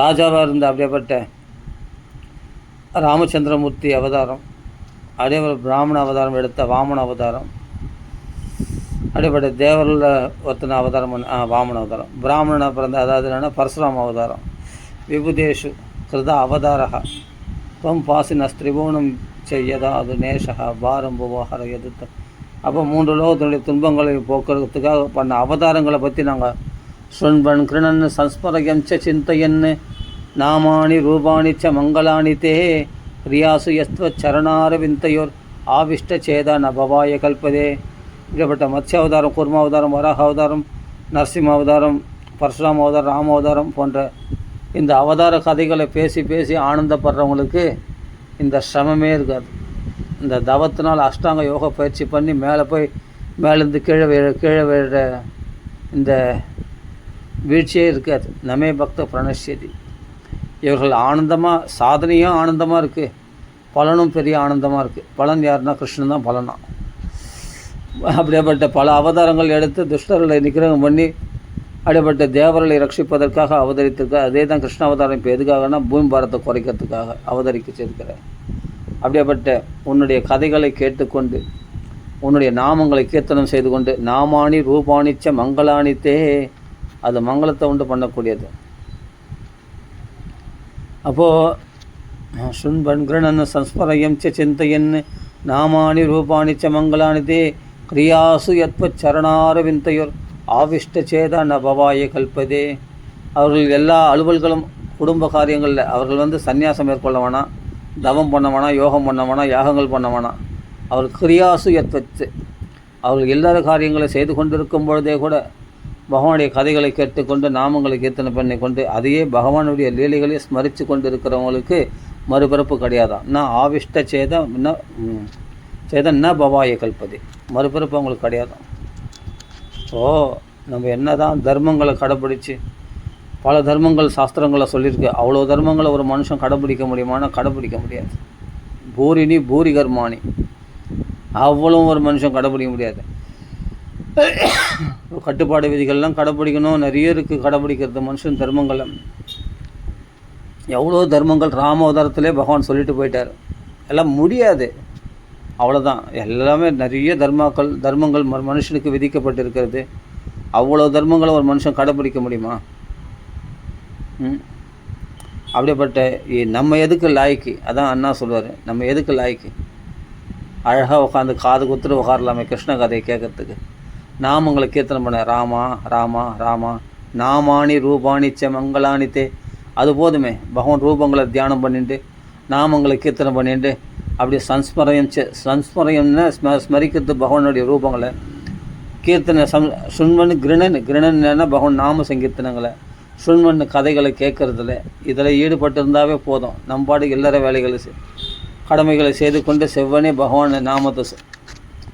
ராஜாவாக இருந்த அப்படியேப்பட்ட ராமச்சந்திரமூர்த்தி அவதாரம், அதே ஒரு பிராமண அவதாரம் எடுத்த வாமன அவதாரம், அப்படிப்பட்ட தேவரில் ஒருத்தன அவதாரம் வாமன அவதாரம், பிராமணனை பிறந்த அதாவது என்னென்னா பரசுராம அவதாரம், விபுதேஷு கிருத அவதாரா துவம் பாசினஸ்திரிபுவனம் செய்யதா அது நேஷா பாரம் புவாகர எதிர்த்த. அப்போ 3 லோகத்தினுடைய துன்பங்களை போக்குறதுக்காக பண்ண அவதாரங்களை பற்றி நாங்கள் சுண்பன் கிருணன் சம்ஸ்மரயம் சிந்தையன்னு நாமானி ரூபாணி ச மங்களானி தே பிரியாசு யஸ்வ சரணார விந்தையோர் ஆவிஷ்ட சேதா நபவாய கல்பதே. இப்படிப்பட்ட மத்ஸ்ய அவதாரம், கூர்ம அவதாரம், வராக அவதாரம், நரசிம்ம அவதாரம், பரசுராம அவதாரம், ராம அவதாரம் போன்ற இந்த அவதார கதைகளை பேசி பேசி ஆனந்தப்படுறவங்களுக்கு இந்த சிரமமே இருக்காது. இந்த தவத்தினால் அஷ்டாங்க யோக பயிற்சி பண்ணி மேலே போய் மேலேருந்து கீழே விழுற இந்த வீழ்ச்சியே இருக்காது. நமே பக்த பிரணஷ்யதி. இவர்கள் ஆனந்தமாக, சாதனையும் ஆனந்தமாக இருக்குது, பலனும் பெரிய ஆனந்தமாக இருக்குது. பலன் யாருன்னா கிருஷ்ணன் தான் பலனா. அப்படியேப்பட்ட பல அவதாரங்கள் எடுத்து துஷ்டர்களை நிகிரகம் பண்ணி அப்படிப்பட்ட தேவர்களை ரட்சிப்பதற்காக அவதரித்திருக்கார். அதே தான் கிருஷ்ண அவதாரம். இப்போ எதுக்காகனா பூமி பாரத்தை குறைக்கிறதுக்காக அவதரிச்சிருக்கிறேன். அப்படியேப்பட்ட உன்னுடைய கதைகளை கேட்டுக்கொண்டு உன்னுடைய நாமங்களை கீர்த்தனம் செய்து கொண்டு நாமானி ரூபாணிச்ச மங்களானித்தே, அது மங்களத்தை உண்டு பண்ணக்கூடியது. அப்போது சுண்பன் கிருணன் சம்ஸ்மரயம் சிந்தையன் நாமானி ரூபாணிச்ச மங்களானித்தே கிரியாசு யத்வ சரணார விந்தையோர் ஆவிஷ்ட சேதா நபவாய கல்பதே. அவர்கள் எல்லா அலுவல்களும் குடும்ப காரியங்களில் அவர்கள் சந்நியாசம் மேற்கொள்ள வேணாம், தவம் பண்ண வேணாம், யோகம் பண்ண வேணாம், யாகங்கள் பண்ண வேணாம். அவர் கிரியாசு யத்வத்து, அவர்கள் எல்லா காரியங்களை செய்து கொண்டிருக்கும் பொழுதே கூட பகவானுடைய கதைகளை கேட்டுக்கொண்டு நாமங்களை கீர்த்தனை பண்ணி கொண்டு அதையே பகவானுடைய லீலைகளை ஸ்மரித்து கொண்டு இருக்கிறவங்களுக்கு மறுபிறப்பு கிடையாதான். நான் ஆவிஷ்ட சேதம் ந பவாய கல்பதே, மறுபிறப்பு அவங்களுக்கு கிடையாதான். நம்ம என்ன தான் தர்மங்களை கடைப்பிடிச்சு, பல தர்மங்கள் சாஸ்திரங்களை சொல்லியிருக்கு, அவ்வளோ தர்மங்களை ஒரு மனுஷன் கடைப்பிடிக்க முடியுமானா கடைப்பிடிக்க முடியாது. பூரினி பூரி கர்மானி, அவ்வளோ ஒரு மனுஷன் கடைப்பிடிக்க முடியாது. கட்டுப்பாடு விதிகள்லாம் கடைப்பிடிக்கணும், நிறைய இருக்குது கடைப்பிடிக்கிறது மனுஷன் தர்மங்களை. எவ்வளோ தர்மங்கள் ராமாவதாரத்திலே பகவான் சொல்லிட்டு போயிட்டார். எல்லாம் முடியாது, அவ்வளோதான். எல்லாமே நிறைய தர்மங்கள் மனுஷனுக்கு விதிக்கப்பட்டிருக்கிறது. அவ்வளோ தர்மங்களை ஒரு மனுஷன் கடைப்பிடிக்க முடியுமா? அப்படிப்பட்ட நம்ம எதுக்கு லாய்க்கு? அதான் அண்ணா சொல்லுவார், நம்ம எதுக்கு லாய்க்கு? அழகாக உட்காந்து காது குத்துட்டு உட்காரலாமே கிருஷ்ண கதையை கேட்கறதுக்கு. நாமங்களை கீர்த்தனம் பண்ண ராமா ராமா ராமா நாமானி ரூபாணி ச மங்களானித்தே, அது போதுமே. பகவான் ரூபங்களை தியானம் பண்ணிட்டு நாமங்களை கீர்த்தனம் பண்ணிட்டு அப்படி சம்ஸ்மரயம்னா ஸ்மரிக்கிறது பகவானுடைய ரூபங்களை. கீர்த்தனை சுண்மன் கிருணன் பகவான் நாம சங்கீர்த்தனங்களை, சுண்மன் கதைகளை கேட்கறதுல இதில் ஈடுபட்டு இருந்தாவே போதும். நம்பாடு எல்லார கடமைகளை செய்து கொண்டு செவ்வனே பகவான் நாமத்தை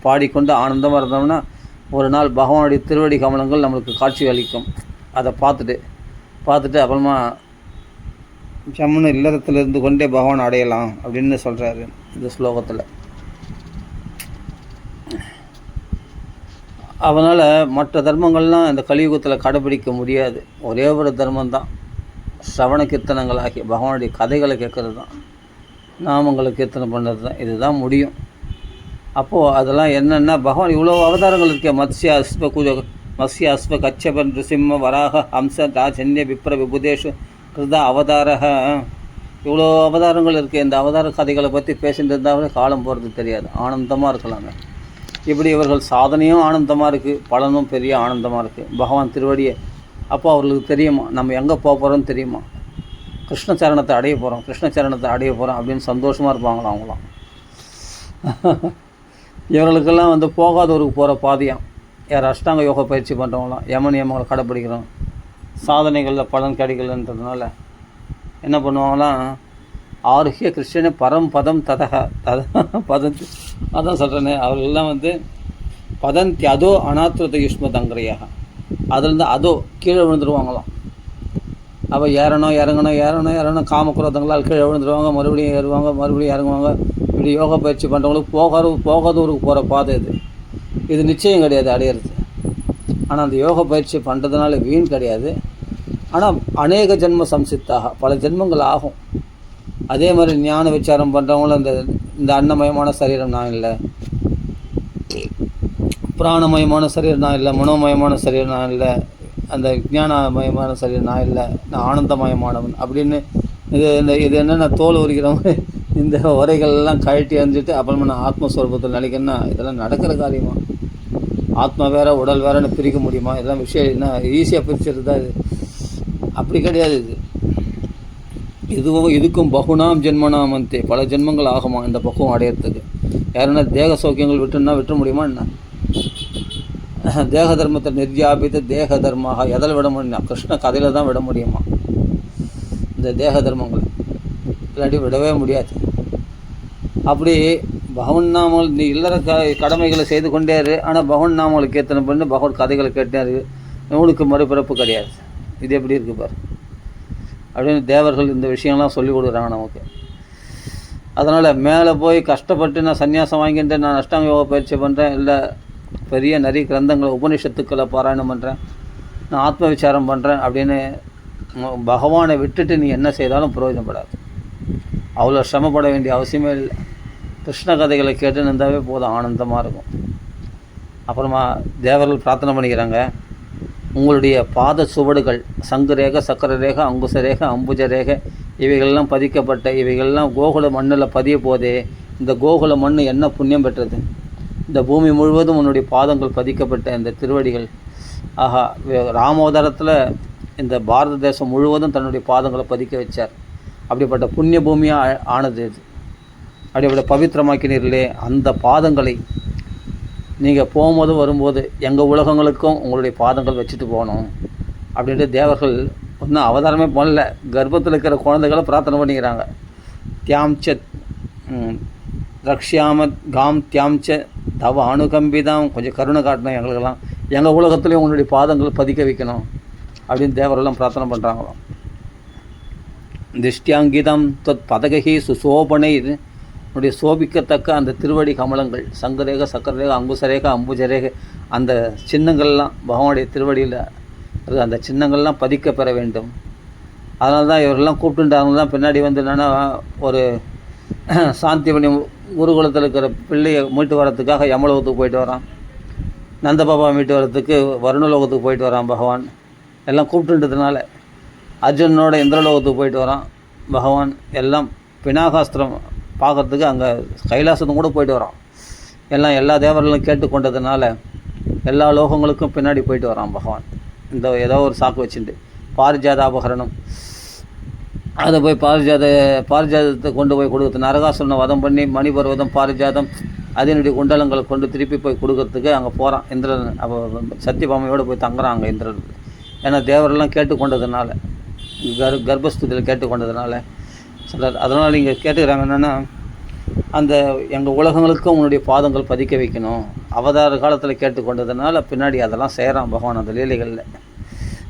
பாடிக்கொண்டு ஆனந்தமாக இருந்தோம்னா ஒரு நாள் பகவானுடைய திருவடி கமலங்கள் நம்மளுக்கு காட்சி அளிக்கும். அதை பார்த்துட்டு அப்புறமா சம்மனு இல்லறத்தில் இருந்து கொண்டே பகவான் அடையலாம் அப்படின்னு சொல்கிறாரு இந்த ஸ்லோகத்தில். அதனால் மற்ற தர்மங்கள்லாம் இந்த கலியுகத்தில் கடைபிடிக்க முடியாது. ஒரே ஒரு தர்மந்தான், ஸ்ரவண கீர்த்தனங்களாகி பகவானுடைய கதைகளை கேட்கறது தான், நாமங்களை கீர்த்தனை பண்ணுறது தான். இதுதான் முடியும். அப்போது அதெல்லாம் என்னென்னா பகவான் இவ்வளோ அவதாரங்கள் இருக்கே, மத்ஸ்ய அஸ்வ கச்சபன் ருசிம்ம வராக ஹம்ச ராஜன்ய விப்ர விபுதேஷு கிருத அவதாரக, இவ்வளோ அவதாரங்கள் இருக்குது. இந்த அவதார கதைகளை பற்றி பேசிட்டு இருந்தாலே காலம் போகிறது தெரியாது, ஆனந்தமாக இருக்கலாமே. இப்படி இவர்கள் சாதனையும் ஆனந்தமாக இருக்குது, பலனும் பெரிய ஆனந்தமாக இருக்குது. பகவான் திருவடியை அப்போ அவர்களுக்கு தெரியுமா நம்ம எங்கே போக போகிறோன்னு தெரியுமா, கிருஷ்ணச்சரணத்தை அடைய போகிறோம் அப்படின்னு சந்தோஷமாக இருப்பாங்களாம் அவங்களாம். இவர்களுக்கெல்லாம் போகாதவருக்கு போகிற பாதையாம். யார் அஷ்டாங்க யோக பயிற்சி பண்ணுறவங்களாம் யம நியமங்களை கடைப்பிடிக்கிறோம், சாதனைகளில் பலன் கிடைக்கலன்றதுனால என்ன பண்ணுவாங்களாம், ஆருஹ்ய கிருஷ்ணனே பரம் பதம் பதந்தி, அதான் சொல்கிறேனே. அவர்களெல்லாம் பதந்தி அதோ அநாத்ருத யுஷ்மத் அங்கரையாக, அதுலேருந்து அதோ கீழே விழுந்துருவாங்களாம். அப்போ ஏறணும் காமக்குரோதங்களால் கீழே விழுந்துருவாங்க, மறுபடியும் ஏறுவாங்க, மறுபடியும் இறங்குவாங்க. இப்படி யோகா பயிற்சி பண்ணுறவங்களுக்கு போகாதூருக்கு போகிற பாதை இது நிச்சயம் கிடையாது அடையிறது. ஆனால் அந்த யோகா பயிற்சி பண்ணுறதுனால வீண் கிடையாது, ஆனால் அநேக ஜென்ம சம்சித்தாக, பல ஜென்மங்கள் ஆகும். அதே மாதிரி ஞான விசாரம் பண்ணுறவங்களும் இந்த அன்னமயமான சரீரம் நான் இல்லை, பிராணமயமான சரீரம் நான் இல்லை, மனோமயமான சரீரம் நான் இல்லை, அந்த விஞ்ஞானமயமான சரீரம் நான் இல்லை, நான் ஆனந்தமயமானவன் அப்படின்னு இது என்னென்ன தோல் உரிக்கிறவங்க இந்த உரைகள்லாம் கழட்டி அணிஞ்சிட்டு அப்புறமா நான் ஆத்மஸ்வரூபத்தில் நினைக்கிறேன்னா இதெல்லாம் நடக்கிற காரியமா? ஆத்மா வேறு உடல் வேறுன்னு பிரிக்க முடியுமா? இதெல்லாம் விஷயம் என்ன ஈஸியாக பிரிச்சுட்டு தான் இது. அப்படி கிடையாது. இதுக்கும் பகுனாம் ஜென்மனாம் அந்தே, பல ஜென்மங்கள் ஆகுமா இந்த பக்குவம் அடையிறதுக்கு. யாருன்னா தேக சௌக்கியங்கள் விட்டுற முடியுமா என்ன? தேக தர்மத்தை நிர்யாபித்து தேக தர்மாக எதில் விட முடியும்? கிருஷ்ண கதையில் தான் விட முடியுமா இந்த தேக தர்மங்கள்? இல்லாட்டி விடவே முடியாது. அப்படி பகவன் நாமல் நீ இல்லற கடமைகளை செய்து கொண்டே இரு, ஆனால் பகவன் நாமலை கீர்த்தனை பண்ணி பகவன் கதைகளை கேட்டே இருக்கு, இவனுக்கு மறுபிறப்பு கிடையாது. இது எப்படி இருக்குது பாரு அப்படின்னு தேவர்கள் இந்த விஷயம்லாம் சொல்லி கொடுக்குறாங்க நமக்கு. அதனால் மேலே போய் கஷ்டப்பட்டு நான் சன்னியாசம் வாங்கிட்டு நான் அஷ்டாங்க யோகா பயிற்சி பண்ணுறேன், இல்லை பெரிய நிறைய கிரந்தங்களை உபனிஷத்துக்களை பாராயணம் பண்ணுறேன், நான் ஆத்ம விசாரம் பண்ணுறேன் அப்படின்னு பகவானை விட்டுட்டு நீ என்ன செய்தாலும் பிரயோஜனப்படாது. அவ்வளோ சிரமப்பட வேண்டிய அவசியமே இல்லை. கிருஷ்ண கதைகளை கேட்டு நின்றாவே போதும், ஆனந்தமாக இருக்கும். அப்புறமா தேவர்கள் பிரார்த்தனை பண்ணிக்கிறாங்க, உங்களுடைய பாத சுவடுகள் சங்கு ரேகை, சக்கர ரேகை, அங்குச ரேகை, அம்புஜ ரேகை இவைகள்லாம் பதிக்கப்பட்ட இவைகள்லாம் கோகுல மண்ணில் பதிய போதே இந்த கோகுல மண் என்ன புண்ணியம் பெற்றது? இந்த பூமி முழுவதும் உன்னுடைய பாதங்கள் பதிக்கப்பட்ட இந்த திருவடிகள். ஆஹா, ராமோதரத்தில் இந்த பாரத தேசம் முழுவதும் தன்னுடைய பாதங்களை பதிக்க வச்சார். அப்படிப்பட்ட புண்ணிய பூமியாக ஆனது இது. அப்படிப்பட்ட பவித்திரமாக்கினீர்களே, அந்த பாதங்களை நீங்கள் போகும்போது வரும்போது எங்கள் உலகங்களுக்கும் உங்களுடைய பாதங்கள் வச்சுட்டு போகணும் அப்படின்ட்டு தேவர்கள் ஒன்றும் அவதாரமே பண்ணல, கர்ப்பத்தில் இருக்கிற குழந்தைகளை பிரார்த்தனை பண்ணிக்கிறாங்க. தியாம்ச ரக்ஷியாமத் காம் தியாம்ச தவ அணுகம்பிதான், கொஞ்சம் கருணை காட்டணும் எங்களுக்கெல்லாம், எங்கள் உலகத்துலேயும் உங்களுடைய பாதங்கள் பதிக்க வைக்கணும் அப்படின்னு தேவரெல்லாம் பிரார்த்தனை பண்ணுறாங்களாம். திருஷ்டியாங்கிதம் தொத் பதகி சுசோபனை, உன்னுடைய சோபிக்கத்தக்க அந்த திருவடி கமலங்கள் சங்கரேக, சக்கரரேக, அங்குசரேக, அம்புஜரேக அந்த சின்னங்கள்லாம் பகவானுடைய திருவடியில் அந்த சின்னங்கள்லாம் பதிக்க பெற வேண்டும். அதனால தான் இவரெல்லாம் கூப்பிட்டுட்டாங்க தான். பின்னாடி வந்து என்னென்னா ஒரு சாந்தி பண்ணி குருகுலத்தில் இருக்கிற பிள்ளையை மீட்டு வரத்துக்காக யமலோகத்துக்கு போயிட்டு வரான், நந்தபாபா மீட்டு வரத்துக்கு வருணலோகத்துக்கு போயிட்டு வரான் பகவான். எல்லாம் கூப்பிட்டுன்றதுனால அர்ஜுனனோட இந்திரலோகத்துக்கு போயிட்டு வரான் பகவான். எல்லாம் பினாகாஸ்திரம் பார்க்குறதுக்கு அங்கே கைலாசத்துக்கும் கூட போயிட்டு வரான். எல்லாம் எல்லா தேவர்களும் கேட்டுக்கொண்டதுனால எல்லா லோகங்களுக்கும் பின்னாடி போயிட்டு வரான் பகவான். இந்த ஏதோ ஒரு சாக்கு வச்சுட்டு பாரிஜாதாபகரணம் அதை போய் பாரிஜாதத்தை கொண்டு போய் கொடுக்குறது, நரகாசுரனை வதம் பண்ணி மணிபர்வதம் பாரிஜாதம் அதனுடைய குண்டலங்களை கொண்டு திருப்பி போய் கொடுக்கறதுக்கு அங்கே போகிறான் இந்திரன். அப்போ சத்தியபாமையோடு போய் தங்குறான் அங்கே இந்திரன். ஏன்னா தேவரெல்லாம் கேட்டுக்கொண்டதுனால, கர்ப்பஸ்துதியில் கேட்டுக்கொண்டதுனால சிலர் அதனால் இங்கே கேட்டுக்கிறாங்க என்னென்னா, அந்த எங்கள் உலகங்களுக்கும் உன்னுடைய பாதங்கள் பதிக்க வைக்கணும் அவதார காலத்தில் கேட்டுக்கொண்டதுனால பின்னாடி அதெல்லாம் செய்கிறான் பகவான் அந்த லீலைகளில்.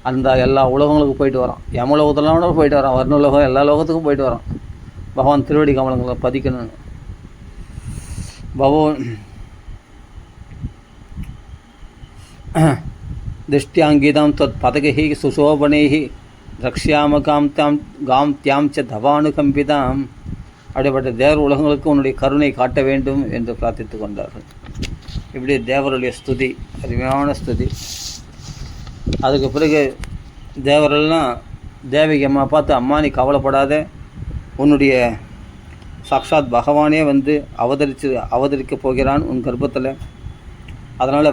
அந்த எல்லா உலகங்களுக்கும் போயிட்டு வரான், யமலோகத்தெல்லாம் போயிட்டு வரான், வர்ணலோகம் எல்லா லோகத்துக்கும் போயிட்டு வரான் பகவான் திருவடி கமலங்களை பதிக்கணும்னு. பகவான் திருஷ்டியாங்கிதாம் தொத் பதகி சுசோபனை ரக்ஷியாம காம் தியாம் ச தவானுகம்பிதாம். அப்படிப்பட்ட தேவர் உலகங்களுக்கு உன்னுடைய கருணை காட்ட வேண்டும் என்று பிரார்த்தித்து கொண்டார்கள். இப்படி தேவருடைய ஸ்துதி, அருமையான ஸ்துதி. அதுக்கு பிறகு தேவரெல்லாம் தேவகி அம்மா பார்த்து, அம்மா நீ கவலைப்படாத, உன்னுடைய சாக்ஷாத் பகவானே வந்து அவதரிக்க போகிறான் உன் கர்ப்பத்தில். அதனால்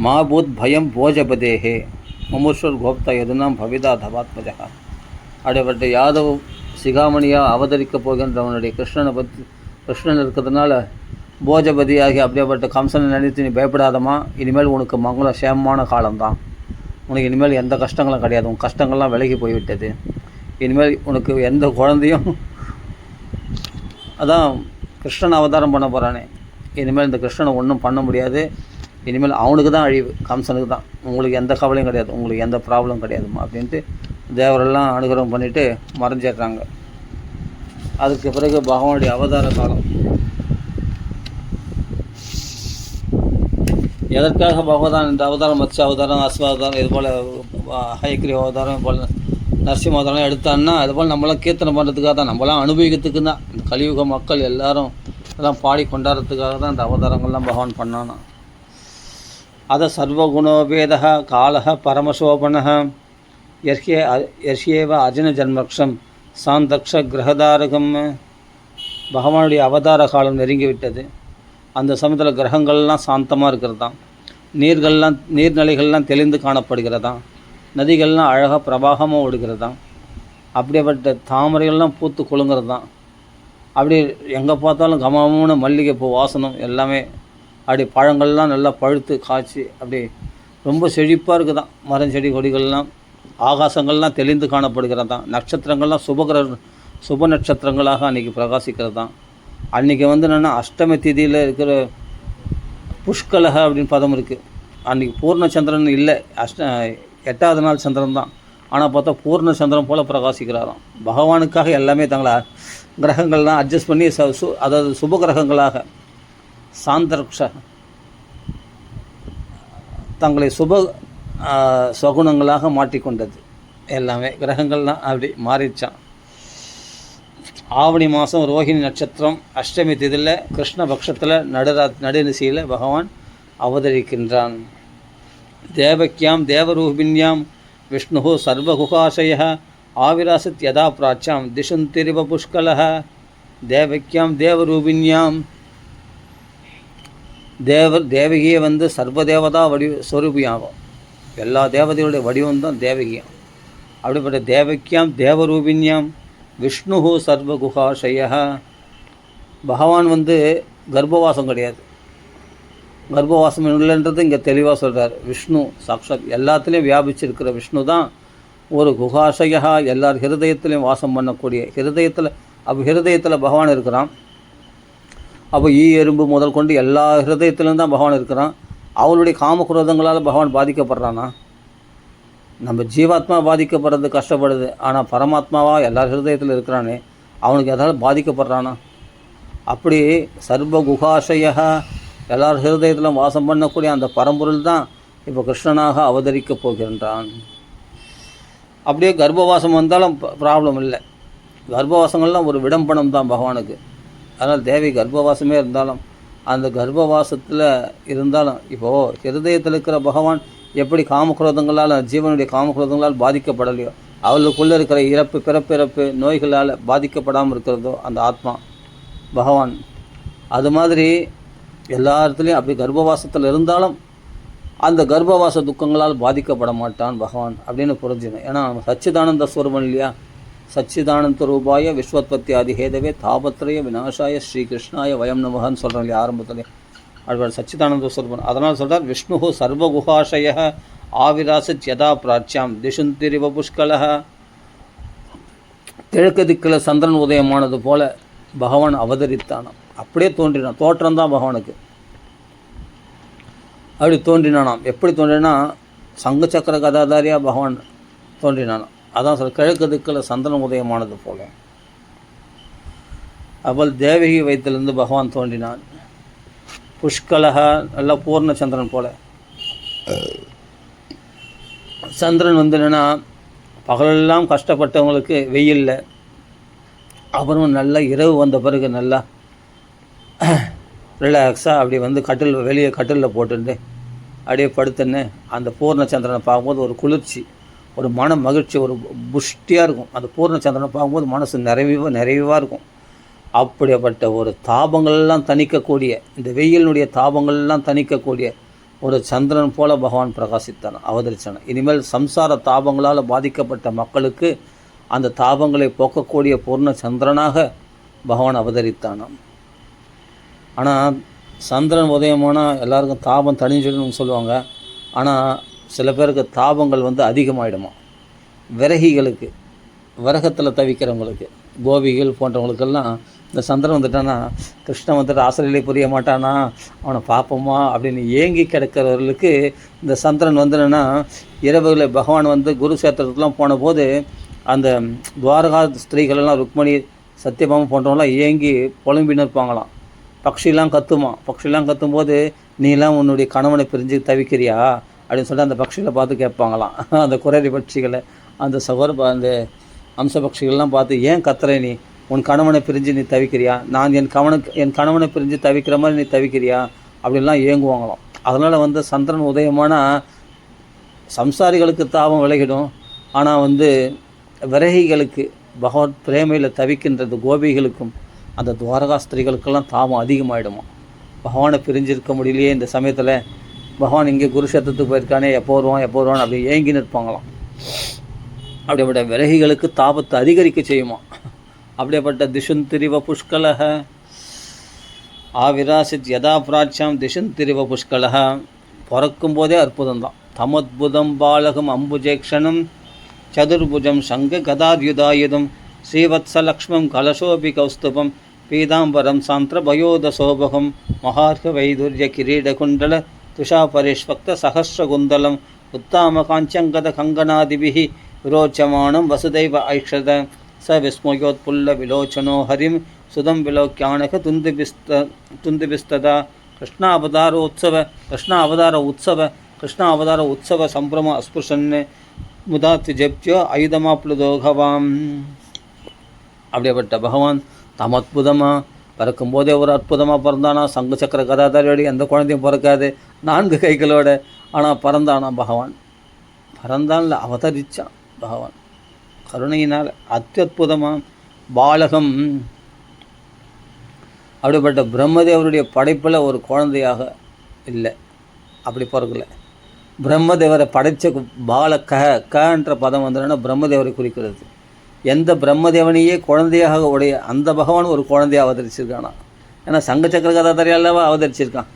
மாபூத் பயம் போஜபதேஹே முமுர்ஷர் கோப்தா எதுனாம் பவிதா தவாத்மஜா. அப்படிப்பட்ட யாதவ் சிகாமணியாக அவதரிக்க போகின்றவனுடைய கிருஷ்ணன் இருக்கிறதுனால போஜபதி ஆகி அப்படியேப்பட்ட கம்சனை நினைத்து நீ பயப்படாதம்மா, இனிமேல் உனக்கு மங்கள சேமமான காலம்தான், உனக்கு இனிமேல் எந்த கஷ்டங்களும் கிடையாது, உன் கஷ்டங்கள்லாம் விலகி போய்விட்டது, இனிமேல் உனக்கு எந்த குழந்தையும் அதான் கிருஷ்ணன் அவதாரம் பண்ண போகிறானே, இனிமேல் இந்த கிருஷ்ணனை ஒன்றும் பண்ண முடியாது, இனிமேல் அவனுக்கு தான் அழிவு, கம்சனுக்கு தான், உங்களுக்கு எந்த கவலையும் கிடையாது, உங்களுக்கு எந்த ப்ராப்ளம் கிடையாதுமா அப்படின்ட்டு தேவரெல்லாம் அனுகிரகம் பண்ணிவிட்டு மறைஞ்சிடுறாங்க. அதுக்கு பிறகு பகவானுடைய அவதார காலம். எதற்காக பகவான் இந்த அவதாரம், மத்ஸ்ய அவதாரம், அஸ்வாவதாரம், இது போல் ஹயக்ரி அவதாரம் போல் நரசிம்ம அவதாரம் எடுத்தான்னா அதுபோல் நம்மளாம் கீர்த்தனை பண்ணுறதுக்காக தான், நம்மளாம் அனுபவிக்கிறதுக்கு தான். இந்த கலியுக மக்கள் எல்லாரும் எல்லாம் பாடி கொண்டாடுறதுக்காக தான் இந்த அவதாரங்கள்லாம் பகவான் பண்ணானா. அத சர்வகுணோபேத காலக பரமசோபன யர்ஹ்யேவ அர்ஜுன ஜன்மக்ஷம் சாந்தக்ஷ கிரகதாரகம். பகவானுடைய அவதார காலம் நெருங்கிவிட்டது. அந்த சமயத்தில் கிரகங்கள்லாம் சாந்தமாக இருக்கிறது தான், நீர்நிலைகள்லாம் தெளிந்து காணப்படுகிறதாம், நதிகள்லாம் அழகாக பிரவாகமாக ஓடுகிறதாம், அப்படியேப்பட்ட தாமரைகள்லாம் பூத்து குலுங்கிறது தான். அப்படி எங்கே பார்த்தாலும் கமகமான மல்லிகைப்பூ வாசனம் எல்லாமே, அப்படி பழங்கள்லாம் நல்லா பழுத்து காய்ச்சி அப்படி ரொம்ப செழிப்பாக இருக்குதான். மரம் செடி கொடிகள்லாம், ஆகாசங்கள்லாம் தெளிந்து காணப்படுகிறது தான். நட்சத்திரங்கள்லாம் சுப நட்சத்திரங்களாக அன்றைக்கி பிரகாசிக்கிறது தான். அன்றைக்கி வந்து என்னென்னா அஷ்டமி திதியில் இருக்கிற புஷ்கலக அப்படின்னு பதம் இருக்குது. அன்றைக்கி பூர்ணச்சந்திரன் இல்லை, 8வது நாள் சந்திரன் தான். ஆனால் பார்த்தா பூர்ண சந்திரன் போல் பிரகாசிக்கிறாராம். பகவானுக்காக எல்லாமே தங்களை கிரகங்கள்லாம் அட்ஜஸ்ட் பண்ணி அதாவது சுப கிரகங்களாக சாந்தர்க்ஷ தங்களை சுப சகுனங்களாக மாற்றிக்கொண்டது. எல்லாமே கிரகங்கள்லாம் அப்படி மாறிச்சான். ஆவணி மாதம் ரோஹிணி நட்சத்திரம் அஷ்டமி திதியில் கிருஷ்ணபக்ஷத்தில் நடுநிசையில் பகவான் அவதரிக்கின்றான். தேவக்கியாம் தேவரூபிண்யாம் விஷ்ணு சர்வகுகாசய ஆவிராசத் யதா பிராச்சாம் திசுந்திரிவ புஷ்கலஹ. தேவக்கியாம் தேவரூபிண்யாம் தேவகியை வந்து சர்வதேவதா ஸ்வரூபியாகும். எல்லா தேவதையுடைய வடிவம் தான் தேவகியாம். அப்படிப்பட்ட தேவக்கியாம் தேவரூபிண்யாம் விஷ்ணு சர்வகுகாசய. பகவான் வந்து கர்ப்பவாசம் கிடையாது, கர்ப்பவாசம் இல்லைன்றது இங்கே தெளிவாக சொல்கிறார். விஷ்ணு சாக்ஷாத் எல்லாத்துலேயும் வியாபிச்சிருக்கிற விஷ்ணு தான் ஒரு குகாசயா, எல்லார் ஹிருதயத்துலேயும் வாசம் பண்ணக்கூடிய ஹிருதயத்தில் பகவான் இருக்கிறான். அப்போ எறும்பு முதல் கொண்டு எல்லா ஹிருதயத்திலும் தான் பகவான் இருக்கிறான். அவளுடைய காமகுரோதங்களால் பகவான் பாதிக்கப்படுறானா? நம்ம ஜீவாத்மா பாதிக்கப்படுறது கஷ்டப்படுது, ஆனால் பரமாத்மாவாக எல்லார் ஹிருதயத்தில் இருக்கிறானே, அவனுக்கு எதாவது பாதிக்கப்படுறானா? அப்படி சர்வ குகாசய எல்லார் ஹிருதயத்திலும் வாசம் பண்ணக்கூடிய அந்த பரம்பொருள் தான் இப்போ கிருஷ்ணனாக அவதரிக்கப் போகின்றான். அப்படியே கர்ப்பவாசம் வந்தாலும் ப்ராப்ளம் இல்லை. கர்ப்பவாசங்கள்லாம் ஒரு விடம்பணம் தான் பகவானுக்கு. அதனால் தேவி கர்ப்பவாசமே இருந்தாலும் அந்த கர்ப்பவாசத்தில் இருந்தாலும் இப்போது ஹிருதயத்தில் இருக்கிற பகவான் எப்படி காமக்ரோதங்களால் ஜீவனுடைய காமக்ரோதங்களால் பாதிக்கப்படலையோ, அவளுக்குள்ளே இருக்கிற பிறப்பிறப்பு நோய்களால் பாதிக்கப்படாமல் இருக்கிறதோ அந்த ஆத்மா பகவான், அது மாதிரி எல்லா இடத்துலையும் அப்படி கர்ப்பவாசத்தில் இருந்தாலும் அந்த கர்ப்பவாச துக்கங்களால் பாதிக்கப்பட மாட்டான் பகவான் அப்படின்னு புரிஞ்சுக்கணும். ஏன்னா சச்சிதானந்த ஸ்வரூபம் இல்லையா? சச்சிதானந்த ரூபாய விஸ்வத்பத்தி ஆதி ஹேதவே தாபத்ரய விநாசாய ஸ்ரீகிருஷ்ணாய வயம் நமகன்னு சொல்கிறோம் இல்லையா ஆரம்பத்தில். அது சச்சிதானந்த ஸ்வரூபம். அதனால் சொல்கிறார் விஷ்ணு சர்வகுஹாசய ஆவிராசத் யதா பிராச்சியாம் திசுந்திரிவ புஷ்கலஹ. கிழக்கு திக்கில் சந்திரன் உதயமானது போல பகவான் அவதரித்தானாம். அப்படியே தோன்றினான். தோற்றம்தான் பகவானுக்கு. அப்படி தோன்றினானாம். எப்படி தோன்றினா சங்கு சக்கர கதாதாரியாக பகவான் தோன்றினானாம். அதான் சொல்ல கிழக்கு திக்கில் சந்திரன் உதயமானது போல. அப்போல் தேவகி வயிற்றிலிருந்து பகவான் தோன்றினான். புஷ்கலக நல்லா பூர்ண சந்திரன் போல. சந்திரன் வந்து என்னென்னா பகலெல்லாம் கஷ்டப்பட்டவங்களுக்கு வெயிலில், அப்புறம் நல்லா இரவு வந்த பிறகு நல்லா ரிலாக்ஸாக அப்படி வந்து வெளியே கட்டிலில் போட்டுட்டு அப்படியே படுத்துன்னு அந்த பூர்ணச்சந்திரனை பார்க்கும்போது ஒரு குளிர்ச்சி, ஒரு மன மகிழ்ச்சி, ஒரு புஷ்டியாக இருக்கும். அந்த பூர்ணச்சந்திரனை பார்க்கும்போது மனசு நிறைவாக இருக்கும். அப்படிப்பட்ட ஒரு தாபங்கள்லாம் தணிக்கக்கூடிய, இந்த வெயிலினுடைய தாபங்கள்லாம் தணிக்கக்கூடிய ஒரு சந்திரன் போல பகவான் பிரகாசித்தான், அவதரித்தான். இனிமேல் சம்சார தாபங்களால் பாதிக்கப்பட்ட மக்களுக்கு அந்த தாபங்களை போக்கக்கூடிய பூர்ண சந்திரனாக பகவான் அவதரித்தானாம். ஆனால் சந்திரன் உதயமானால் எல்லாருக்கும் தாபம் தணிஞ்சிடும்னு சொல்லுவாங்க. ஆனால் சில பேருக்கு தாபங்கள் வந்து அதிகமாகிடுமா. விரகிகளுக்கு, விரகத்தில் தவிக்கிறவங்களுக்கு, கோபிகள் போன்றவங்களுக்கெல்லாம் இந்த சந்திரன் வந்துட்டானா, கிருஷ்ணன் வந்துட்டு ஆசிரியர்களே புரிய மாட்டானா, அவனை பார்ப்போமா அப்படின்னு ஏங்கி கிடக்கிறவர்களுக்கு இந்த சந்திரன் வந்துன்னா, இரவுகளில் பகவான் வந்து குருஷேத்திரத்துலாம் போன போது அந்த துவாரகா ஸ்திரீகளெல்லாம் ருக்மணி சத்யபாமா போன்றவங்களாம் ஏங்கி புலம்பின்னு இருப்பாங்களாம். பக்ஷிலாம் கத்துமா. பக்ஷிலாம் கத்தும்போது நீலாம் உன்னுடைய கணவனை பிரிஞ்சு தவிக்கிறியா அப்படின்னு சொல்லிட்டு அந்த பட்சிகளை பார்த்து கேட்பாங்களாம். அந்த குரரி பட்சிகளை, அந்த அந்த அம்ச பட்சிகள்லாம் பார்த்து, ஏன் கத்துற நீ? உன் கணவனை பிரிஞ்சு நீ தவிக்கிறியா? நான் என் கணவனை பிரிஞ்சு தவிக்கிற மாதிரி நீ தவிக்கிறியா? அப்படின்லாம் ஏங்குவாங்களாம். அதனால் சந்திரன் உதயமான சம்சாரிகளுக்கு தாபம் விலகிடும். ஆனால் விரகிகளுக்கு, பகவத் பிரேமையில் தவிக்கின்றது கோபிகளுக்கும் அந்த துவாரகா ஸ்திரீகளுக்கெல்லாம் தாபம் அதிகமாகிடுமா. பகவானை பிரிஞ்சிருக்க முடியலையே இந்த சமயத்தில், பகவான் இங்கே குருஷேத்திரத்துக்கு போயிருக்கானே, எப்போ வருவான் அப்படி ஏங்கி நிற்பாங்களாம். அப்படிப்பட்ட விரகிகளுக்கு தாபத்தை அதிகரிக்க செய்யுமா. அப்படியேப்பட்ட திசுந்திரிவ புஷ்கலக ஆவிராசித் யதா பிராட்சியாம் திசுந்திரிவ புஷ்கலக, பிறக்கும் போதே அற்புதம் தான். தமத்புதம் பாலகம் அம்புஜேக்ஷணம் சதுர்புஜம் சங்க கதாத்யுதாயுதம் ஸ்ரீவத்ஸலக்ஷ்மம் கலசோபி கௌஸ்துபம் பீதாம்பரம் சாந்திரபயோதசோபகம் மகார்க வைதுர்ய கிரீடகுண்டல துஷாபரிஷ்வக்த சஹஸ்ரகுந்தலம் உத்தாம காஞ்சங்கத கங்கனாதிபிஹி விரோச்சமானம் வசுதைவ ஐக்ஷத ச விஸ்மயோத்புல்ல விலோச்சனோ ஹரிம் சுதம் விலோக்கியானக துந்திபிஸ்ததா கிருஷ்ணாவதார உற்சவ சம்பிரம அஸ்புஷன் முதாத்தி ஜப்தியோ ஐதமாப்ளுதோகவாம். அப்படியேப்பட்ட பகவான் தாம் அற்புதமாக பிறக்கும்போதே ஒரு அற்புதமாக பிறந்தானா. சங்கு சக்கர கதாதாரியோடு எந்த குழந்தையும் பிறக்காது, 4 கைகளோட. ஆனால் பிறந்தானா பகவான், பிறந்தான்ல அவதரித்தான் பகவான் கருணையினால். அத்யுதமாக பாலகம். அப்படிப்பட்ட பிரம்மதேவருடைய படைப்பில் ஒரு குழந்தையாக இல்லை, அப்படி பிறக்கலை. பிரம்மதேவரை படைத்த கன்ற பதம் வந்ததுன்னா பிரம்மதேவரை குறிக்கிறது. எந்த பிரம்மதேவனையே குழந்தையாக உடைய அந்த பகவான் ஒரு குழந்தையாக அவதரிச்சிருக்கானா. ஏன்னா சங்க சக்கர கதாதாரியாலவா அவதரிச்சிருக்கான்.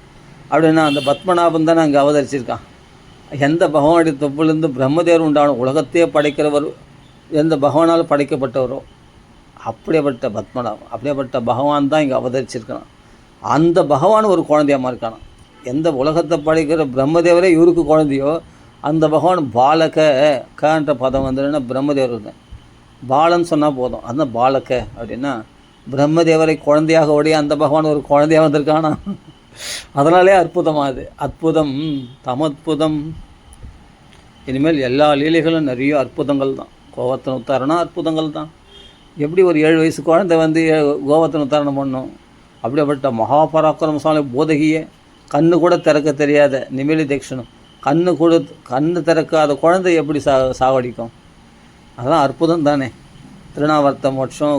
அப்படின்னா அந்த பத்மநாபன் தானே அங்கே அவதரிச்சிருக்கான். எந்த பகவானுடைய தொப்புலேருந்து பிரம்மதேவர் உண்டான உலகத்தையே படைக்கிறவர் எந்த பகவானால் படைக்கப்பட்டவரோ அப்படியேப்பட்ட பத்மநாபன், அப்படியேப்பட்ட பகவான் தான் இங்கே அவதரிச்சிருக்கான். அந்த பகவான் ஒரு குழந்தையாக இருக்கானா. எந்த உலகத்தை படைக்கிற பிரம்மதேவரே இவருக்கு குழந்தையோ அந்த பகவான் கன்ற பதம் வந்ததுன்னா பிரம்மதேவர் தான். பாலன்னு சொன்னால் போதும், அந்த பாலக அப்படின்னா பிரம்மதேவரை குழந்தையாக உடைய அந்த பகவான் ஒரு குழந்தையாக வந்திருக்கானா. அதனாலே அற்புதமாகுது. அற்புதம் தமத்புதம். இனிமேல் எல்லா லீலைகளும் நிறைய அற்புதங்கள் தான். கோவர்த்தன உத்தாரணம் அற்புதங்கள் தான். எப்படி ஒரு 7 வயசு குழந்தை கோவர்த்தன உத்தாரணம் பண்ணும். அப்படிப்பட்ட மகாபராக்கிரமசாலி போதகியை கண்ணு கூட திறக்க தெரியாத நிமிலி தீக்ஷணும் கண்ணு திறக்காத குழந்தை எப்படி சாவடிக்கும். அதெல்லாம் அற்புதம் தானே. திருநாவர்த்த மோட்சம்,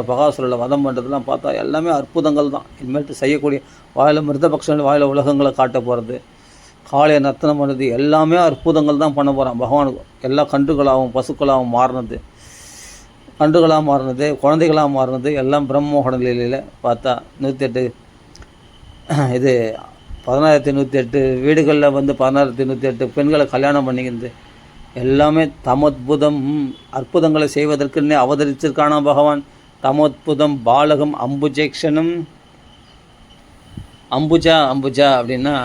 பகாசுரில் வதம் பண்ணுறதுலாம் பார்த்தா எல்லாமே அற்புதங்கள் தான். இனிமேட்டு செய்யக்கூடிய வாயில் மிருதபக்ஷங்கள் வாயில் உலகங்களை காட்ட போகிறது, காளையை நர்த்தனம் பண்ணுறது எல்லாமே அற்புதங்கள் தான் பண்ண போகிறான் பகவானுக்கு. எல்லா கன்றுகளாகவும் பசுக்களாகவும் மாறினது குழந்தைகளாக மாறினது எல்லாம் பிரம்மோகன நிலையில் பார்த்தா 108 இது 16108 வீடுகளில் 16108 பெண்களை கல்யாணம் பண்ணிக்கிறது எல்லாமே தமத்புதம். அற்புதங்களை செய்வதற்குன்னே அவதரிச்சிருக்கானா பகவான். தமத்புதம் பாலகம் அம்புஜேக்ஷணம். அம்புஜா அப்படின்னா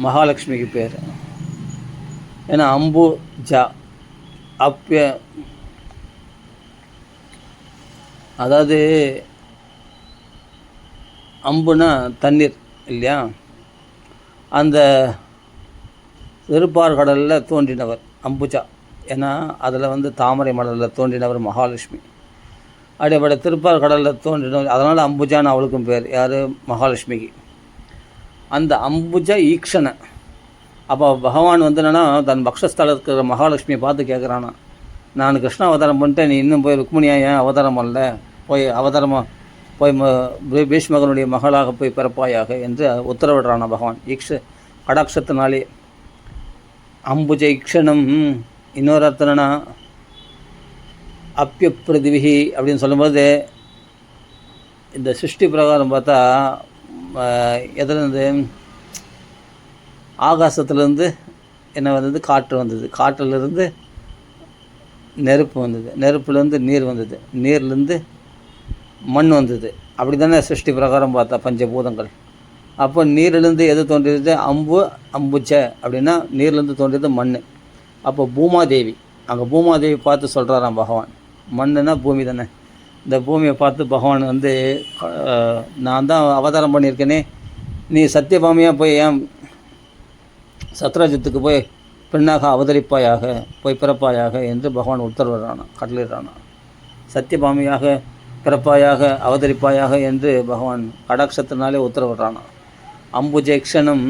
மகாலட்சுமிக்கு பேர். ஏன்னா அம்புஜா அதாவது அம்புனா தண்ணீர் இல்லையா. அந்த திருப்பார்கடலில் தோன்றினவர் அம்புஜா. ஏன்னா அதில் தாமரை மலரில் தோன்றினவர் மகாலட்சுமி. அப்படிப்பட்ட திருப்பார்கடலில் தோன்றினவர், அதனால் அம்புஜான்னு அவளுக்கும் பேர். யார்? மகாலட்சுமிக்கு. அந்த அம்புஜா ஈக்ஷண. அப்போ பகவான் என்னன்னா தன் பக்ஷஸ்தலத்தில் இருக்கிற மகாலட்சுமியை பார்த்து கேட்குறானா, நான் கிருஷ்ண அவதாரம் பண்ணிட்டேன், நீ இன்னும் போய் ருக்மிணியா ஏன் அவதாரம் பண்ணல, போய் பீஷ்மகனுடைய மகளாக போய் பிறப்பாயாக என்று உத்தரவிடுறானா பகவான் கடாட்சத்தினாலே. அம்புஜ ஈக்ஷணம். இன்னொரு அர்த்தம்னா அப்பியப்பிரதிவிகி அப்படின்னு சொல்லும்போது இந்த சிருஷ்டி பிரகாரம் பார்த்தா எதுலேருந்து ஆகாசத்துலேருந்து என்ன வந்தது? காற்று வந்தது. காற்றிலிருந்து நெருப்பு வந்தது. நெருப்புலேருந்து நீர் வந்தது. நீர்லேருந்து மண் வந்தது. அப்படி தானே சிருஷ்டி பிரகாரம் பார்த்தா பஞ்சபூதங்கள். அப்போ நீரிலிருந்து எது தோன்றியது? அம்புஜ அப்படின்னா நீர்லேருந்து தோன்றியது மண். அப்போ பூமாதேவி, அங்கே பூமாதேவி பார்த்து சொல்கிறாராம் பகவான். மண்ணுன்னா பூமி தானே. இந்த பூமியை பார்த்து பகவான் நான் தான் அவதாரம் பண்ணியிருக்கேனே, நீ சத்தியபாமியாக போய் ஏன் சத்ராஜத்துக்கு போய் பெண்ணாக அவதரிப்பாயாக, போய் பிறப்பாயாக என்று பகவான் உத்தரவிடுறானா, கட்டளிடுறானா. சத்தியபாமியாக பிறப்பாயாக அவதரிப்பாயாக என்று பகவான் கடாட்சத்தினாலே உத்தரவிடுறானா. அம்புஜேக்ஷணம்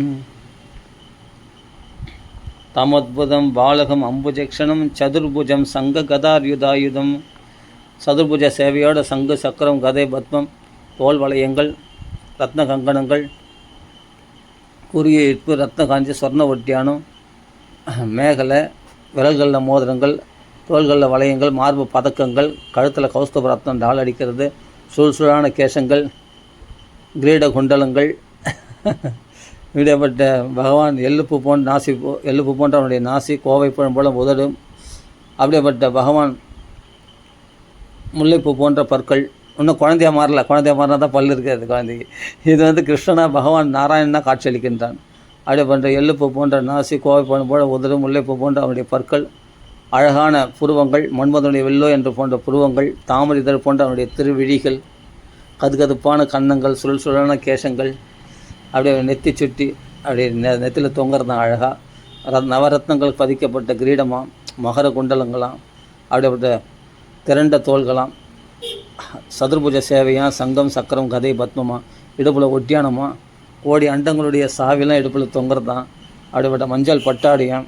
தமத்புதம் பாலகம் அம்புஜேக்ஷணம் சதுர்புஜம் சங்க கதாயுதாயுதம். சதுர்புஜ சேவையோட சங்கு சக்கரம் கதை பத்மம் தோல் வளையங்கள் ரத்ன கங்கணங்கள் குறுகிய இட்பு ரத்ன காஞ்சி சொர்ண ஒட்டியானம் மேகலை விரல்களில் மோதிரங்கள் தோள்களில் வளையங்கள் மார்பு பதக்கங்கள் கழுத்தில் கௌஸ்தப ரத்னம் டால் அடிக்கிறது சுழ்சுழான கேசங்கள் கிரீட குண்டலங்கள் இப்படிப்பட்ட பகவான் எள்ளுப்பு போன்ற நாசி எள்ளுப்பு போன்ற அவனுடைய நாசி கோவை பழம் போல உதடும். அப்படிப்பட்ட பகவான் முல்லைப்பூ போன்ற பற்கள். இன்னும் குழந்தையாக மாறல, குழந்தையாக மாறினா தான் பல் இருக்காது குழந்தைக்கு. இது வந்து கிருஷ்ணனா பகவான் நாராயணனா காட்சியளிக்கின்றான். அப்படியே பண்ணுற எள்ளுப்பூ போன்ற நாசி கோவை பழம் போல உதடும் முல்லைப்பூ போன்ற அவனுடைய பற்கள் அழகான புருவங்கள் மன்மதனுடைய வெள்ளோ என்று போன்ற புருவங்கள் தாமரிதழ் போன்ற அவனுடைய திருவிழிகள் கதுகதுப்பான கன்னங்கள் சுழல் கேசங்கள் அப்படியே நெத்தி சுட்டி அப்படியே நெத்தியில் தொங்குறது தான் அழகாக நவரத்னங்கள் பதிக்கப்பட்ட கிரீடமாக மகர குண்டலங்களாம் அப்படிப்பட்ட திரண்ட தோள்களாம் சதுர்புஜ சேவையாக சங்கம் சக்கரம் கதை பத்மமாக இடுப்பில் ஒட்டியானமாக கோடி அண்டங்களுடைய சாவிலாம் இடுப்பில் தொங்குறது தான் அப்படிப்பட்ட மஞ்சள் பட்டாடியாம்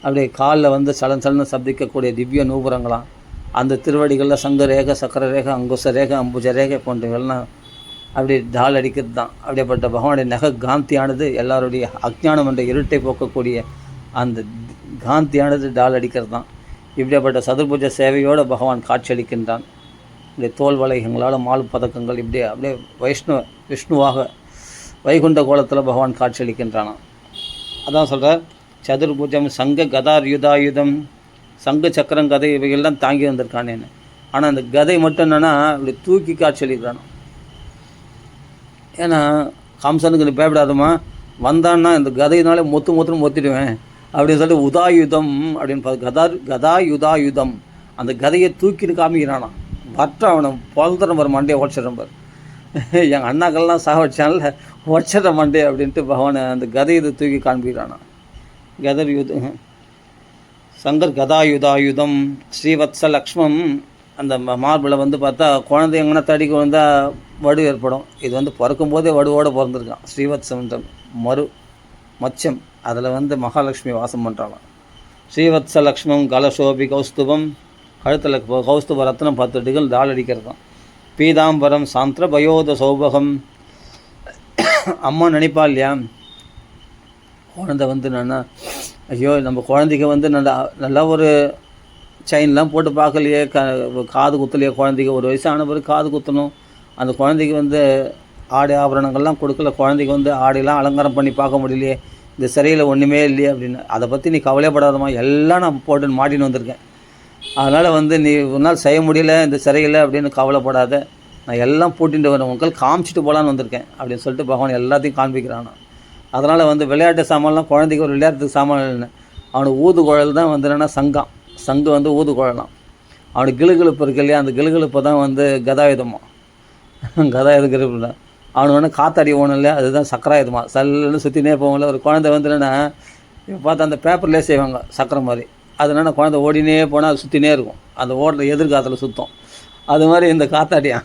அப்படியே காலில் வந்து சலன்னு சப்திக்கக்கூடிய திவ்ய நூபுரங்களாம் அந்த திருவடிகளில் சங்க ரேகை சக்கர ரேகை அங்குச ரேகை அம்புஜ ரேகை போன்றவெல்லாம் அப்படி டால் அடிக்கிறது தான். அப்படிப்பட்ட பகவானுடைய நகை காந்தியானது எல்லாருடைய அஜ்ஞானம் என்ற இருட்டை போக்கக்கூடிய அந்த காந்தியானது டால் அடிக்கிறது தான். இப்படிப்பட்ட சதுர்புஜ சேவையோடு பகவான் காட்சியளிக்கின்றான். இப்படி தோல் வளையங்களால் மால் பதக்கங்கள் இப்படியே அப்படியே விஷ்ணுவாக வைகுண்ட கோலத்தில் பகவான் காட்சியளிக்கின்றானான். அதான் சொல்கிறார் சதுர்புஜம் சங்க கதார் யுதாயுதம் சங்கு சக்கரம் கதை இவைகள்லாம் தாங்கி வந்திருக்கானேன்னு. ஆனால் அந்த கதை மட்டும் என்னென்னா இப்படி தூக்கி காட்சியளிக்கிறானோ. ஏன்னா கம்சனுக்கு நீ பயப்படாதமா வந்தான்னா இந்த கதையினாலே மொத்துன்னு மொத்திடுவேன் அப்படின்னு சொல்லிட்டு உதாயுதம் அப்படின்னு கதாயுதாயுதம் அந்த கதையை தூக்கிட்டு காமிக்கிறானா. பற்ற அவனை பொழுதுற பார் மண்டையை உடச்சிட்றேன் பார், எங்கள் அண்ணாக்கள்லாம் சாக வச்சான்ல உடச்சிட்ற மண்டே அப்படின்ட்டு பகவானை அந்த கதையை தூக்கி காண்பிக்கிறானா. சங்கர் கதாயுதாயுதம் ஸ்ரீவத்ஸ லக்ஷ்மம். அந்த மார்பில் வந்து பார்த்தா குழந்தை எங்கன்னா தடிக்கு வந்தால் வடு ஏற்படும். இது வந்து பிறக்கும் போதே வடுவோடு பிறந்திருக்கான். ஸ்ரீவத்சம்ன்ற மச்சம் அதில் வந்து மகாலட்சுமி வாசம் பண்ணுறாங்களாம். ஸ்ரீவத்ஸ லக்ஷ்மம் கலசோபி கௌஸ்துபம் கழுத்தில் கௌஸ்துப ரத்னம் 10 அடிகள் டால் அடிக்கிறது தான். பீதாம்பரம் சாந்திர பயோத சௌபகம். அம்மா நினைப்பா இல்லையா குழந்தை வந்து நான் ஐயோ நம்ம குழந்தைக்கு வந்து நல்லா ஒரு செயின்லாம் போட்டு பார்க்கலையே, காது குத்தலையே குழந்தைக்கு. ஒரு வயசான பிறகு காது குத்தணும். அந்த குழந்தைக்கு வந்து ஆடை ஆபரணங்கள்லாம் கொடுக்கல, குழந்தைக்கு வந்து ஆடையெல்லாம் அலங்காரம் பண்ணி பார்க்க முடியலையே, இந்த சிறையில் ஒன்றுமே இல்லையே அப்படின்னு. அதை பற்றி நீ கவலைப்படாதம்மா, எல்லாம் நான் போட்டு மாட்டின்னு வந்திருக்கேன். அதனால் வந்து நீ ஒரு நாள் செய்ய முடியல இந்த சிறையில் அப்படின்னு கவலைப்படாத, நான் எல்லாம் போட்டிட்டு வரேன், உங்கள் காமிச்சிட்டு போகலான்னு வந்திருக்கேன் அப்படின்னு சொல்லிட்டு பகவான் எல்லாத்தையும் காண்பிக்கிறான். அதனால் வந்து விளையாட்டு சாமான்லாம் குழந்தைக்கு ஒரு விளையாட்டுக்கு சாமான் இல்லைன்னு அவனுக்கு ஊதுகுழல் தான் வந்து என்னென்னா சங்கு வந்து ஊதுகுழலாம். அவனுக்கு கிளுகிழப்பு இருக்கு இல்லையா, அந்த கிளுகிழப்பு தான் வந்து கதாயுதமா கதாயுதம். அவனுக்கு வந்து காத்தாடி ஓணும் இல்லையா, அதுதான் சக்கராயுதமா. சல்லுன்னு சுற்றினே போகல. ஒரு குழந்தை வந்து என்னென்னா இப்போ பார்த்தா அந்த பேப்பர்லேயே செய்வாங்க சக்கரம் மாதிரி. அதனால குழந்தை ஓடினே போனால் அது சுற்றினே இருக்கும், அந்த ஓடுற எதிர்காலத்தில் சுத்தம். அது மாதிரி இந்த காத்தாடியா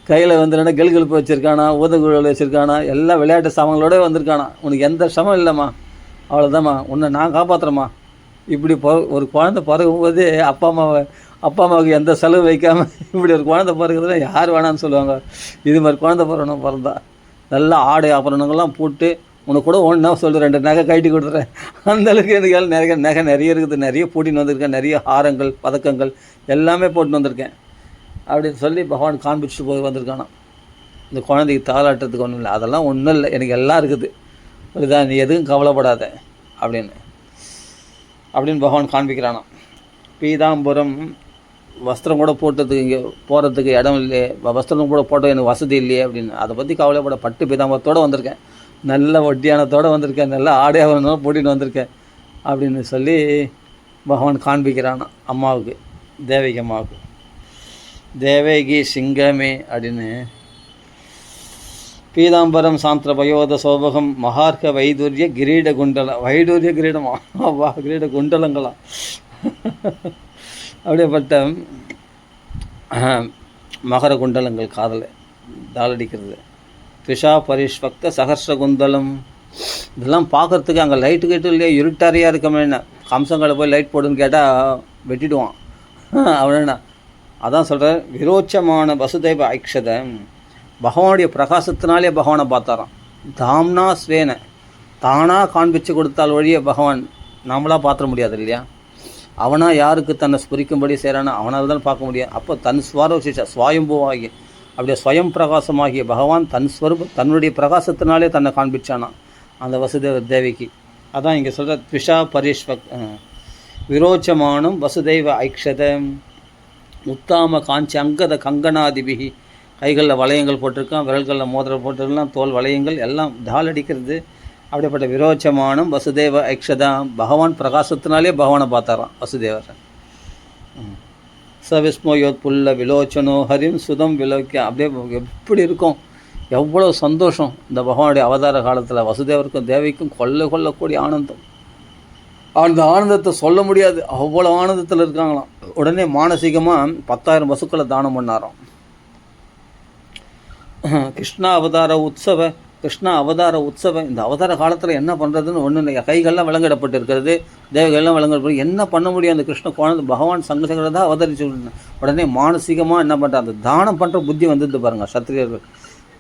கையில் வந்து என்னென்னா கிளுகிழப்பு வச்சுருக்கானா, ஊதுகுழல் வச்சுருக்கானா, எல்லா விளையாட்டு சாமான்களோட வந்திருக்கானா. உனக்கு எந்த சிரமம் இல்லைம்மா, அவ்வளோதாம்மா, உன்னை நான் காப்பாற்றுறேம்மா. இப்படி ஒரு குழந்தை பிறகும்போது அப்பா அம்மாவுக்கு எந்த செலவு வைக்காமல் இப்படி ஒரு குழந்தை பிறகுதுன்னா யார் வேணான்னு சொல்லுவாங்க. இது மாதிரி குழந்தை பிறந்தா நல்லா ஆடை ஆபரணங்கள்லாம் போட்டு உனக்கு கூட ஒன்றா சொல்லு 2 நகை கட்டி கொடுத்துறேன். அந்தளவுக்கு எனக்கு நகை நிறைய இருக்குது, நிறைய போட்டின்னு வந்திருக்கேன், நிறைய ஹாரங்கள் பதக்கங்கள் எல்லாமே போட்டுன்னு வந்திருக்கேன் அப்படின்னு சொல்லி பகவான் காண்பிச்சுட்டு போய் வந்திருக்கானா. இந்த குழந்தைக்கு தாளாட்டுறதுக்கு ஒன்றும் இல்லை, அதெல்லாம் ஒன்றும் இல்லை, எனக்கு எல்லாம் இருக்குது, இதுதான், நீ எதுவும் கவலைப்படாத அப்படின்னு பகவான் காண்பிக்கிறானா. பீதாம்பரம் வஸ்திரம் கூட போட்டதுக்கு இங்கே போகிறதுக்கு இடம் இல்லையே, வஸ்திரம் கூட போட்ட எனக்கு வசதி இல்லையே அப்படின்னு அதை பற்றி கவலைப்பட. பட்டு பீதாம்பரத்தோடு வந்திருக்கேன், நல்ல ஒட்டியானத்தோடு வந்திருக்கேன், நல்ல ஆடையாவரனோடு போட்டின்னு வந்திருக்கேன் அப்படின்னு சொல்லி பகவான் காண்பிக்கிறானா அம்மாவுக்கு, தேவகி அம்மாவுக்கு. தேவகி சிங்கமே அப்படின்னு பீதாம்பரம் சாந்திர பயோத சோபகம் மகார்க வைடூரிய கிரீட குண்டலம். வைடூரிய கிரீடமா? வா, கிரீட குண்டலங்களா? அப்படியேப்பட்ட மகர குண்டலங்கள் காதலை தாளடிக்கிறது. த்விஷா பரிஷ்வக்த சகர்ஷ குந்தலம். இதெல்லாம் பார்க்குறதுக்கு அங்கே லைட்டு கேட்டு இல்லையா, இருட்டாரியாக இருக்கமே. கம்சங்களை போய் லைட் போடுன்னு கேட்டால் வெட்டிடுவான் அவனா. அதான் சொல்கிறேன், விரோச்சமான வசுதேவ ஐக்ஷத. பகவானுடைய பிரகாசத்தினாலே பகவானை பார்த்தாராம். தாம்னா ஸ்வேன, தானாக காண்பிச்சு கொடுத்தால் வழியே பகவான் நம்மளாக பார்த்துட முடியாது இல்லையா. அவனாக யாருக்கு தன்னை ஸ்புரிக்கும்படி செய்கிறானோ அவனால் தான் பார்க்க முடியும். அப்போ தன் ஸ்வரோசிஷ சுவாயம்பூவாகி அப்படியே ஸ்வயம் பிரகாசமாகிய பகவான் தன்னுடைய பிரகாசத்தினாலே தன்னை காண்பிச்சானா அந்த வசுதேவ தேவிக்கு. அதான் இங்கே சொல்கிற த்விஷா பரிஷ்வக் விரோச்சமானம் வசுதேவ ஐக்ஷத உத்தாம காஞ்சி அங்கத கங்கனாதிபிகி. கைகளில் வளையங்கள் போட்டிருக்கான், விரல்களில் மோதிரம் போட்டிருக்கலாம், தோல் வளையங்கள் எல்லாம் தால் அடிக்கிறது. அப்படிப்பட்ட விரோச்சமானம் வசுதேவ ஐக்ஷதா. பகவான் பிரகாசத்தினாலே பகவானை பார்த்தாராம் வசுதேவர். சவிஸ்மயோத் புல்ல விலோச்சனோ ஹரிம் சுதம் விலோக்கியா. அப்படியே எப்படி இருக்கும், எவ்வளோ சந்தோஷம் இந்த பகவானுடைய அவதார காலத்தில். வசுதேவருக்கும் தேவிக்கும் கொள்ளக்கூடிய ஆனந்தம். அந்த ஆனந்தத்தை சொல்ல முடியாது, அவ்வளோ ஆனந்தத்தில் இருக்காங்களாம். உடனே மானசீகமாக 10,000 பசுக்களை தானம் பண்ணாராம். கிருஷ்ணா அவதார உற்சவ. இந்த அவதார காலத்தில் என்ன பண்ணுறதுன்னு ஒன்று இல்லை. கைகள்லாம் விலங்கிடப்பட்டு இருக்கிறது, தேவைகள்லாம் விலங்கிடப்பட்டு என்ன பண்ண முடியும். அந்த கிருஷ்ண குழந்தை பகவான் சங்கசங்கரதான் அவதரிச்சு. உடனே மானசீகமாக என்ன பண்ணுற, அந்த தானம் பண்ணுற புத்தி வந்துட்டு பாருங்கள் சத்திரியர்கள்.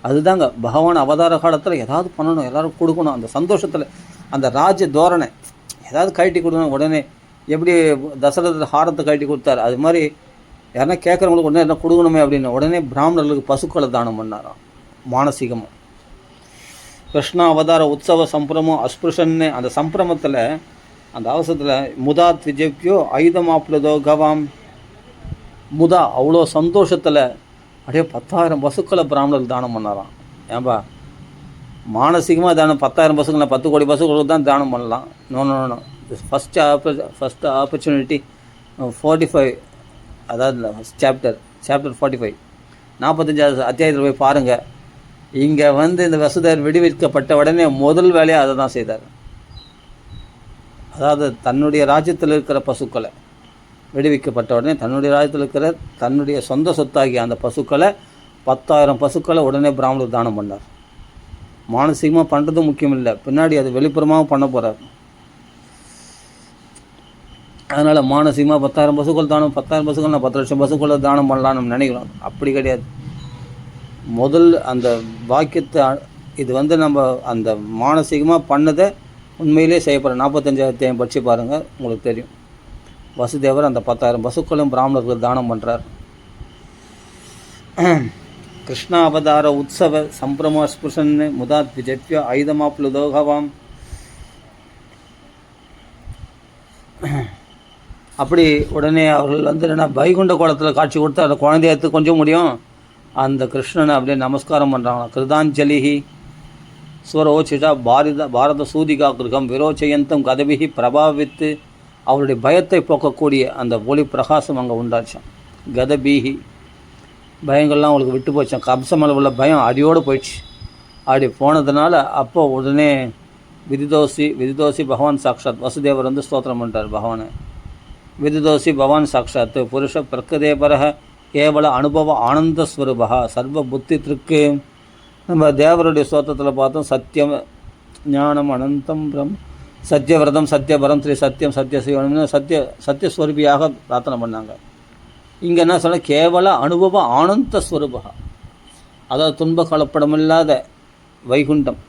அதுதாங்க பகவான் அவதார காலத்தில் ஏதாவது பண்ணணும், எல்லோரும் கொடுக்கணும். அந்த சந்தோஷத்தில் அந்த ராஜ்ய தோரணை ஏதாவது கழட்டி கொடுக்கணும். உடனே எப்படி தசரத ஹாரத்தை கழட்டி கொடுத்தாரு, அது மாதிரி யாருன்னா கேட்குறவங்களுக்கு உடனே என்ன கொடுக்கணுமே அப்படின்னு உடனே பிராமணர்களுக்கு பசுக்களை தானம் பண்ணாராம் மானசீகமாக. கிருஷ்ணா அவதார உற்சவ சம்பிரமம் அஸ்பிருஷன்னு அந்த சம்பிரமத்தில் அந்த அவசரத்தில் முதா திஜப்யோ ஐதமாப்ளதோ கவாம். முதா அவ்வளோ சந்தோஷத்தில் அப்படியே 10,000 பசுக்களை பிராமணர்கள் தானம் பண்ணாராம். ஏன்பா மானசீகமாக தானம் 10,000 பசுக்களை 10 கோடி பசுக்களுக்கு தான் தானம் பண்ணலாம். நோ ஃபஸ்ட்டு ஆப்பர்ச்சுனிட்டி 45, அதாவது சாப்டர் 45 45 அத்தியாயத்தில் போய் பாருங்கள். இங்கே இந்த வசுதேவர் விடுவிக்கப்பட்ட உடனே முதல் வேலையாக அதை தான் செய்தார். அதாவது தன்னுடைய ராஜ்யத்தில் இருக்கிற பசுக்களை விடுவிக்கப்பட்ட உடனே தன்னுடைய ராஜ்யத்தில் இருக்கிற தன்னுடைய சொந்த சொத்தாகிய அந்த பசுக்களை 10,000 பசுக்களை உடனே பிராமணர் தானம் பண்ணார். மானசீகமாக பண்ணுறது முக்கியம் இல்லை, பின்னாடி அது வெளிப்புறமாகவும் பண்ண போகிறார். அதனால் மானசீகமாக 10,000 பசுக்கள் தானம், 10,000 பசுக்கள் நான் 10 லட்சம் பசுக்களை தானம் பண்ணலான்னு நம்ம நினைக்கிறோம். அப்படி கிடையாது. முதல் அந்த வாக்கியத்தை இது நம்ம அந்த மானசீகமாக பண்ணதை உண்மையிலே செய்யப்படுற 45,000 படித்து பாருங்கள், உங்களுக்கு தெரியும். வசுதேவர் அந்த 10,000 பசுக்களும் பிராமணர்கள் தானம் பண்ணுறார். கிருஷ்ணா அவதார உற்சவ சம்பிரம ஸ்புஷன்னு முதாத் விஜத்ய ஐதமாப்ளுதோகவாம். அப்படி உடனே அவர்கள் என்ன வைகுண்ட கோலத்தில் காட்சி கொடுத்து அந்த குழந்தைய எடுத்து கொஞ்சம் முடியும். அந்த கிருஷ்ணனை அப்படியே நமஸ்காரம் பண்ணுறாங்களாம். கிருதாஞ்சலிஹி ஸ்வரோச்சிஷா பாரத சூதிகா கிருகம் விரோச்சயந்தம் கதபிஹி பிரபாவித்து. அவருடைய பயத்தை போக்கக்கூடிய அந்த ஒளி பிரகாசம் அங்கே உண்டாச்சான். கதபீஹி பயங்கள்லாம் அவங்களுக்கு விட்டு போச்சான். கம்சமலை உள்ள பயம் அடியோடு போயிடுச்சு. அப்படி போனதுனால அப்போ உடனே விதிதோசி பகவான் சாக்ஷாத் வசுதேவர் ஸ்தோத்திரம் பண்ணிட்டார் பகவானை. விதிதோசி பகவான் சாக்ஷாத் புருஷ பிரக்கதேபரக கேவல அனுபவ ஆனந்த ஸ்வரூபா சர்வ புத்தித்திற்கு. நம்ம தேவருடைய ஸ்தோத்திரத்தில் பார்த்தோம். சத்தியம் ஞானம் அனந்தம் பிரம் சத்தியவிரதம் சத்தியபரம் ஸ்ரீ சத்தியம் சத்தியசிவம்னு சத்தியஸ்வரூபியாக பிரார்த்தனை பண்ணாங்க. இங்கே என்ன சொல்ல, கேவல அனுபவ ஆனந்த ஸ்வரூபா, அதாவது துன்ப கலப்படமில்லாத வைகுண்டம்.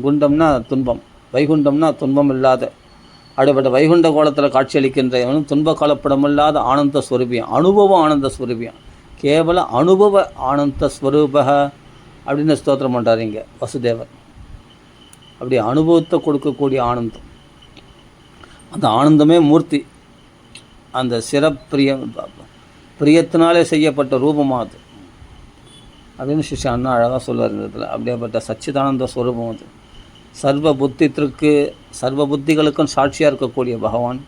குண்டம்னா துன்பம், வைகுண்டம்னா துன்பம் இல்லாத அப்படிப்பட்ட வைகுண்ட கோலத்தில் காட்சியளிக்கின்ற துன்ப கலப்படமில்லாத ஆனந்த ஸ்வரூபியம், அனுபவ ஆனந்த ஸ்வரூபியம், கேவல அனுபவ ஆனந்த ஸ்வரூப அப்படின்னு ஸ்தோத்திரம் பண்ணுறாரு இங்கே வசுதேவர். அப்படி அனுபவத்தை கொடுக்கக்கூடிய ஆனந்தம், அந்த ஆனந்தமே மூர்த்தி, அந்த பிரியத்தினாலே செய்யப்பட்ட ரூபமாக அது அப்படின்னு சிஷ்ய அண்ணா அழகாக சொல்லுவார் இந்த இடத்துல. அப்படியேப்பட்ட சச்சிதானந்த ஸ்வரூபம் அது. சர்வ புத்தித்திற்கு சர்வ புத்திகளுக்கும் சாட்சியாக இருக்கக்கூடிய பகவான்.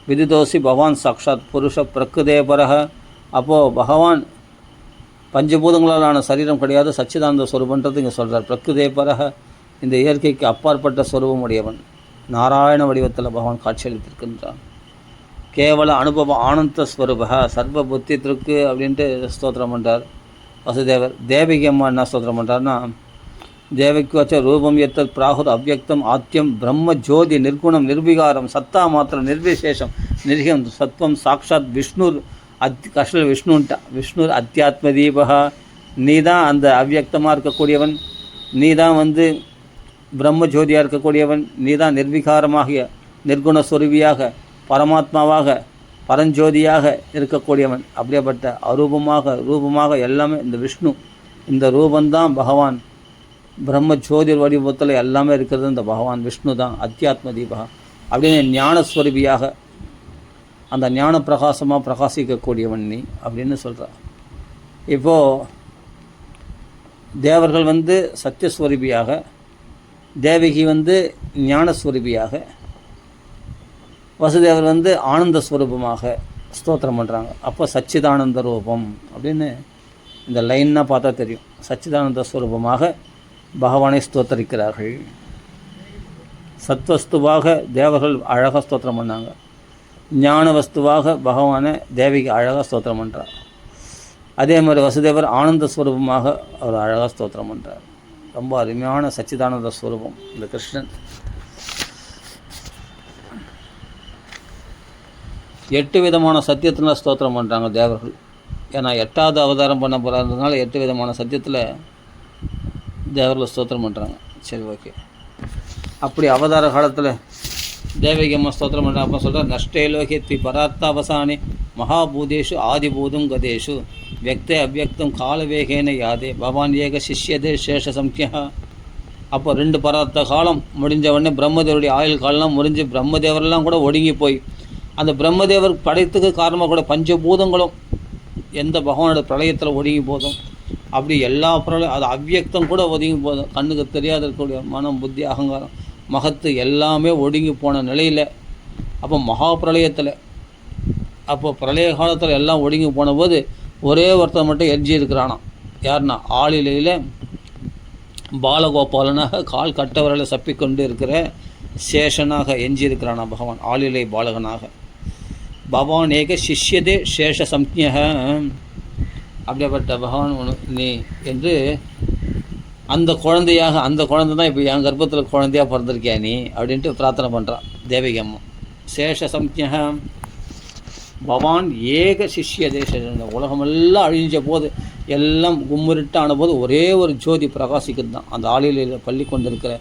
விதிதோசி பகவான் சாக்ஷாத் புருஷ பிரக்குதேபரக. அப்போது பகவான் பஞ்சபூதங்களாலான சரீரம் கிடையாது, சச்சிதானந்த ஸ்வரூபன்றது இங்கே சொல்கிறார். பிரகிருதே பரக, இந்த இயற்கைக்கு அப்பாற்பட்ட ஸ்வரூபம் உடையவன் நாராயண வடிவத்தில் பகவான் காட்சியளித்திருக்கின்றான். கேவல அனுபவ ஆனந்த ஸ்வரூப சர்வ புத்தித்திற்கு அப்படின்ட்டு ஸ்தோத்திரம் பண்ணுறார் வசுதேவர். தேவகி அம்மா என்ன ஸ்தோத்திரம் பண்ணுறாருன்னா, தேவகி வச்ச ரூபம் எத்தத் பிராகுர் அவ்யக்தம் ஆத்தியம் பிரம்ம ஜோதி நிர்குணம் நிர்விகாரம் சத்தா மாத்திரம் நிர்விசேஷம் நிர்கம் சத்வம் சாக்ஷாத் விஷ்ணுர் கஷ்டல் விஷ்ணுன்ட்டா. விஷ்ணுர் அத்தியாத்ம தீபகா, நீ தான் அந்த அவ்யக்தமாக இருக்கக்கூடியவன், நீ தான் பிரம்ம ஜோதியாக இருக்கக்கூடியவன், நீ தான் நிர்விகாரமாகிய நிர்குணஸ்வரூபியாக பரமாத்மாவாக பரஞ்சோதியாக இருக்கக்கூடியவன். அப்படியேப்பட்ட ரூபமாக எல்லாமே இந்த விஷ்ணு, இந்த ரூபந்தான் பகவான். பிரம்ம ஜோதி வடிவத்தில் எல்லாமே இருக்கிறது இந்த பகவான் விஷ்ணு தான். அத்தியாத்ம தீபகா அப்படின்னு ஞானஸ்வரூபியாக அந்த ஞான பிரகாசமாக பிரகாசிக்கக்கூடியவன் நீ அப்படின்னு சொல்கிறார். இப்போது தேவர்கள் சத்தியஸ்வரூபியாக, தேவகி ஞானஸ்வரூபியாக, வசுதேவர் ஆனந்த ஸ்வரூபமாக ஸ்தோத்திரம் பண்ணுறாங்க. அப்போ சச்சிதானந்த ரூபம் அப்படின்னு இந்த லைன்னா பார்த்தா தெரியும். சச்சிதானந்த ஸ்வரூபமாக பகவானை ஸ்தோத்தரிக்கிறார்கள். சத்வஸ்துவாக தேவர்கள் அழகாக ஸ்தோத்திரம் பண்ணாங்க. ஞான வஸ்துவாக பகவானை தேவிக்கு அழகாக ஸ்தோத்திரம் பண்ணுறார். அதே மாதிரி வசுதேவர் ஆனந்த ஸ்வரூபமாக அவர் அழகாக ஸ்தோத்திரம் பண்ணுறார். ரொம்ப அருமையான சச்சிதானந்த ஸ்வரூபம் இந்த கிருஷ்ணன். 8 விதமான சத்தியத்தில் ஸ்தோத்திரம் பண்ணுறாங்க தேவர்கள். ஏன்னா 8வது அவதாரம் பண்ண போகிறதுனால 8 விதமான சத்தியத்தில் தேவர்கள் ஸ்தோத்திரம் பண்ணுறாங்க. சரி, ஓகே. அப்படி அவதார காலத்தில் தேவகி அம்மா ஸ்தோத்திரம் பண்ணுறாங்க. அப்போ சொல்கிறார், நஷ்டே லோகி பரார்த்தாவசானே மகாபூதேஷு ஆதிபூதம் கதேஷு வியக்தே அவ்யக்தம் காலவேகேன யாதே பவான் ஏக சிஷ்யதே சேஷ சம்யா. அப்போ 2 பரார்த்த காலம் முடிஞ்ச உடனே பிரம்மதேவருடைய ஆயுள் காலம்லாம் முடிஞ்சு பிரம்மதேவரெல்லாம் கூட ஒடுங்கி போய் அந்த பிரம்மதேவர் படைத்துக்கு காரணமாக கூட பஞ்சபூதங்களும் எந்த பகவானோட பிரளயத்தில் ஒடுங்கி போதும். அப்படி எல்லா பிரளயம் அது அவ்யக்தம் கூட ஒதுங்கி போதும். கண்ணுக்கு தெரியாத இருக்கக்கூடிய மனம் புத்தி அகங்காரம் மகத்து எல்லாமே ஒடுங்கி போன நிலையில் அப்போ மகா பிரளயத்தில் அப்போ பிரளய காலத்தில் எல்லாம் ஒடுங்கி போன போது ஒரே ஒருத்தர் மட்டும் எஞ்சி இருக்கிறானா. யாருன்னா ஆளிலையில் பாலகோபாலனாக கால் கட்டவர்களை சப்பிக்கொண்டு இருக்கிற சேஷனாக எஞ்சி இருக்கிறானா பகவான். ஆளிலை பாலகனாக பகவான் ஏக சிஷ்யதே சேஷ சம்ஞக. அப்படிப்பட்ட பகவான் நீ என்று அந்த குழந்தையாக, அந்த குழந்தை தான் இப்போ என் கர்ப்பத்தில் குழந்தையாக பிறந்திருக்கியா நீ அப்படின்ட்டு பிரார்த்தனை பண்ணுறான் தேவகி அம்மா. சேஷ சம்ஞக பவான் ஏக சிஷ்ய தேச. உலகமெல்லாம் அழிஞ்ச போது எல்லாம் கும்முருட்டான போது ஒரே ஒரு ஜோதி பிரகாசிக்கிறது தான் அந்த ஆளிலையில் பள்ளி கொண்டிருக்கிற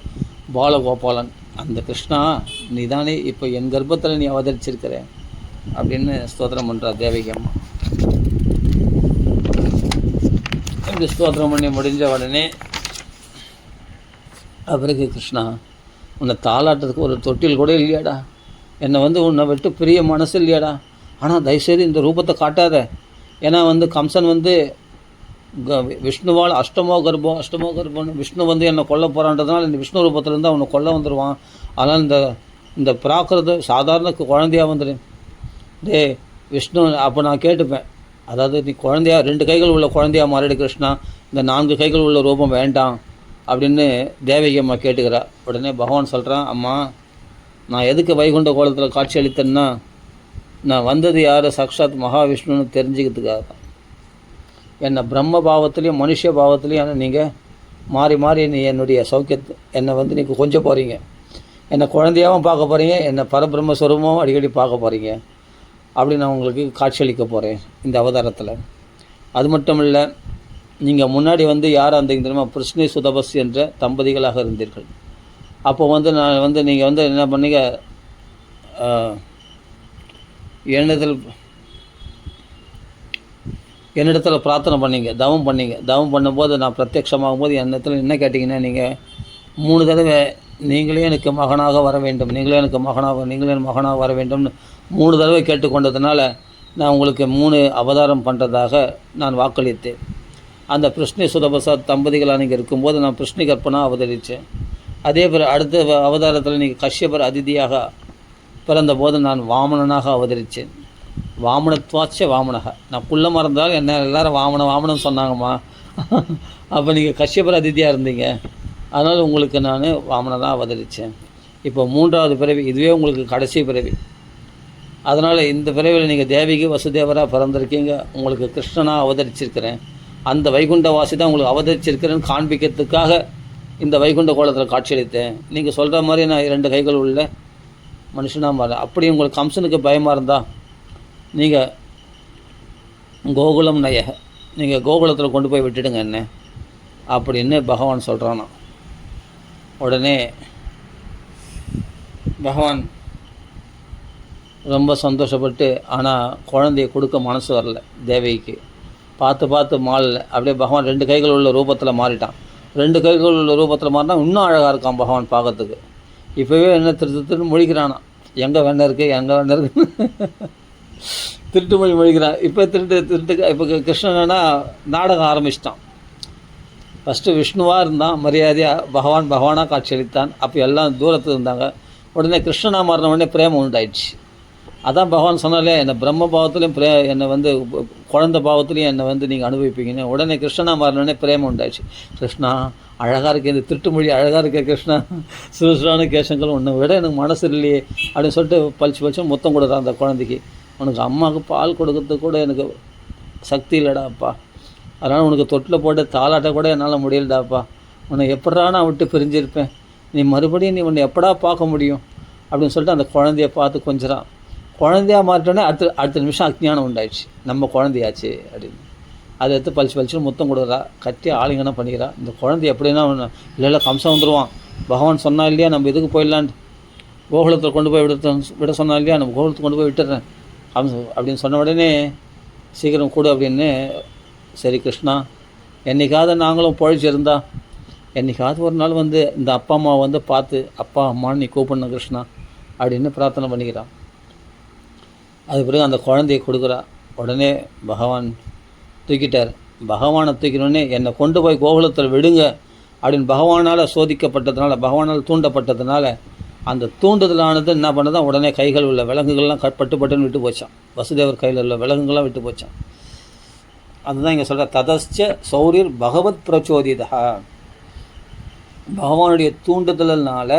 பாலகோபாலன். அந்த கிருஷ்ணா நீ தானே இப்போ என் கர்ப்பத்தில் நீ அவதரிச்சிருக்கிற அப்படின்னு ஸ்தோத்திரம் பண்ணுறா தேவகி அம்மா. இப்படி ஸ்தோத்திரம் பண்ணி முடிஞ்ச உடனே அவருக்கு, கிருஷ்ணா உன்னை தாளாட்டுறதுக்கு ஒரு தொட்டில் கூட இல்லையாடா, என்னை உன்னை விட்டு பிரிய மனசு இல்லையாடா, ஆனால் தயவுசெய்து இந்த ரூபத்தை காட்டாத. ஏன்னா கம்சன் விஷ்ணுவால் அஷ்டமோ கர்ப்பம்னு விஷ்ணு என்னை கொல்ல போகிறான்றதுனால இந்த விஷ்ணு ரூபத்திலேருந்து அவனை கொல்ல வந்துடுவான். ஆனால் இந்த பிராகிருத சாதாரண குழந்தையாக வந்துடும் டே விஷ்ணு. அப்போ நான் கேட்டுப்பேன், அதாவது நீ குழந்தையா 2 கைகள் உள்ள குழந்தையாக மாறிடு கிருஷ்ணா, இந்த 4 கைகள் உள்ள ரூபம் வேண்டாம் அப்படின்னு தேவகி அம்மா கேட்டுக்கிறா. உடனே பகவான் சொல்கிறான், அம்மா நான் எதுக்கு வைகுண்ட கோலத்தில் காட்சி அளித்தேன்னா நான் வந்தது யார், சாக்ஷாத் மகாவிஷ்ணுன்னு தெரிஞ்சுக்கிறதுக்காக தான். என்னை பிரம்ம பாவத்துலேயும் மனுஷ பாவத்துலேயும் நீங்கள் மாறி மாறி நீ என்னுடைய சௌக்கியத்தை என்னை நீங்கள் கொஞ்சம் போகிறீங்க, என்னை குழந்தையாகவும் பார்க்க போகிறீங்க, என்னை பரபிரம்மஸ்வரூபமாகவும் அடிக்கடி பார்க்க போகிறீங்க. அப்படி நான் உங்களுக்கு காட்சியளிக்க போகிறேன் இந்த அவதாரத்தில். அது மட்டும் இல்லை, நீங்கள் முன்னாடி யார் அந்த தெரியுமா, பிருஷ்ணி சுதபஸ் என்ற தம்பதிகளாக இருந்தீர்கள். அப்போ நான் நீங்கள் என்ன பண்ணீங்க, என்னிடத்தில் பிரார்த்தனை பண்ணீங்க, தவம் பண்ணீங்க. தவம் பண்ணும்போது நான் பிரத்யட்சமாகும் போது என்னிடத்தில் என்ன கேட்டிங்கன்னா, நீங்கள் 3 தடவை நீங்களே எனக்கு மகனாக வர வேண்டும், நீங்களே எனக்கு மகனாக வர வேண்டும்னு 3 தடவை கேட்டுக்கொண்டதுனால நான் உங்களுக்கு 3 அவதாரம் பண்ணுறதாக நான் வாக்களித்தேன். அந்த பிருஷ்ணி சுதபசாத் தம்பதிகளாக நீங்கள் இருக்கும்போது நான் பிருஷ்ணி கற்பனாக அவதரித்தேன். அதே அடுத்த அவதாரத்தில் நீங்கள் கஷ்யபர் அதிதியாக பிறந்தபோது நான் வாமனனாக அவதரித்தேன். வாமனத்வாச்ச வாமனக. நான் குள்ளமாக இருந்தாலும் என்ன எல்லோரும் வாமனன்னு சொன்னாங்கம்மா. அப்போ நீங்கள் கஷ்யபர் அதிதியாக இருந்தீங்க, அதனால் உங்களுக்கு நான் வாமனதான் அவதரித்தேன். இப்போ 3வது பிறவி, இதுவே உங்களுக்கு கடைசி பிறவி. அதனால் இந்த பிறவியில் நீங்கள் தேவிக்கு வசுதேவராக பிறந்திருக்கீங்க, உங்களுக்கு கிருஷ்ணனாக அவதரிச்சிருக்கிறேன், அந்த வைகுண்ட வாசி தான் உங்களுக்கு அவதரிச்சிருக்கிறேன்னு காண்பிக்கிறதுக்காக இந்த வைகுண்ட கோலத்தில் காட்சியளித்தேன். நீங்கள் சொல்கிற மாதிரி நான் 2 கைகள் உள்ள மனுஷனாக மாறேன். அப்படி உங்களுக்கு கம்சனுக்கு பயமாக இருந்தால் நீங்கள் கோகுலம் நய, நீங்கள் கோகுலத்தில் கொண்டு போய் விட்டுடுங்க என்ன அப்படின்னு பகவான் சொல்கிறானா. உடனே பகவான் ரொம்ப சந்தோஷப்பட்டு, ஆனால் குழந்தைய கொடுக்க மனசு வரல தேவிக்கு. பார்த்து மாறல. அப்படியே பகவான் 2 கைகள் உள்ள ரூபத்தில் மாறிட்டான். 2 கைகள் உள்ள ரூபத்தில் மாறினா இன்னும் அழகாக இருக்கான் பகவான் பார்க்கறதுக்கு. இப்போவே என்ன திருத்துன்னு முழிக்கிறானா, எங்கே வெண்ணெய் இருக்குது திருட்டு மொழி முழிக்கிறான். இப்போ இப்போ கிருஷ்ணனா நாடகம் ஆரம்பிச்சிட்டான். ஃபஸ்ட்டு விஷ்ணுவாக இருந்தான், மரியாதையாக பகவானாக காட்சியளித்தான். அப்போ எல்லாம் தூரத்தில் இருந்தாங்க. உடனே கிருஷ்ணனா மாறின உடனே பிரேமம் உண்டாயிடுச்சு. அதான் பகவான் சொன்னாலே, என்னை பிரம்ம பாவத்துலேயும் என்னை குழந்தை பாவத்துலேயும் என்னை நீங்கள் அனுபவிப்பீங்கன்னு. உடனே கிருஷ்ணனா மாறினோடனே பிரேமம் உண்டாயிடுச்சு. கிருஷ்ணா அழகாக இருக்குது, இந்த திருட்டு மொழி அழகாக இருக்கே கிருஷ்ணா, சுறுசுறான கேசங்கள் ஒன்று விட எனக்கு மனசு இல்லையே அப்படின்னு சொல்லிட்டு பளிச்சு முத்தம் கொடுக்குறான் அந்த குழந்தைக்கு. உனக்கு அம்மாவுக்கு பால் கொடுக்கறதுக்கு கூட எனக்கு சக்தி இல்லைடாப்பா, அதனால் உனக்கு தொட்டில் போட்டு தாளாட்ட கூட என்னால் முடியலடாப்பா, உன்னை எப்படா நான் விட்டு பிரிஞ்சிருப்பேன், நீ மறுபடியும் நீ உன்னை எப்படா பார்க்க முடியும் அப்படின்னு சொல்லிட்டு அந்த குழந்தைய பார்த்து கொஞ்சறான். குழந்தையாக மாறிட்டோன்னே அடுத்த நிமிஷம் அஜ்ஞானம் உண்டாயிடுச்சு, நம்ம குழந்தையாச்சு அப்படின்னு. அதை எடுத்து பளிச்சு முத்தம் கொடுக்குறா, கட்டி ஆலிங்கனம் பண்ணிக்கிறா. இந்த குழந்தை எப்படின்னா இல்லை கம்சம் வந்துடுவான், பகவான் சொன்னா இல்லையா நம்ம இதுக்கு போயிடலான்ட்டு, கோகுலத்தில் கொண்டு போய் விட சொன்னா இல்லையா, நம்ம கோகுலத்துக்கு கொண்டு போய் விட்டுறேன் கம்சம் அப்படின்னு சொன்ன உடனே சீக்கிரம் கொடு அப்படின்னு. சரி கிருஷ்ணா, என்றைக்காவது நாங்களும் பொழைச்சிருந்தா என்றைக்காவது ஒரு நாள் இந்த அப்பா அம்மாவை பார்த்து அப்பா அம்மான்னு நீ கூப்பிடணும் கிருஷ்ணா அப்படின்னு பிரார்த்தனை பண்ணிக்கிறான். அது பிறகு அந்த குழந்தையை கொடுக்குறா. உடனே பகவான் தூக்கிட்டார். பகவானை தூக்கினோடனே என்னை கொண்டு போய் கோகுலத்தில் விடுங்க அப்படின்னு பகவானால் சோதிக்கப்பட்டதுனால, பகவானால் தூண்டப்பட்டதுனால அந்த தூண்டுதலானது என்ன பண்ணதான், உடனே கைகள் உள்ள விலங்குகள்லாம் பட்டுன்னு விட்டு போச்சான். வசுதேவர் கையில் உள்ள விலங்குகள்லாம் விட்டு போச்சான். அதுதான் இங்கே சொல்கிற ததஸ்ச சௌரியர் பகவத் பிரச்சோதிதா. பகவானுடைய தூண்டுதலினால,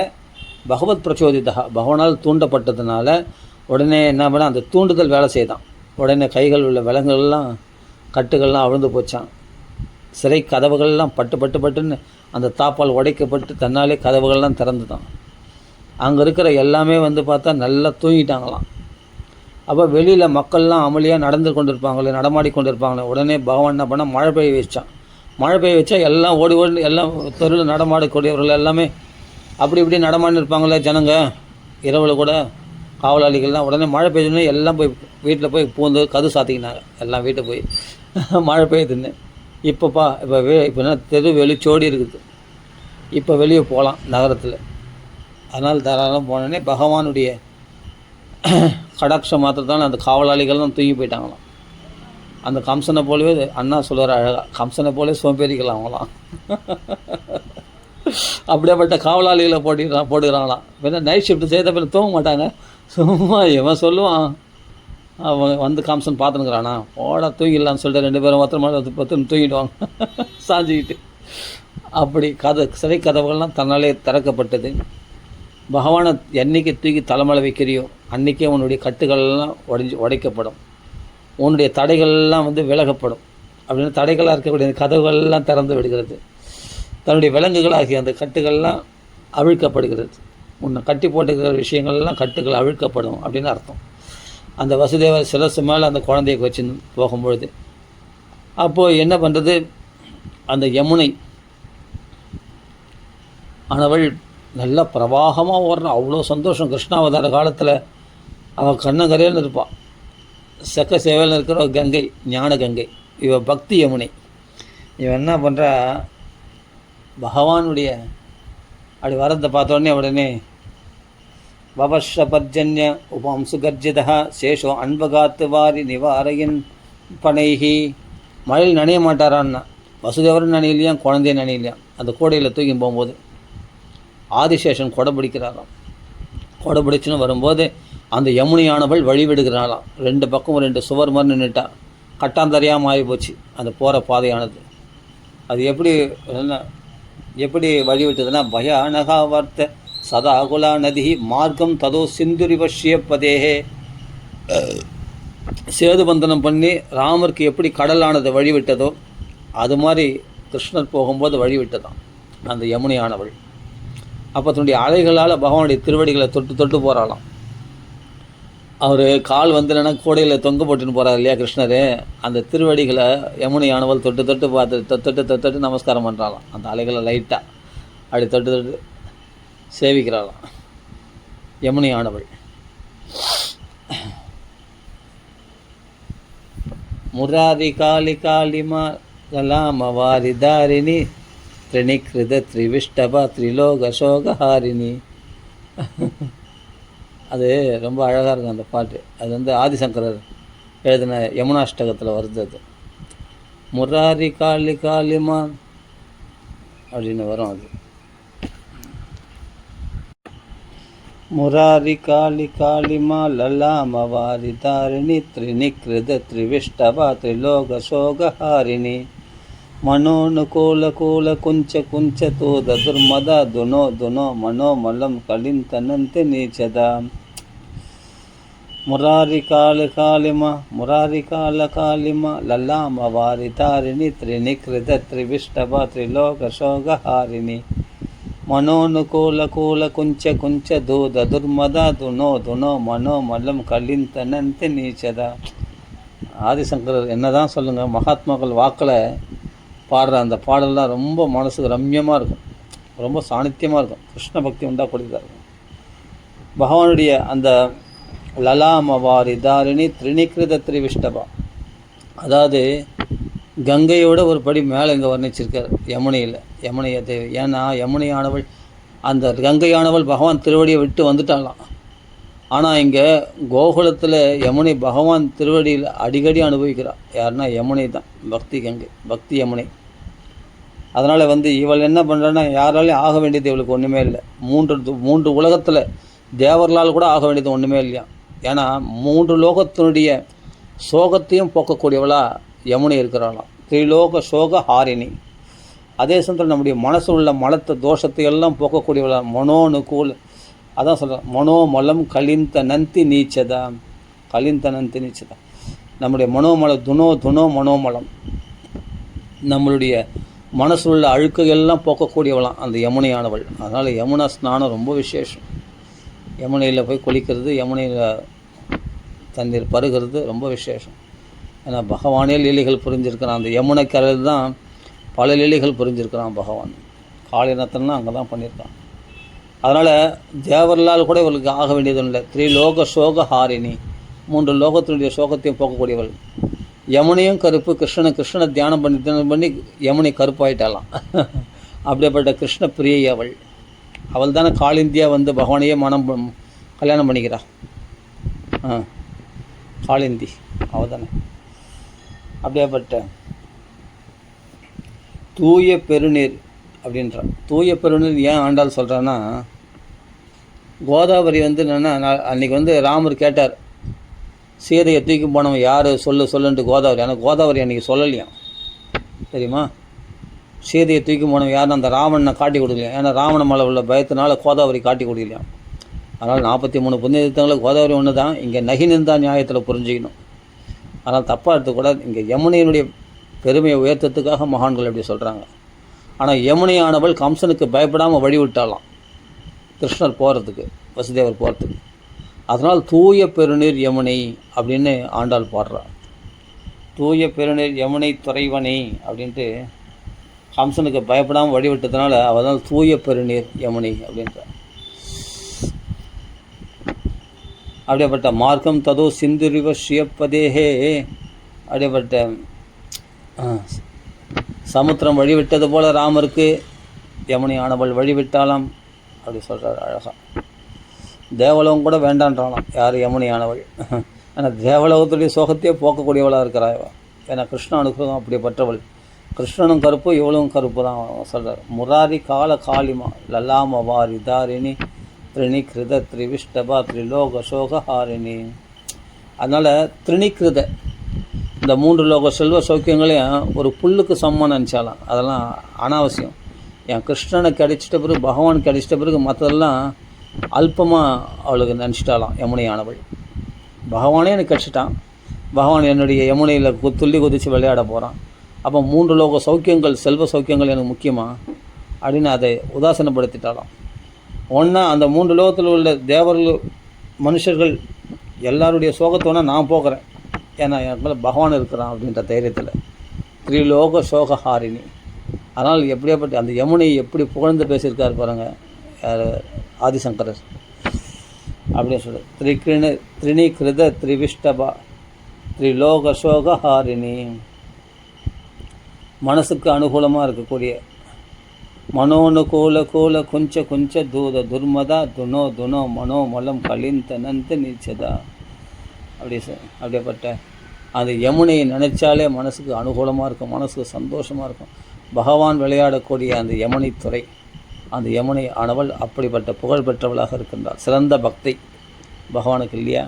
பகவத் பிரச்சோதிதா பகவானால் தூண்டப்பட்டதுனால உடனே என்ன பண்ண, அந்த தூண்டுதல் வேலை செய்தான். உடனே கைகள் உள்ள விலங்குகள்லாம் கட்டுகள்லாம் அவிழ்ந்து போச்சான். சிறை கதவுகள்லாம் பட்டுன்னு அந்த தாப்பால் உடைக்கப்பட்டு தன்னாலே கதவுகள்லாம் திறந்து தான். அங்கே இருக்கிற எல்லாமே பார்த்தா நல்லா தூங்கிட்டாங்களாம். அப்போ வெளியில் மக்கள்லாம் அமளியாக நடமாடி கொண்டு இருப்பாங்களே. உடனே பகவான் என்ன பண்ணால் மழை பெய்ய வச்சான். மழை பெய்ய வச்சா எல்லாம் ஓடி எல்லாம் தெருவில் நடமாடக்கூடியவர்கள் எல்லாமே அப்படி இப்படி நடமாடி இருப்பாங்களே ஜனங்க, இரவில் கூட காவலாளிகள்லாம். உடனே மழை பெய்யுதுன்னு எல்லாம் போய் வீட்டில் போய் பூந்து கது சாத்திக்கினாங்க எல்லாம் வீட்டை போய். மழை பெய்யுதுன்னு இப்போ என்ன தெரு வெளிச்சோடி இருக்குது, இப்போ வெளியே போகலாம் நகரத்தில். அதனால் தாராளம் போனோடனே பகவானுடைய கடாட்சம் மாத்திரத்தால் அந்த காவலாளிகள்லாம் தூங்கி போயிட்டாங்களாம். அந்த கம்சனை போலவே அண்ணா சொல்லுவார் அழகாக, கம்சனை போலே சோம்பேறிக்கலாம் அவங்களாம். அப்படியேப்பட்ட காவலாளிகளை போட்டுக்கிறாங்களாம். பின்ன நைட் ஷிஃப்ட் செய்த பின்ன தூங்க மாட்டாங்க, சும்மா இவன் சொல்லுவான் அவன் கம்சன் பார்த்துனுக்குறானா ஓடா தூங்கிடலான்னு சொல்லிட்டு 2 பேரும் பத்து தூங்கிடுவாங்க சாஞ்சிக்கிட்டு. அப்படி சிறை கதவுகள்லாம் தன்னாலே திறக்கப்பட்டது. பகவானை என்னைக்கு தூக்கி தலைமலை வைக்கிறியோ அன்றைக்கே உன்னுடைய கட்டுகள்லாம் உடைக்கப்படும், உன்னுடைய தடைகள்லாம் விலகப்படும் அப்படின்னு. தடைகளாக இருக்கக்கூடிய கதவுகள்லாம் திறந்து விடுகிறது, தன்னுடைய விலங்குகளாகிய அந்த கட்டுகள்லாம் அவிழ்க்கப்படுகிறது. உன்னை கட்டி போட்டுக்கிற விஷயங்கள்லாம் கட்டுகள் அவிழ்க்கப்படும் அப்படின்னு அர்த்தம். அந்த வசுதேவர் சிரசு மேலே அந்த குழந்தைய வச்சு போகும்பொழுது அப்போது என்ன பண்ணுறது, அந்த யமுனை ஆனவள் நல்லா பிரவாகமாக ஓடுறான். அவ்வளோ சந்தோஷம். கிருஷ்ணாவதார காலத்தில் அவள் கண்ணங்கரையில் இருப்பாள். செக்க சேவையில் இருக்கிற கங்கை, ஞான கங்கை. இவள் பக்தி யமுனை. இவன் என்ன பண்ணுறா, பகவானுடைய அப்படி வரத்தை பார்த்தோடனே உடனே வவஷபர்ஜன்ய உபம்சுகர்ஜிதா சேஷோ அன்பகாத்து வாரி நிவாரையின் பனைகி. மழையில் நனைய மாட்டாரான்னா, வசுதேவரும் நனையிலையாம், குழந்தைய நனையிலையாம். அந்த கூடையில் தூக்கி போகும்போது ஆதிசேஷன் கொடை பிடிக்கிறாராம். கொடை பிடிச்சுன்னு வரும்போது அந்த யமுனையானவள் வழிவிடுகிறாளாம். 2 பக்கம் 2 சுவர் மாதிரி நின்றுட்டா, கட்டாந்தரையாக மாறி போச்சு அந்த போகிற பாதையானது. அது எப்படி வழிவிட்டதுன்னா, பயானகா வர்த்த சதாகுலா நதி மார்க்கம் ததோ சிந்துரிவஷ்யப்பதேகே. சேதுபந்தனம் பண்ணி ராமருக்கு எப்படி கடலானது வழிவிட்டதோ அது மாதிரி கிருஷ்ணர் போகும்போது வழிவிட்டதான் அந்த யமுனையானவள். அப்போ தன்னுடைய அலைகளால் பகவானுடைய திருவடிகளை தொட்டு தொட்டு போகிறாளாம். அவர் கால் வந்து என்னென்னா கூடையில் தொங்க போட்டுன்னு போகிறார் இல்லையா கிருஷ்ணர், அந்த திருவடிகளை யமுனையானவள் தொட்டு தொட்டு பார்த்து தொட்டு நமஸ்காரம் பண்ணுறாளாம். அந்த அலைகளை லைட்டாக அப்படி தொட்டு தொட்டு சேவிக்கிறாளாம் யமுனையானவள். முராரி காளி காளிமா கலாம வாரிதாரிணி திரிணிகிருத திரிவிஷ்டபா திரிலோக சோகஹாரிணி. அது ரொம்ப அழகாக இருக்கும் அந்த பாட்டு. அது வந்து ஆதிசங்கரர் எழுதின யமுனாஷ்டகத்தில் வருது. அது முராரி காளி காளிமா அப்படின்னு வரும். அது முராரி காளி காளிமா லலாம வாரிதாரிணி திரிணிகிருத திரிவிஷ்டபா திரிலோக சோகஹாரிணி மனோனுகூல கூல குஞ்ச குஞ்ச தூத துர்மத துனோ துனோ மனோமலம் கலிந்தனந்தி நீச்சதா. முராரி காளி காளிமா முராரி கால காளிமா லலாம வாரிதாரிணி திரிணிகிருத திரிவிஷ்டபா திரிலோக சோகஹாரிணி மனோனுகூல கூல குஞ்ச குஞ்ச தூத துர்மத துனோ துனோ மனோமலம் கலிந்தனந்தி நீச்சதா. ஆதிசங்கரர் என்னதான் சொல்லுங்கள், மகாத்மாக்கள் வாக்கில் பாடுற அந்த பாடல்லாம் ரொம்ப மனசுக்கு ரம்யமாக இருக்கும், ரொம்ப சாணித்தியமாக இருக்கும், கிருஷ்ண பக்தி உண்டாக்கூடியதாக இருக்கும். பகவானுடைய அந்த லலாமவாரி தாரிணி திரிணிகிருத திரிவிஷ்டபா, அதாவது கங்கையோட ஒரு படி மேலே இங்கே வர்ணிச்சிருக்கார் யமுனையை தேவி. ஏன்னா யமுனையானவள் அந்த கங்கையானவள் பகவான் திருவடியை விட்டு வந்துட்டாலாம். ஆனால் இங்கே கோகுலத்தில் யமுனை பகவான் திருவடியில் அடிக்கடி அனுபவிக்கிறாள். யாருன்னா யமுனை தான், பக்தி கங்கை, பக்தி யமுனை. அதனால் வந்து இவள் என்ன பண்ணுறான்னா, யாராலையும் ஆக வேண்டியது இவளுக்கு ஒன்றுமே இல்லை. மூன்று உலகத்தில் தேவர்களால் கூட ஆக வேண்டியது ஒன்றுமே இல்லையா. ஏன்னா 3 லோகத்தினுடைய சோகத்தையும் போக்கக்கூடியவளா யமுனை இருக்கிறாளாம். திரிலோக சோக ஹாரிணி. அதே சமயத்தில் நம்முடைய மனசில் உள்ள மலத்தை தோஷத்தை எல்லாம் போக்கக்கூடியவளா மனோனுகூல். அதான் சொல்கிறேன், மனோமலம் கலிந்த நந்தி நீச்சதா. நம்முடைய மனோமல துனோ மனோமலம், நம்மளுடைய மனசில் உள்ள அழுக்கையெல்லாம் போக்கக்கூடியவளாம் அந்த யமுனையானவள். அதனால் யமுனா ஸ்நானம் ரொம்ப விசேஷம். யமுனையில் போய் குளிக்கிறது, யமுனையில் தண்ணீர் பருகிறது ரொம்ப விசேஷம். ஏன்னா பகவானே லீலைகள் புரிஞ்சிருக்கிறான். அந்த யமுனை கரையில் தான் பல லீலைகள் புரிஞ்சிருக்கிறான் பகவான். காளிநத்தன்னா அங்கே தான் பண்ணியிருக்கான். அதனால் தேவர்களால் கூட இவளுக்கு ஆக வேண்டியது இல்லை. திரிலோக சோக ஹாரிணி, 3 லோகத்தினுடைய சோகத்தையும் போக்கக்கூடியவள். யமுனையும் கருப்பு, கிருஷ்ணனை தியானம் பண்ணி யமுனை கருப்பாயிட்டாலாம். அப்படிப்பட்ட கிருஷ்ண பிரியை அவள் தானே காளிந்தியா வந்து பகவானையே கல்யாணம் பண்ணிக்கிறா. காளிந்தி அவள் தானே. அப்படியேப்பட்ட தூய பெருநீர் அப்படின்றான். தூய பெருநீர் ஏன் ஆண்டாள் சொல்கிறான்னா, கோதாவரி வந்து என்னென்னா, அன்றைக்கி வந்து ராமர் கேட்டார் சீதையை தூக்கி போனவன் யார் சொல்லுன்ட்டு கோதாவரி. ஆனால் கோதாவரி அன்றைக்கி சொல்லலையாம், தெரியுமா? சீதையை தூக்கி போனவன் யாருன்னு அந்த ராவணனை காட்டி கொடுக்கலையாம். ஏன்னா ராவண மலை உள்ள பயத்தினால கோதாவரி காட்டி கொடுக்கலையாம். அதனால் 43 புண்ணியத்தங்களை கோதாவரி ஒன்று தான். இங்கே நகினிந்தா நியாயத்தில் புரிஞ்சுக்கணும். அதனால் தப்பாக எடுத்துக்கூடாது. இங்கே யமுனையினுடைய பெருமையை உயர்த்தத்துக்காக மகான்கள் எப்படி சொல்கிறாங்க. ஆனால் யமுனையானவள் கம்சனுக்கு பயப்படாமல் வழிவிட்டாலாம் கிருஷ்ணர் போகிறதுக்கு, வசுதேவர் போகிறதுக்கு. அதனால் தூய பெருநீர் யமுனை அப்படின்னு ஆண்டாள் பாடுறார். தூய பெருநீர் யமுனை துறைவனை அப்படின்ட்டு கம்சனுக்கு பயப்படாமல் வழிவிட்டதுனால அவனால் தூய பெருநீர் யமுனை அப்படின்றார். அப்படியேப்பட்ட மார்க்கம் ததோ சிந்துரிவ ஸ்ரீயப்பதேகே. அப்படியேப்பட்ட சமுத்திரம் வழிவிட்டது போல் ராமருக்கு யமுனையானவள் வழிவிட்டாலாம் அப்படி சொல்கிறார் அழகாக. தேவலோகம் கூட வேண்டான்றாலாம் யார் யமுனையானவள். ஏன்னா தேவலோகத்துடைய சோகத்தையே போக்கக்கூடியவளாக இருக்கிறாள். ஏன்னா கிருஷ்ண அனுகிரகம் அப்படிப்பட்டவள். கிருஷ்ணனும் கருப்பு, இவளும் கருப்பு தான் சொல்கிறார். முராரி கால காளிமா லலாம வாரி தாரிணி திரிணிகிருத திரிவிஷ்டபா திரிலோக சோகஹாரிணி. அதனால் திரிணிகிருத இந்த 3 லோக செல்வ சௌக்கியங்களையும் ஒரு புல்லுக்கு சமமாக நினச்சாலாம். அதெல்லாம் அனாவசியம். என் கிருஷ்ணனை கிடைச்சிட்ட பிறகு, பகவான் கிடைச்சிட்ட பிறகு மற்றதெல்லாம் அல்பமாக அவளுக்கு நினச்சிட்டாலாம் யமுனையானவள். பகவானே எனக்கு கிடச்சிட்டான், பகவான் என்னுடைய யமுனையில் துள்ளி குதித்து விளையாட போகிறான், அப்போ 3 லோக சௌக்கியங்கள் செல்வ சௌக்கியங்கள் எனக்கு முக்கியமாக அப்படின்னு அதை உதாசீனப்படுத்திட்டாலாம். ஒன்றா அந்த 3 லோகத்தில் உள்ள தேவர்கள் மனுஷர்கள் எல்லாருடைய சோகத்தோன்னா நான் போகிறேன், ஏன்னா எனக்கு மேலே பகவான் இருக்கிறான் அப்படின்ற தைரியத்தில். திரிலோக சோகஹாரிணி. அதனால் எப்படியாப்பட்ட அந்த யமுனை எப்படி புகழ்ந்து பேசியிருக்கார் பாருங்கள் யார், ஆதிசங்கரர். அப்படியே சொல்ல திரிணிகிருத திரிவிஷ்டபா திரிலோக சோகஹாரிணி. மனசுக்கு அனுகூலமாக இருக்கக்கூடிய மனோனுகூல கூல குஞ்ச குஞ்ச தூத துர்மதா துனோ துனோ மனோ மலம் கலிந்தனந்து நீச்சதா. அப்படியேப்பட்ட அந்த யமுனையை நினைச்சாலே மனசுக்கு அனுகூலமாக இருக்கும், மனசுக்கு சந்தோஷமாக இருக்கும். பகவான் விளையாடக்கூடிய அந்த யமுனை துறை, அந்த யமுனை ஆனவள் அப்படிப்பட்ட புகழ் பெற்றவளாக இருக்கின்றாள். சிறந்த பக்தி பகவானுக்கு இல்லையா?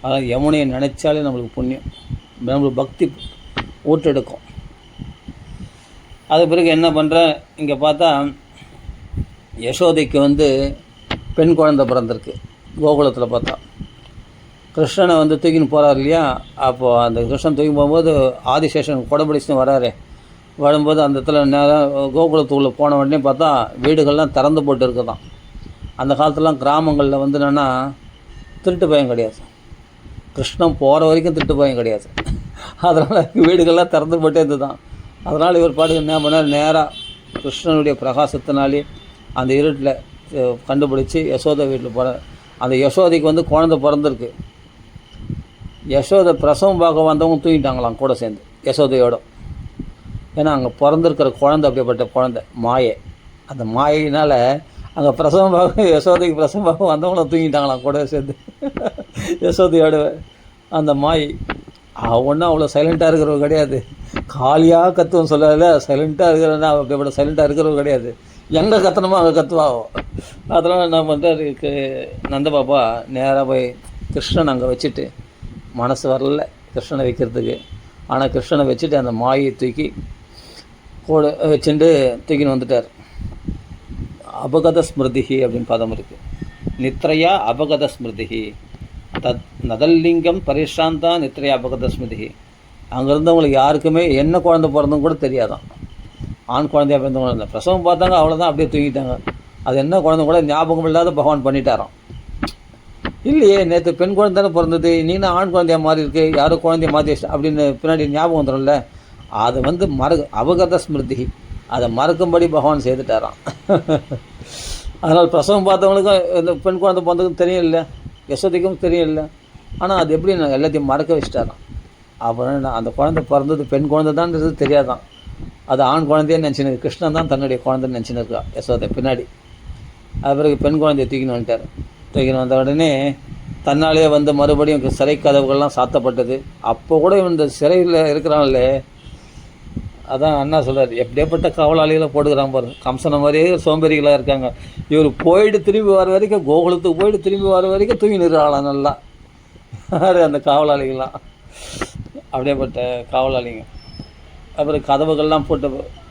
அதனால் யமுனையை நினைச்சாலே நம்மளுக்கு புண்ணியம், நம்மளுக்கு பக்தி ஊட்டெடுக்கும். அது பிறகு என்ன பண்ணுறேன், இங்கே பார்த்தா யசோதைக்கு பெண் குழந்தை பிறந்திருக்கு. கோகுலத்தில் பார்த்தா கிருஷ்ணனை தூக்கின்னு போகிறார் இல்லையா? அப்போது அந்த கிருஷ்ணன் தூக்கி போகும்போது ஆதிசேஷன் கொடைபிடிச்சுன்னு வராரு. வரும்போது அந்த இடத்துல நேரம் கோகுலத்துக்குள்ளே போன உடனே பார்த்தா வீடுகள்லாம் திறந்து போட்டு இருக்குதான். அந்த காலத்துலலாம் கிராமங்களில் என்னென்னா திருட்டு பயம் கிடையாது, கிருஷ்ணன் போகிற வரைக்கும் திருட்டு பயம் கிடையாது. அதனால் வீடுகள்லாம் திறந்து போட்டே இருந்துதான். அதனால் இவர் பாட்டுக்கு என்ன பண்ணார், நேராக கிருஷ்ணனுடைய பிரகாசத்தினாலே அந்த இருட்டில் கண்டுபிடிச்சி யசோதை வீட்டில் போகிறார். அந்த யசோதைக்கு குழந்தை பிறந்திருக்கு. யசோதை பிரசவம் பார்க்க வந்தவங்க தூங்கிட்டாங்களாம் கூட சேர்ந்து யசோதையோட. ஏன்னா அங்கே பிறந்திருக்கிற குழந்தை அப்படிப்பட்ட குழந்தை மாயை. அந்த மாயினால் அங்கே பிரசவம் பார்க்க யசோதைக்கு பிரசவம் பார்க்க வந்தவங்களும் தூங்கிட்டாங்களாம் கூட சேர்ந்து யசோதையோட. அந்த மாயை ஒன்றும் அவ்வளோ சைலண்ட்டாக இருக்கிறவங்க கிடையாது, காலியாக கத்துவன்னு சொல்லல, சைலண்ட்டாக இருக்கிறன்னா அப்படிப்பட்ட சைலண்ட்டாக இருக்கிறவங்க கிடையாது. எங்கே கத்தணுமோ அங்கே கத்துவாகும். அதனால் என்ன பண்ணுறதுக்கு நந்தபாபா நேராக போய் கிருஷ்ணன் அங்கே வச்சுட்டு, மனசு வரல கிருஷ்ணனை வைக்கிறதுக்கு, ஆனால் கிருஷ்ணனை வச்சுட்டு அந்த மாயை தூக்கி கூட வச்சுட்டு தூக்கின்னு வந்துட்டார். அபகத ஸ்மிருதிஹி அப்படின்னு பதம் இருக்குது. நித்ரையா அபகத ஸ்மிருதிஹி தத் நதல்லிங்கம் பரிஷாந்தா நித்ரையா அபகத ஸ்மிருதிஹி. அங்கே இருந்தவங்களுக்கு யாருக்குமே என்ன குழந்தை பிறந்தும் கூட தெரியாதான். ஆண் குழந்தையாக பிறந்தவங்க இல்லை, பிரசவம் பார்த்தாங்க அவ்வளோதான், அப்படியே தூங்கிட்டாங்க. அது என்ன குழந்தை கூட ஞாபகம் இல்லாத பகவான் பண்ணிட்டாராம். இல்லையே நேற்று பெண் குழந்தை தானே பிறந்தது, நீனா ஆண் குழந்தையாக மாறி இருக்கு, யாரும் குழந்தைய மாற்றி அப்படின்னு பின்னாடி ஞாபகம் வந்துடும்ல. அது அபகத ஸ்மிருதி, அதை மறக்கும்படி பகவான் செய்துட்டாராம். அதனால் பிரசவம் பார்த்தவங்களுக்கும் இந்த பெண் குழந்தை பிறந்ததுக்கும் தெரியும் இல்லை, யசோதைக்கும் தெரியும் இல்லை. ஆனால் அது எப்படி நான் எல்லாத்தையும் மறக்க வச்சுட்டாராம். அப்புறம் அந்த குழந்தை பிறந்தது பெண் குழந்தை தான்ன்றது தெரியாதான், அது ஆண் குழந்தையே நினச்சினு, கிருஷ்ணன் தான் தன்னுடைய குழந்தைன்னு நினச்சின்னு இருக்கா யசோதை பின்னாடி. அது பிறகு பெண் குழந்தைய தூக்கின்னு வந்துட்டார். தூக்கின்னு வந்த உடனே தன்னாலே மறுபடியும் சிறை கதவுகள்லாம் சாத்தப்பட்டது. அப்போ கூட இந்த சிறையில் இருக்கிறாங்களே, அதான் அண்ணா சொல்கிறார், எப்படியாப்பட்ட காவலாளிகளை போட்டுக்கிறான் பாருங்க. கம்சனை மாதிரியே சோம்பேறிகளாக இருக்காங்க. இவர் போயிட்டு திரும்பி வர வரைக்கும், கோகுலத்துக்கு போயிட்டு திரும்பி வர வரைக்கும் தூங்கி நிறுவலாம் நல்லா அந்த காவலாளிகள்லாம், அப்படியேப்பட்ட காவலாளிங்க. அப்புறம் கதவுகள்லாம்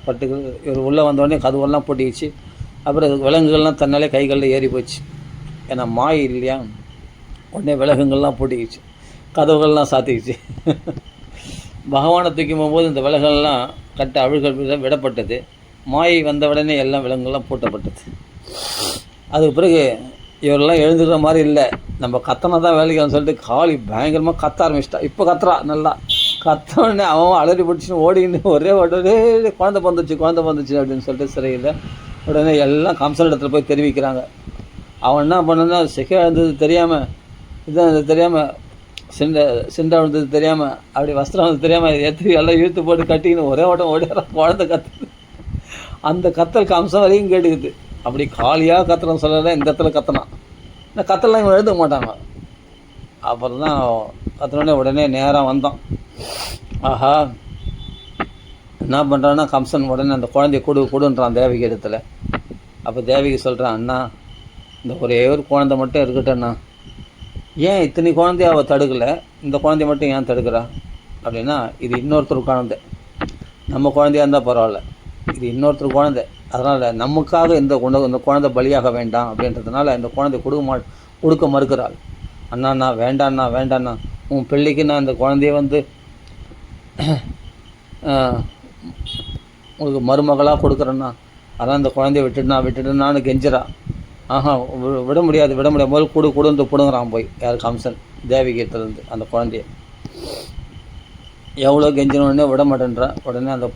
பட்டு இவர் உள்ளே வந்தோடனே கதவுகள்லாம் போட்டிக்கிச்சு. அப்புறம் விலங்குகள்லாம் தன்னாலே கைகளில் ஏறி போச்சு, ஏன்னா மாய் இல்லையா. உடனே விலங்குகள்லாம் போட்டிக்கிச்சு, கதவுகள்லாம் சாத்திக்கிச்சு. பகவானை தூக்கி போகும்போது இந்த விலங்குகள்லாம் கட்ட அழுகல் விடப்பட்டது. மாயை வந்த உடனே எல்லாம் விலங்குகள்லாம் பூட்டப்பட்டது. அதுக்கு பிறகு இவரெல்லாம் எழுந்துக்கிற மாதிரி இல்லை, நம்ம கத்தனை தான் வேலைக்கு சொல்லிட்டு காளி பயங்கரமாக கத்த ஆரம்பிச்சிட்டா. இப்போ கத்துறா நல்லா, கத்தோடனே அவன் அலறி பிடிச்சின்னு ஓடின்னு ஒரே குழந்தை வந்துச்சு அப்படின்னு சொல்லிட்டு சிறையில். உடனே எல்லாம் கம்சன் இடத்துல போய் தெரிவிக்கிறாங்க. அவன் என்ன பண்ணனா, சிகை இருந்தது தெரியாமல், இதான் தெரியாமல், சிண்டை விழுந்தது தெரியாமல், அப்படி வஸ்திரம் வந்து தெரியாமல் ஏற்றி எல்லாம் இழுத்து போட்டு கட்டிக்கின்னு ஒரே ஓட்டம் ஓடிடுறான். குழந்தை கத்துது. அந்த கத்தல் கம்சம் வரைக்கும் கேட்டுக்குது. அப்படி காலியாக கத்துறன்னு சொல்லலை, இந்த இடத்துல கத்தனான். இந்த கத்தலாம் இவன் எழுத மாட்டாங்க. அப்புறம் தான் கத்துனோடனே உடனே நேராக வந்தான். ஆஹா, என்ன பண்ணுறான்னா கம்சன் உடனே அந்த குழந்தைய கொடுன்றான் தேவிகை இடத்துல. அப்போ தேவிகை சொல்கிறான், அண்ணா இந்த ஒரே ஒரு குழந்தை மட்டும் இருக்கட்டேன்னா, ஏன் இத்தனை குழந்தைய அவள் தடுக்கலை, இந்த குழந்தைய மட்டும் ஏன் தடுக்கிறா அப்படின்னா, இது இன்னொருத்தர் குழந்தை. நம்ம குழந்தையாக இருந்தால் பரவாயில்ல, இது இன்னொருத்தர் குழந்தை. அதனால் நமக்காக இந்த குழந்தை பலியாக வேண்டாம் அப்படின்றதுனால இந்த குழந்தை கொடுக்க மறுக்கிறாள். அண்ணா வேண்டாண்ணா, உன் பிள்ளைக்கு நான் இந்த குழந்தைய வந்து உங்களுக்கு மருமகளாக கொடுக்குறேன்னா, அதான் இந்த குழந்தைய விட்டுட்டுனான்னு கெஞ்சிரா. விட முடியாது முதல் கொடுந்து பிடுங்குறான் போய். யார்? கம்சன் தேவகிட்டேருந்து அந்த குழந்தைய. எவ்வளோ கெஞ்சினோடனே விட மாட்டேன்றா. உடனே அந்த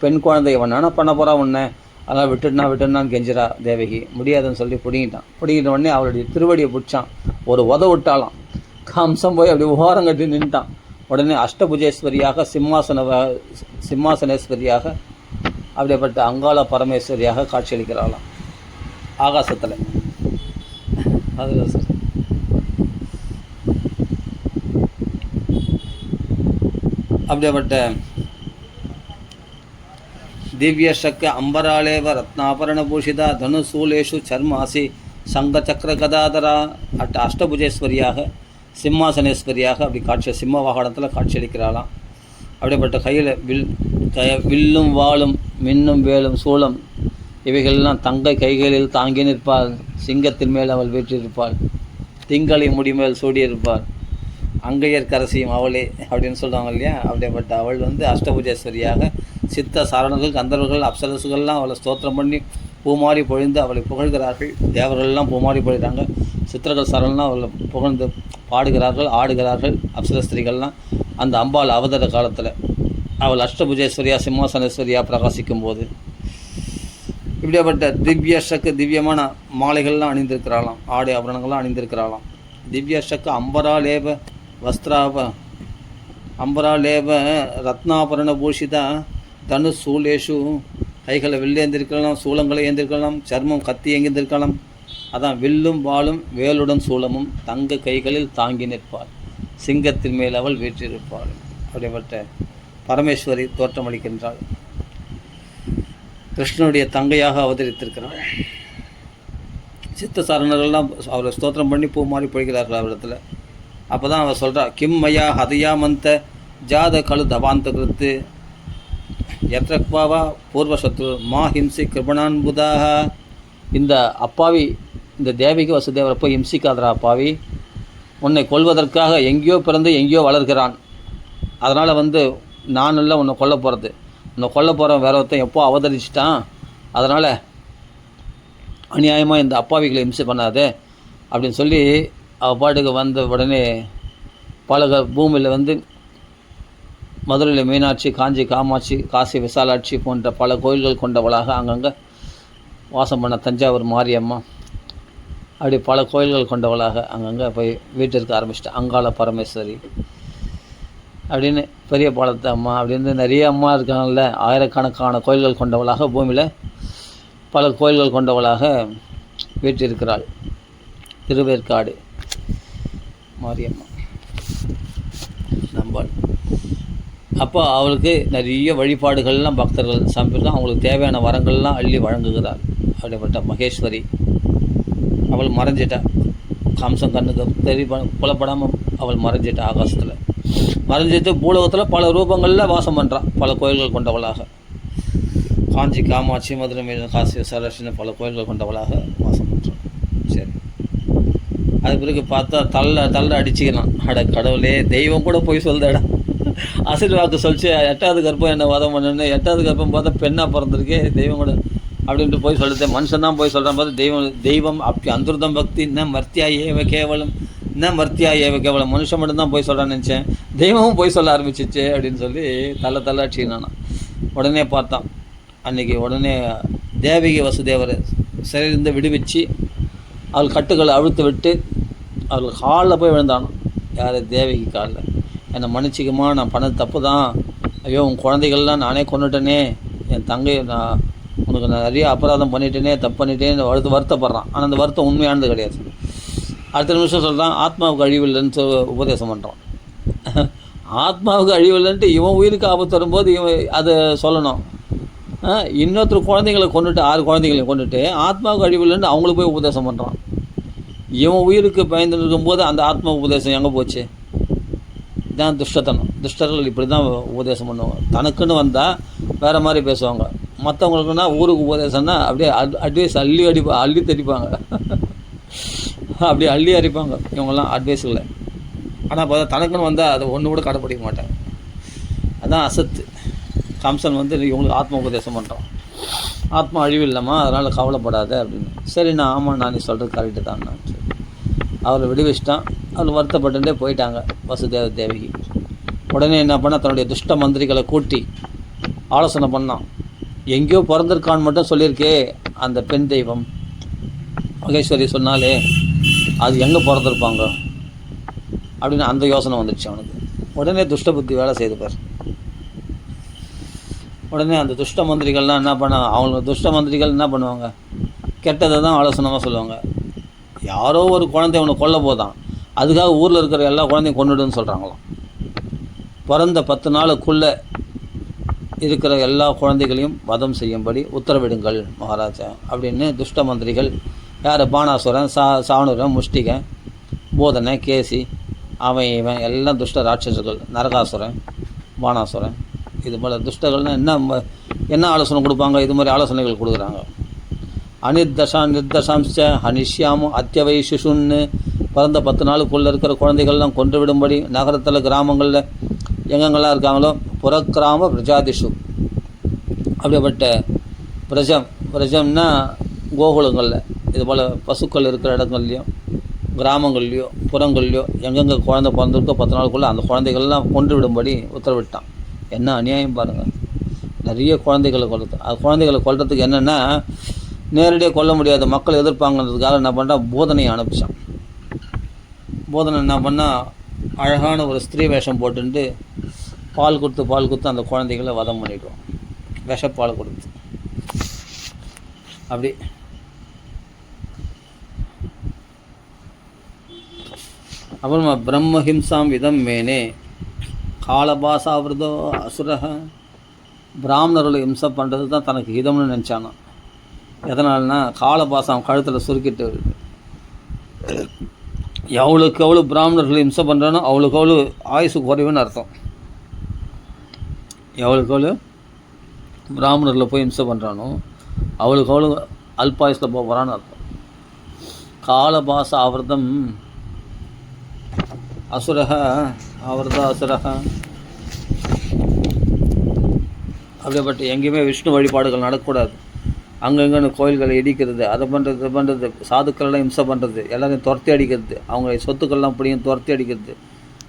பெண் குழந்தை இவன் என்ன பண்ண போகிறான் உன்னை, அதெல்லாம் விட்டுட்டுனான்னு கெஞ்சிரா தேவகி. முடியாதுன்னு சொல்லி பிடிங்கிட்ட உடனே அவளுடைய திருவடியை பிடிச்சான். ஒரு விட்டாலாம். கம்சம் போய் அப்படி ஓரம் கட்டி நின்ட்டான். உடனே அஷ்டபுஜேஸ்வரியாக சிம்மாசனேஸ்வரியாக அப்படிப்பட்ட அங்காள பரமேஸ்வரியாக காட்சியளிக்கிறாளாம் ஆகாசத்தில். அதில் அப்படிப்பட்ட திவ்யசக்க அம்பராளேவ ரத்னாபரண பூஷிதா தனுசூலேஷு சர்மாசி சங்க சக்கர கதாதரா அஷ்டபுஜேஸ்வரியாக சிம்மாசனேஸ்வரியாக அப்படி சிம்ம வாகனத்தில் காட்சியளிக்கிறாளாம். அப்படிப்பட்ட கையில் வில்லும் வாளும் மின்னும் வேலும் சூளம் இவைகளெல்லாம் தங்கை கைகளில் தாங்கி நிற்பாள். சிங்கத்தின் மேல் அவள் வீற்றிருப்பாள். திங்களை முடிமேல் சூடியிருப்பாள். அங்கையர் கரசியும் அவளே அப்படின்னு சொல்லுவாங்க இல்லையா. அப்படிப்பட்ட அவள் வந்து அஷ்டபுஜேஸ்வரியாக சித்த சாரணர்கள் கந்தர்வர்கள் அப்சரசுகள்லாம் அவளை ஸ்தோத்திரம் பண்ணி பூமாரி பொழிந்து அவளை புகழ்கிறார்கள். தேவர்கள்லாம் பூமாரி பொழிகிறாங்க. சித்திரர்கள் சாரணெலாம் அவளை புகழ்ந்து பாடுகிறார்கள், ஆடுகிறார்கள். அப்சரஸ்திரிகள்லாம் அந்த அம்பாள் அவதர காலத்தில் அவள் அஷ்டபுஜேஸ்வரியாக சிம்மாசனேஸ்வரியாக பிரகாசிக்கும் போது இப்படியாப்பட்ட திவ்யமான மாலைகள்லாம் அணிந்திருக்கிறாளாம். ஆடை ஆபரணங்கள்லாம் அணிந்திருக்கிறாளாம். திவ்யசக்க அம்பராலேப ரத்னாபரண பூஷிதா தனு சூலேஷு கைகளை வில்லு ஏந்திருக்கலாம், சூளங்களை ஏந்திருக்கலாம், சர்மம் கத்தி ஏங்கியிருக்கலாம். அதான் வில்லும் வாளும் வேலுடன் சூளமும் தங்க கைகளில் தாங்கி நிற்பாள். சிங்கத்தின் மேல் அவள் வீற்றிருப்பாள். அப்படிப்பட்ட பரமேஸ்வரி தோற்றமளிக்கின்றாள். கிருஷ்ணனுடைய தங்கையாக அவதரித்திருக்கிறாள். சித்த சாரணர்கள்லாம் அவரை ஸ்தோத்திரம் பண்ணி பூ மாறி பொழிகிறார்கள் அவரிடத்துல. அப்போ தான் அவர் சொல்கிறா, கிம் மயா ஹதயாமந்த ஜாத கழு தபாந்த கிருத்து எத்ரக்வாவா பூர்வசத்ரு மா ஹிம்சி கிருபணான்புதாக. இந்த அப்பாவி இந்த தேவிக்கு வசுதேவரை போய் ஹிம்சிக்காதரா அப்பாவி, உன்னை கொல்வதற்காக எங்கேயோ பிறந்து எங்கேயோ வளர்கிறான். அதனால் வந்து நான் இல்லை உன்னை கொல்ல போகிறது, உன்னை கொல்ல போகிறவன் வேற ஒருத்தன் எப்போ அவதரிச்சிட்டான். அதனால் அநியாயமாக இந்த அப்பாவிகளை ஹிம்சை பண்ணாதே அப்படின்னு சொல்லி அவள் பாட்டுக்கு வந்த உடனே பல பூமியில் வந்து மதுரையில் மீனாட்சி, காஞ்சி காமாட்சி, காசி விசாலாட்சி போன்ற பல கோயில்கள் கொண்டவளாக அங்கங்கே வாசம் பண்ண தஞ்சாவூர் மாரியம்மா அப்படி பல கோயில்கள் கொண்டவளாக அங்கங்கே போய் வீட்டிற்கு ஆரம்பிச்சிட்டேன். அங்காள பரமேஸ்வரி அப்படின்னு பெரிய பாலத்து அம்மா அப்படின்னு நிறைய அம்மா இருக்காங்கல்ல. ஆயிரக்கணக்கான கோயில்கள் கொண்டவளாக பூமியில் பல கோயில்கள் கொண்டவளாக வீற்றிருக்கிறாள் திருவேற்காடு மாரியம்மா நம்பாள். அப்போ அவளுக்கு நிறைய வழிபாடுகள்லாம் பக்தர்கள் சமைப்பில் அவங்களுக்கு தேவையான வரங்கள்லாம் அள்ளி வழங்குகிறாள். அப்படிப்பட்ட மகேஸ்வரி அவள் மறைஞ்சிட்டா. கம்சம் கண்ணுக்கு புலப்படாமல் அவள் மறைஞ்சிட்டா. ஆகாசத்தில் மறைஞ்சிட்டு பூலோகத்தில் பல ரூபங்களில் வாசம் பண்ணுறான். பல கோயில்கள் கொண்டவளாக காஞ்சி காமாட்சி, மதுரை மீன், காசி விசாலாட்சின்னு பல கோயில்கள் கொண்டவளாக வாசம் பண்ணுறான். சரி, அது பிறகு பார்த்தா தள்ள அடிச்சுக்கலாம். அட கடவுளே, தெய்வம் கூட போய் சொல்லுதடா. ஆசீர்வாக்கு சொல்லிச்சு 8வது கர்ப்பம் என்ன வதம் பண்ணு, 8வது கர்ப்பம் பார்த்தா பெண்ணாக பிறந்திருக்கே, தெய்வம் கூட அப்படின்ட்டு போய் சொல்லுது. மனுஷன் தான் போய் சொல்கிறான். பார்த்து தெய்வம் அப்படி அந்துர்தம் பக்தி என்ன மர்த்தியா ஏவ கேவலம், என்ன மர்த்தியா ஏவ கேவலம், மனுஷன் மட்டும்தான் போய் சொல்கிறான்னு நினச்சேன், தெய்வமும் போய் சொல்ல ஆரம்பிச்சிச்சு அப்படின்னு சொல்லி தள்ளாட்சினானா. உடனே பார்த்தான் அன்றைக்கி. உடனே தேவகி வசுதேவரை சிறையிலிருந்து விடுவிச்சு அவள் கட்டுக்களை அழுத்து விட்டு அவள் காலில் போய் விழுந்தானோ. யார்? தேவகி காலில். என்னை மன்னிச்சிக்குமா, நான் பண்ணது தப்பு தான். ஐயோ, உன் குழந்தைகள்லாம் நானே கொண்டுட்டேனே, என் தங்கை நான் உனக்கு நான் நிறைய அபராதம் பண்ணிட்டேனே, தப்பு பண்ணிட்டேன்னு வருத்தப்படுறான். ஆனால் அந்த வருத்தம் உண்மையானது கிடையாது. அடுத்த நிமிஷம் சொல்கிறான் ஆத்மாவுக்கு அழிவில்லைன்னு உபதேசம் பண்ணுறான். ஆத்மாவுக்கு அழிவில்லைன்ட்டு இவன் உயிருக்கு ஆபத்து வரும்போது இவன் அதை சொல்லணும். இன்னொருத்தர் குழந்தைங்களை கொண்டுட்டு 6 குழந்தைங்களையும் கொண்டுட்டு ஆத்மாவுக்கு அழிவில்லைன்னு அவங்களுக்கு போய் உபதேசம் பண்ணுறான். இவன் உயிருக்கு பயந்து இருக்கும்போது அந்த ஆத்ம உபதேசம் எங்கே போச்சு? இதுதான் துஷ்டத்தனம். துஷ்டர்கள் இப்படி தான் உபதேசம் பண்ணுவாங்க. தனக்குன்னு வந்தால் வேறு மாதிரி பேசுவாங்க. மற்றவங்களுக்குன்னா ஊருக்கு உபதேசம்னா அப்படியே அட்வைஸ் அள்ளி தடிப்பாங்க. அப்படியே அள்ளி அடிப்பாங்க இவங்கெல்லாம் அட்வைஸில். ஆனால் பார்த்தா தனக்குன்னு வந்தால் அதை ஒன்று கூட கடைப்பிடிக்க மாட்டாங்க. அதுதான் அசத்து. கம்சன் வந்து இவங்களுக்கு ஆத்ம உபதேசம் பண்ணுறான். ஆத்மா அழிவு இல்லைம்மா, அதனால் கவலைப்படாத அப்படின்னு. சரி நான் ஆமாம் நான் நீ சொல்கிறது கரெக்டு தான். சரி அவரை விடுவிச்சிட்டான். அவர் வருத்தப்பட்டுட்டே போயிட்டாங்க வசுதேவ தேவகி. உடனே என்ன பண்ணால் தன்னுடைய துஷ்ட மந்திரிகளை கூட்டி ஆலோசனை பண்ணான். எங்கேயோ பிறந்திருக்கான்னு மட்டும் சொல்லியிருக்கே அந்த பெண் தெய்வம் மகேஸ்வரி சொன்னாலே அது எங்கே பிறந்திருப்பாங்க அப்படின்னு அந்த யோசனை வந்துடுச்சு அவனுக்கு. உடனே துஷ்ட புத்தி வேலை செய்துப்பார். உடனே அந்த துஷ்ட மந்திரிகள்லாம் என்ன பண்ண, அவங்க துஷ்ட மந்திரிகள் என்ன பண்ணுவாங்க, கெட்டதை தான் ஆலோசனமாக சொல்லுவாங்க. யாரோ ஒரு குழந்தை அவனை கொல்ல போதான், அதுக்காக ஊரில் இருக்கிற எல்லா குழந்தையும் கொண்டுடுன்னு சொல்கிறாங்களாம். பிறந்த 10 நாளுக்குள்ளே இருக்கிற எல்லா குழந்தைகளையும் வதம் செய்யும்படி உத்தரவிடுங்கள் மகாராஜா அப்படின்னு துஷ்ட மந்திரிகள் யார், பானாசுரன், சாவணூரன், முஷ்டிகன், போதனை, கேசி, அவன் இவன் எல்லாம் துஷ்ட ராட்சசர்கள், நரகாசுரன், பானாசுரன், இது போல் துஷ்டர்கள்னால் என்ன ஆலோசனை கொடுப்பாங்க? இது மாதிரி ஆலோசனைகள் கொடுக்குறாங்க. நிர்தசாம்ச ஹனிஷ்யாமும் அத்தியவை சிசுன்னு பிறந்த 10 நாளுக்குள்ளே இருக்கிற குழந்தைகள்லாம் கொன்று விடும்படி நகரத்தில் கிராமங்களில் எங்கெங்கெல்லாம் இருக்காங்களோ புறக்கிராம பிரஜாதிஷு அப்படிப்பட்ட பிரஜம்னா கோகுலங்களில் இது போல் பசுக்கள் இருக்கிற இடங்கள்லையும் கிராமங்கள்லையோ புறங்கள்லையோ எங்கெங்கே குழந்தை பிறந்திருக்கோ 10 நாளுக்குள்ளே அந்த குழந்தைகள்லாம் கொன்று விடும்படி உத்தரவிட்டான். என்ன அநியாயம் பாருங்கள். நிறைய குழந்தைகளை கொல்றது. அது குழந்தைகளை கொல்றதுக்கு என்னென்னா நேரடியாக கொல்ல முடியாது, மக்கள் எதிர்ப்பாங்கன்றதுக்காக என்ன பண்ணுறான், போதனையை அனுப்பிச்சான். போதனை என்ன பண்ணால் அழகான ஒரு ஸ்திரீ வேஷம் போட்டுட்டு பால் கொடுத்து அந்த குழந்தைகளை வதம் பண்ணிவிடுவோம். விஷப்பால் கொடுத்து அப்படி. அப்புறமா பிரம்மஹிம்சாம் விதம் மேனே காலபாசாவிரதோ அசுரக. பிராமணர்களை ஹிம்சை பண்ணுறது தான் தனக்கு ஹிதம்னு நினச்சானா. எதனால்னா காலபாசம் கழுத்தில் சுருக்கிட்டு எவ்வளோக்கு எவ்வளோ பிராமணர்களை ஹிம்சை பண்ணுறானோ அவ்வளோக்கு அவ்வளோ ஆயுசு குறைவுன்னு அர்த்தம். எவ்வளோக்கு எவ்வளோ பிராமணர்களை போய் ஹிம்சை பண்ணுறானோ அவளுக்கு அவ்வளோ அல்பாயுசில் போகிறான்னு அர்த்தம். காலபாச ஆவர்தம் அசுரக ஆவர்தா அசுரக. அப்படிப்பட்ட எங்கேயுமே விஷ்ணு வழிபாடுகள் நடக்கக்கூடாது. அங்கங்கன்னு கோயில்களை இடிக்கிறது, அதை பண்ணுறது இதை பண்ணுறது, சாதுக்கள்லாம் ஹிம்சை பண்ணுறது, எல்லாரையும் துரத்தி அடிக்கிறது, அவங்க சொத்துக்கள்லாம் பிடிக்கும் துரத்தி அடிக்கிறது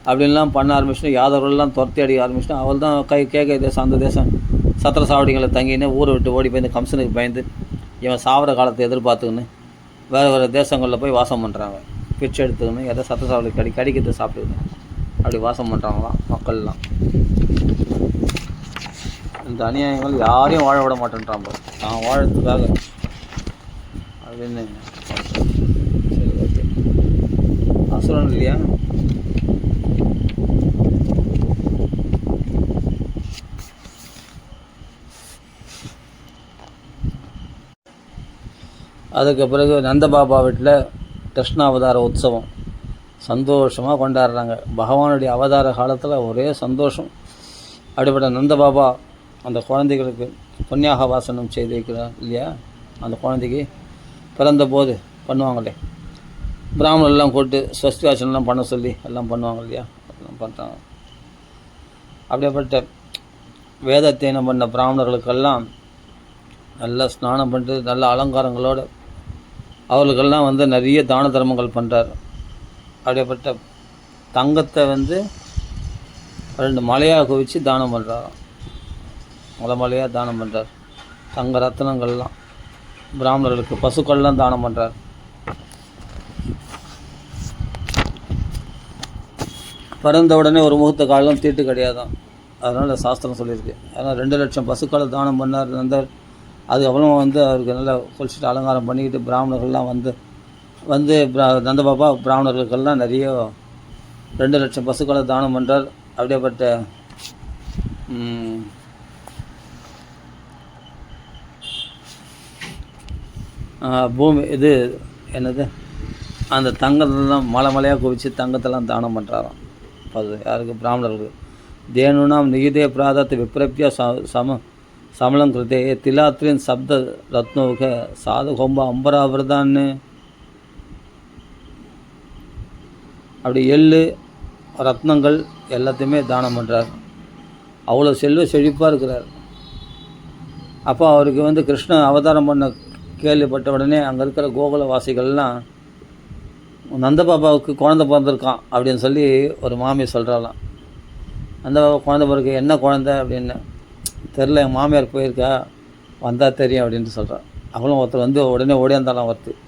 அப்படின்லாம் பண்ண ஆரம்பிச்சுன்னா யாதவர்கள்லாம் துரத்தி அடிக்க ஆரம்பிச்சுன்னா அவள் தான் கேட்க தேசம் அந்த தேசம் சத்திர சாவடிகளை தங்கின்னு ஊரை விட்டு ஓடி போய் இந்த கம்சனுக்கு பயந்து இவன் சாவர காலத்தை எதிர்பார்த்துக்கின்னு வேறு தேசங்களில் போய் வாசம் பண்ணுறாங்க. பிச்சை எடுத்துக்கணும், எதை சத்திர சாவடி கடிக்கிறது சாப்பிட்டுக்கணும், அப்படி வாசம் பண்ணுறாங்களாம் மக்கள்லாம். இந்த அநியாயங்கள் யாரையும் வாழ விட மாட்டேன்றான் போது நான் வாழறதுக்காக அப்படின்னு. சரி ஓகே, அசுரன் இல்லையா? அதுக்கு பிறகு நந்தபாபா வீட்டில் கிருஷ்ணாவதார உற்சவம் சந்தோஷமாக கொண்டாடுறாங்க. பகவானுடைய அவதார காலத்தில் ஒரே சந்தோஷம். அப்படிப்பட்ட நந்தபாபா அந்த குழந்தைகளுக்கு புண்ணியாக வாசனம் செய்து வைக்கிறார் இல்லையா? அந்த குழந்தைக்கு பிறந்த போது பண்ணுவாங்களே பிராமணர்லாம் கூட்டு ஸ்வஸ்தி வாசனம்லாம் பண்ண சொல்லி எல்லாம் பண்ணுவாங்க இல்லையா? அதெல்லாம் பண்ணுறாங்க. அப்படிப்பட்ட வேதத்தியனம் பண்ண பிராமணர்களுக்கெல்லாம் நல்லா ஸ்நானம் பண்ணிட்டு நல்ல அலங்காரங்களோடு அவர்களுக்கெல்லாம் நிறைய தான தர்மங்கள் பண்ணுறார். அப்படிப்பட்ட தங்கத்தை 2 மலையாக குவிச்சு தானம் பண்ணுறாராம். மலையாக தானம் பண்ணுறார். தங்க ரத்னங்கள்லாம் பிராமணர்களுக்கு, பசுக்கள்லாம் தானம் பண்ணுறார். பிறந்த உடனே ஒரு முகூர்த்த காலம் தீட்டு கிடையாதான். அதனால் சாஸ்திரம் சொல்லியிருக்கு. அதனால் 2 லட்சம் பசுக்களை தானம் பண்ணார் நந்தர். அதுக்கப்புறம் அவருக்கு நல்லா குளிச்சுட்டு அலங்காரம் பண்ணிக்கிட்டு பிராமணர்கள்லாம் நந்தபாபா பிராமணர்களுக்கெல்லாம் நிறைய 2 லட்சம் பசுக்களை தானம் பண்ணுறார். அப்படியேப்பட்ட பூமி இது என்னது அந்த தங்கத்தெல்லாம் மலை மலையாக குவிச்சு தங்கத்தெல்லாம் தானம் பண்ணுறாராம். அது யாருக்கு? பிராமணருக்கு. தேனுனாம் நிகிதே பிராதத்தை விப்ரப்பிய சமலம் கிருதே திலாத்திரின் சப்த ரத்னோக சாது கொம்ப அம்பராவிரதான்னு. அப்படி எள்ளு ரத்னங்கள் எல்லாத்தையுமே தானம் பண்ணுறார். அவ்வளோ செல்வ செழிப்பாக இருக்கிறார். அப்போ அவருக்கு கிருஷ்ண அவதாரம் பண்ண கேள்விப்பட்ட உடனே அங்கே இருக்கிற கோகுலவாசிகள்லாம் நந்தபாபாவுக்கு குழந்தை பிறந்திருக்கான் அப்படின்னு சொல்லி ஒரு மாமி சொல்கிறாளாம். நந்தபாபா குழந்தை பிறகு என்ன குழந்தை அப்படின்னு தெரில, என் மாமியார் போயிருக்கா, வந்தால் தெரியும் அப்படின்ட்டு சொல்கிறான். அவளும் ஒருத்தர் உடனே ஓடியாந்தாலாம் ஒருத்தர்,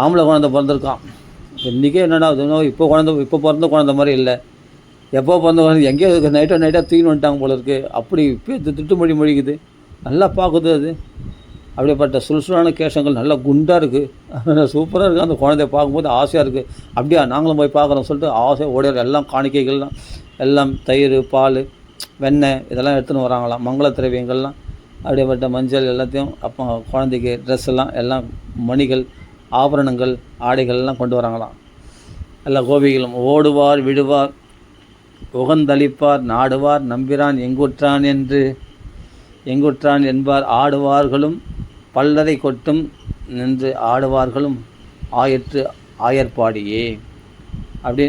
ஆம்பளை குழந்தை பிறந்திருக்கான். இன்றைக்கே என்னடா இப்போ பிறந்த குழந்தை மாதிரி இல்லை, எப்போ பிறந்த குழந்தை எங்கேயோ நைட்டாக தூக்கின்னு வந்துட்டாங்க போல இருக்குது. அப்படி இப்போ திட்டுமொழி மொழிக்குது, நல்லா பார்க்குது. அது அப்படிப்பட்ட சுறுசுறான கேசங்கள், நல்லா குண்டாக இருக்குது, சூப்பராக இருக்குது. அந்த குழந்தைய பார்க்கும்போது ஆசையாக இருக்குது. அப்படியா நாங்களும் போய் பார்க்குறோம் சொல்லிட்டு ஆசையாக ஓடியார். எல்லாம் காணிக்கைகள்லாம் எல்லாம் தயிர், பால், வெண்ணெய் இதெல்லாம் எடுத்துன்னு வராங்களாம். மங்கள திரவியங்கள்லாம் அப்படிப்பட்ட மஞ்சள் எல்லாத்தையும், அப்போ குழந்தைக்கு ட்ரெஸ் எல்லாம் மணிகள், ஆபரணங்கள், ஆடைகள்லாம் கொண்டு வராங்களாம். எல்லா கோபிகளும் ஓடுவார் விடுவார் உகந்தளிப்பார் நாடுவார் நம்பிரான் எங்குற்றான் என்பார் ஆடுவார்களும் பல்லரை கொட்டும் நின்று ஆடுவார்களும் ஆயர்பாடியே. அப்படி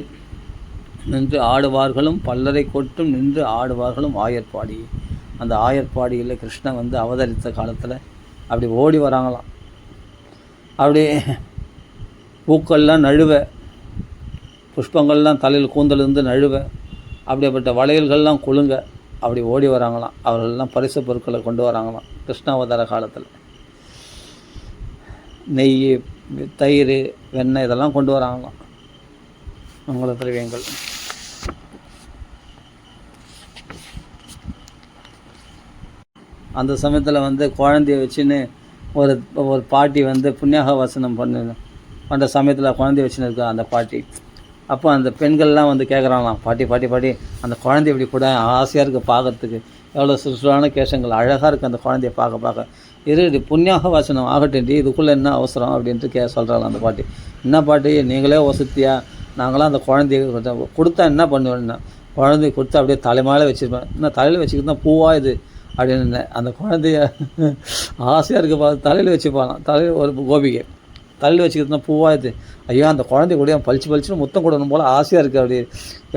நின்று ஆடுவார்களும் பல்லரை கொட்டும் நின்று ஆடுவார்களும் ஆயர்பாடியே. அந்த ஆயர்பாடியில் கிருஷ்ணன் அவதரித்த காலத்தில் அப்படி ஓடி வராங்களாம். அப்படி பூக்கள்லாம் நழுவ, புஷ்பங்கள்லாம் தலையில் கூந்தலிருந்து நழுவ, அப்படிப்பட்ட வளையல்கள்லாம் குலுங்க அப்படி ஓடி வராங்களாம். அவர்களெல்லாம் பரிசு பொருட்களை கொண்டு வராங்களாம் கிருஷ்ணாவதார காலத்தில். நெய், தயிர், வெண்ணெய் இதெல்லாம் கொண்டு வராங்களாம், மங்கள திரவியங்கள். அந்த சமயத்தில் குழந்தைய வச்சுன்னு ஒரு பாட்டி புண்ணியாக வசனம் பண்ணுற சமயத்தில் குழந்தைய வச்சுன்னு இருக்கா அந்த பாட்டி. அப்போ அந்த பெண்கள்லாம் கேட்குறாங்களாம், பாட்டி அந்த குழந்தைய இப்படி கூட ஆசையாக இருக்குது பார்க்குறதுக்கு, எவ்வளோ சுறுசுறான கேசங்கள், அழகாக இருக்குது அந்த குழந்தைய பார்க்க. இது புண்ணியாக வாசனம் ஆகட்டேன்டி, இதுக்குள்ளே என்ன அவசரம் அப்படின்ட்டு சொல்கிறாங்களாம் அந்த பாட்டி. என்ன பாட்டி நீங்களே வசதியா, நாங்களாம் அந்த குழந்தைய கொடுத்தா என்ன பண்ணுவேன்னா, குழந்தைய கொடுத்தா அப்படியே தலைமையில வச்சுருப்பேன், இன்னும் தலையில் வச்சுக்கிட்டு தான் பூவா இது அப்படின்னு. அந்த குழந்தைய ஆசையாக இருக்குது தலையில் வச்சுப்பாலாம். தலையில் ஒரு கோபிகை தலையில் வச்சுக்கிட்டு தான் பூவா இது, ஐயோ அந்த குழந்தைய கூட பளிச்சுன்னு முத்தம் கொடுக்கணும் போல் ஆசையாக இருக்குது. அப்படி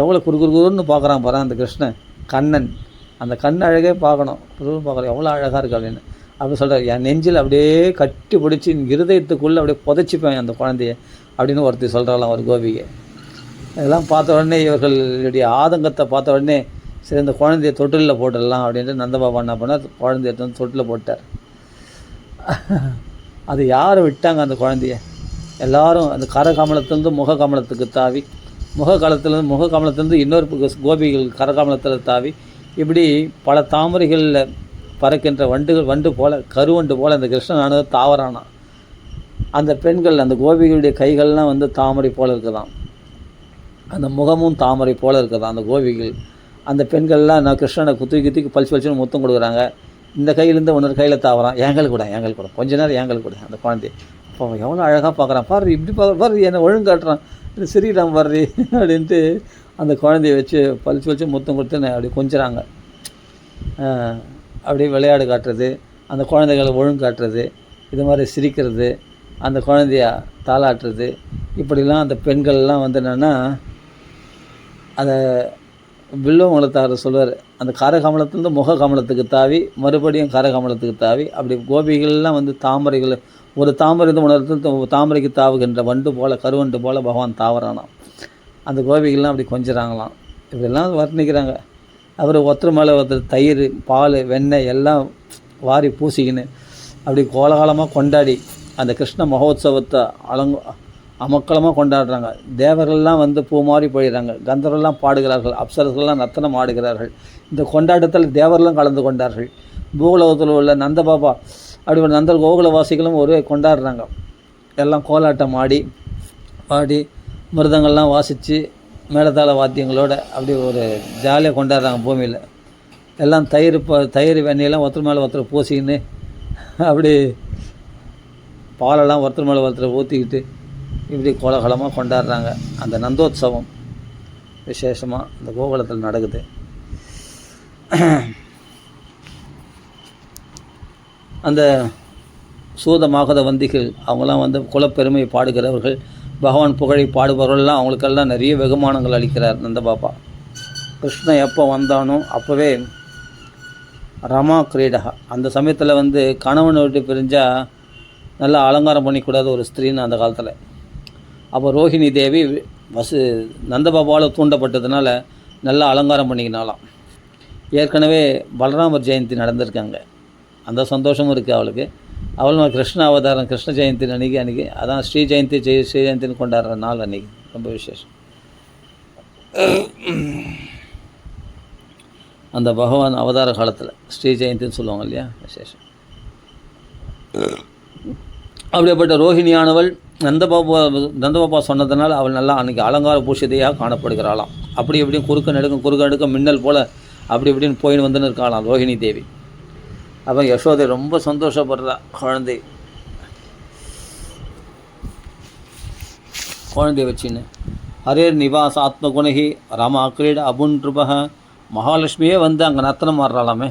எவ்வளோ குறுகுறுன்னு பார்க்குறான் பாரு அந்த கிருஷ்ணன் கண்ணன். அந்த கண் அழகே பார்க்கணும், குறுகுறு பார்க்குறேன் எவ்வளோ அழகாக இருக்குது அப்படின்னு அப்படி சொல்கிறார். என் நெஞ்சில் அப்படியே கட்டி பிடிச்சி இருதயத்துக்குள்ளே அப்படியே புதைச்சிப்பேன் அந்த குழந்தைய அப்படின்னு ஒருத்தி சொல்கிறாளாம் ஒரு கோபிகை. இதெல்லாம் பார்த்த உடனே இவர்களுடைய ஆதங்கத்தை பார்த்த உடனே சரி இந்த குழந்தைய தொட்டிலில் போட்டுடலாம் அப்படின்ட்டு நந்தபாபா என்ன பண்ணார், குழந்தைய எடுத்து தொட்டிலில் போட்டார். அது யார் விட்டாங்க அந்த குழந்தைய? எல்லாரும் அந்த கரகமலத்திலேருந்து முககமலத்துக்கு தாவி, முககமலத்திலேருந்து இன்னொரு கோபிகள் கரகமலத்தில் தாவி, இப்படி பல தாமரைகளில் பறக்கின்ற வண்டு போல், கருவண்டு போல் அந்த கிருஷ்ணனானது தாவரானான். அந்த பெண்கள், அந்த கோபிகளுடைய கைகள்லாம் தாமரை போல் இருக்குதான், அந்த முகமும் தாமரை போல் இருக்குதான் அந்த கோபிகள். அந்த பெண்கள்லாம் நான் கிருஷ்ணனை தூக்கி பளிச்சுன்னு முத்தம் கொடுக்குறாங்க. இந்த கையிலேருந்து இன்னொரு கையில் தாவறான், ஏங்கல் கூட கொஞ்ச நேரம் ஏங்கல் கூட அந்த குழந்தை. அப்போ எவ்வளோ அழகாக பார்க்குறான் பாரு, இப்படி பாரு என்னை ஒழுங்காட்டுறான், இது சிரிக்கிறான் பாரு அப்படின்ட்டு அந்த குழந்தைய வச்சு பளிச்சு முத்தம் கொடுத்து அப்படி கொஞ்சிறாங்க. அப்படியே விளையாடு காட்டுறது, அந்த குழந்தைகளை ஒழுங்காட்டுறது, இது மாதிரி சிரிக்கிறது, அந்த குழந்தைய தாளாட்டுறது, இப்படிலாம் அந்த பெண்கள்லாம் என்னென்னா அதை வில்லுவங்களத்தார் சொல்வார், அந்த கரகமலத்துலேருந்து முககமலத்துக்கு தாவி மறுபடியும் கரகமலத்துக்கு தாவி, அப்படி கோபிகள்லாம் தாமரைகள், ஒரு தாமரை உணர்த்து தாமரைக்கு தாவுகின்ற வண்டு போல், கருவண்டு போல் பகவான் தாவரானாம். அந்த கோபிகள்லாம் அப்படி கொஞ்சிறாங்களாம், இப்படிலாம் வர்ணிக்கிறாங்க. அவர் ஒருத்தர் மேலே ஒருத்தர் தயிர், பால், வெண்ணெய் எல்லாம் வாரி பூசிக்கின்னு அப்படி கோலாகலமாக கொண்டாடி அந்த கிருஷ்ண மகோத்சவத்தை அமக்கலமாக கொண்டாடுறாங்க. தேவர்கள்லாம் பூ மாறி போயிடுறாங்க, கந்தரெல்லாம் பாடுகிறார்கள், அப்சரர்கள்லாம் நர்த்தனம் ஆடுகிறார்கள். இந்த கொண்டாட்டத்தில் தேவரெல்லாம் கலந்து கொண்டார்கள். பூகோலகத்தில் உள்ள நந்தபாபா அப்படி ஒரு நந்த கோகுலவாசிகளும் ஒரே கொண்டாடுறாங்க. எல்லாம் கோலாட்டம் பாடி மிருதங்கள்லாம் வாசித்து மேலத்தாள வாத்தியங்களோட அப்படி ஒரு ஜாலியாக கொண்டாடுறாங்க. பூமியில் எல்லாம் தயிர் வெண்ணெயெல்லாம் ஒருத்தர் மேலே ஒருத்தர் பூசிக்கின்னு அப்படி பாலெல்லாம் ஒருத்தர் மேலே ஒருத்தர் ஊற்றிக்கிட்டு இப்படி கோலாகலமாக கொண்டாடுறாங்க. அந்த நந்தோத்சவம் விசேஷமாக இந்த கோகுலத்தில் நடக்குது. அந்த சூத மாகத வந்திகள் அவங்களாம் வந்து குலப்பெருமை பாடுகிறவர்கள், பகவான் புகழை பாடுபவர்கள்லாம் அவங்களுக்கெல்லாம் நிறைய வெகுமானங்கள் அளிக்கிறார் நந்தபாபா. கிருஷ்ணன் எப்போ வந்தானோ அப்போவே ரமா கிரீடகா, அந்த சமயத்தில் வந்து கணவனை விட்டு பிரிஞ்சால் நல்லா அலங்காரம் பண்ணிக்கூடாது ஒரு ஸ்திரீன்னு அந்த காலத்தில். அப்போ ரோஹிணி தேவி நந்தபாபாவால் தூண்டப்பட்டதுனால நல்லா அலங்காரம் பண்ணிக்கினாலாம். ஏற்கனவே பலராமர் ஜெயந்தி நடந்திருக்காங்க, அந்த சந்தோஷமும் இருக்குது அவளுக்கு. அவளும் கிருஷ்ண அவதாரம் கிருஷ்ண ஜெயந்தி அன்றைக்கி அதான் ஸ்ரீ ஜெயந்தின்னு கொண்டாடுற நாள் அன்றைக்கி ரொம்ப விசேஷம். அந்த பகவான் அவதார காலத்தில் ஸ்ரீ ஜெயந்தின்னு சொல்லுவாங்க இல்லையா, விசேஷம். அப்படிப்பட்ட ரோஹிணியானவள் நந்தபாபா சொன்னதுனால அவள் நல்லா அன்றைக்கி அலங்கார பூஷிதையாக காணப்படுகிறாளாம். அப்படி இப்படியும் குறுக்க நடுக்க மின்னல் போல் அப்படி இப்படின்னு போயின்னு வந்துன்னு இருக்காளாம் ரோஹிணி தேவி. அப்போ யசோதை ரொம்ப சந்தோஷப்படுறா. குழந்தை வச்சுன்னு ஹரேர் நிவாஸ் ஆத்மகுணகி ரமா கிரீட அபுன்ருபக, மகாலட்சுமியே வந்து அங்கே நர்த்தனம் ஆடுறாளாமே.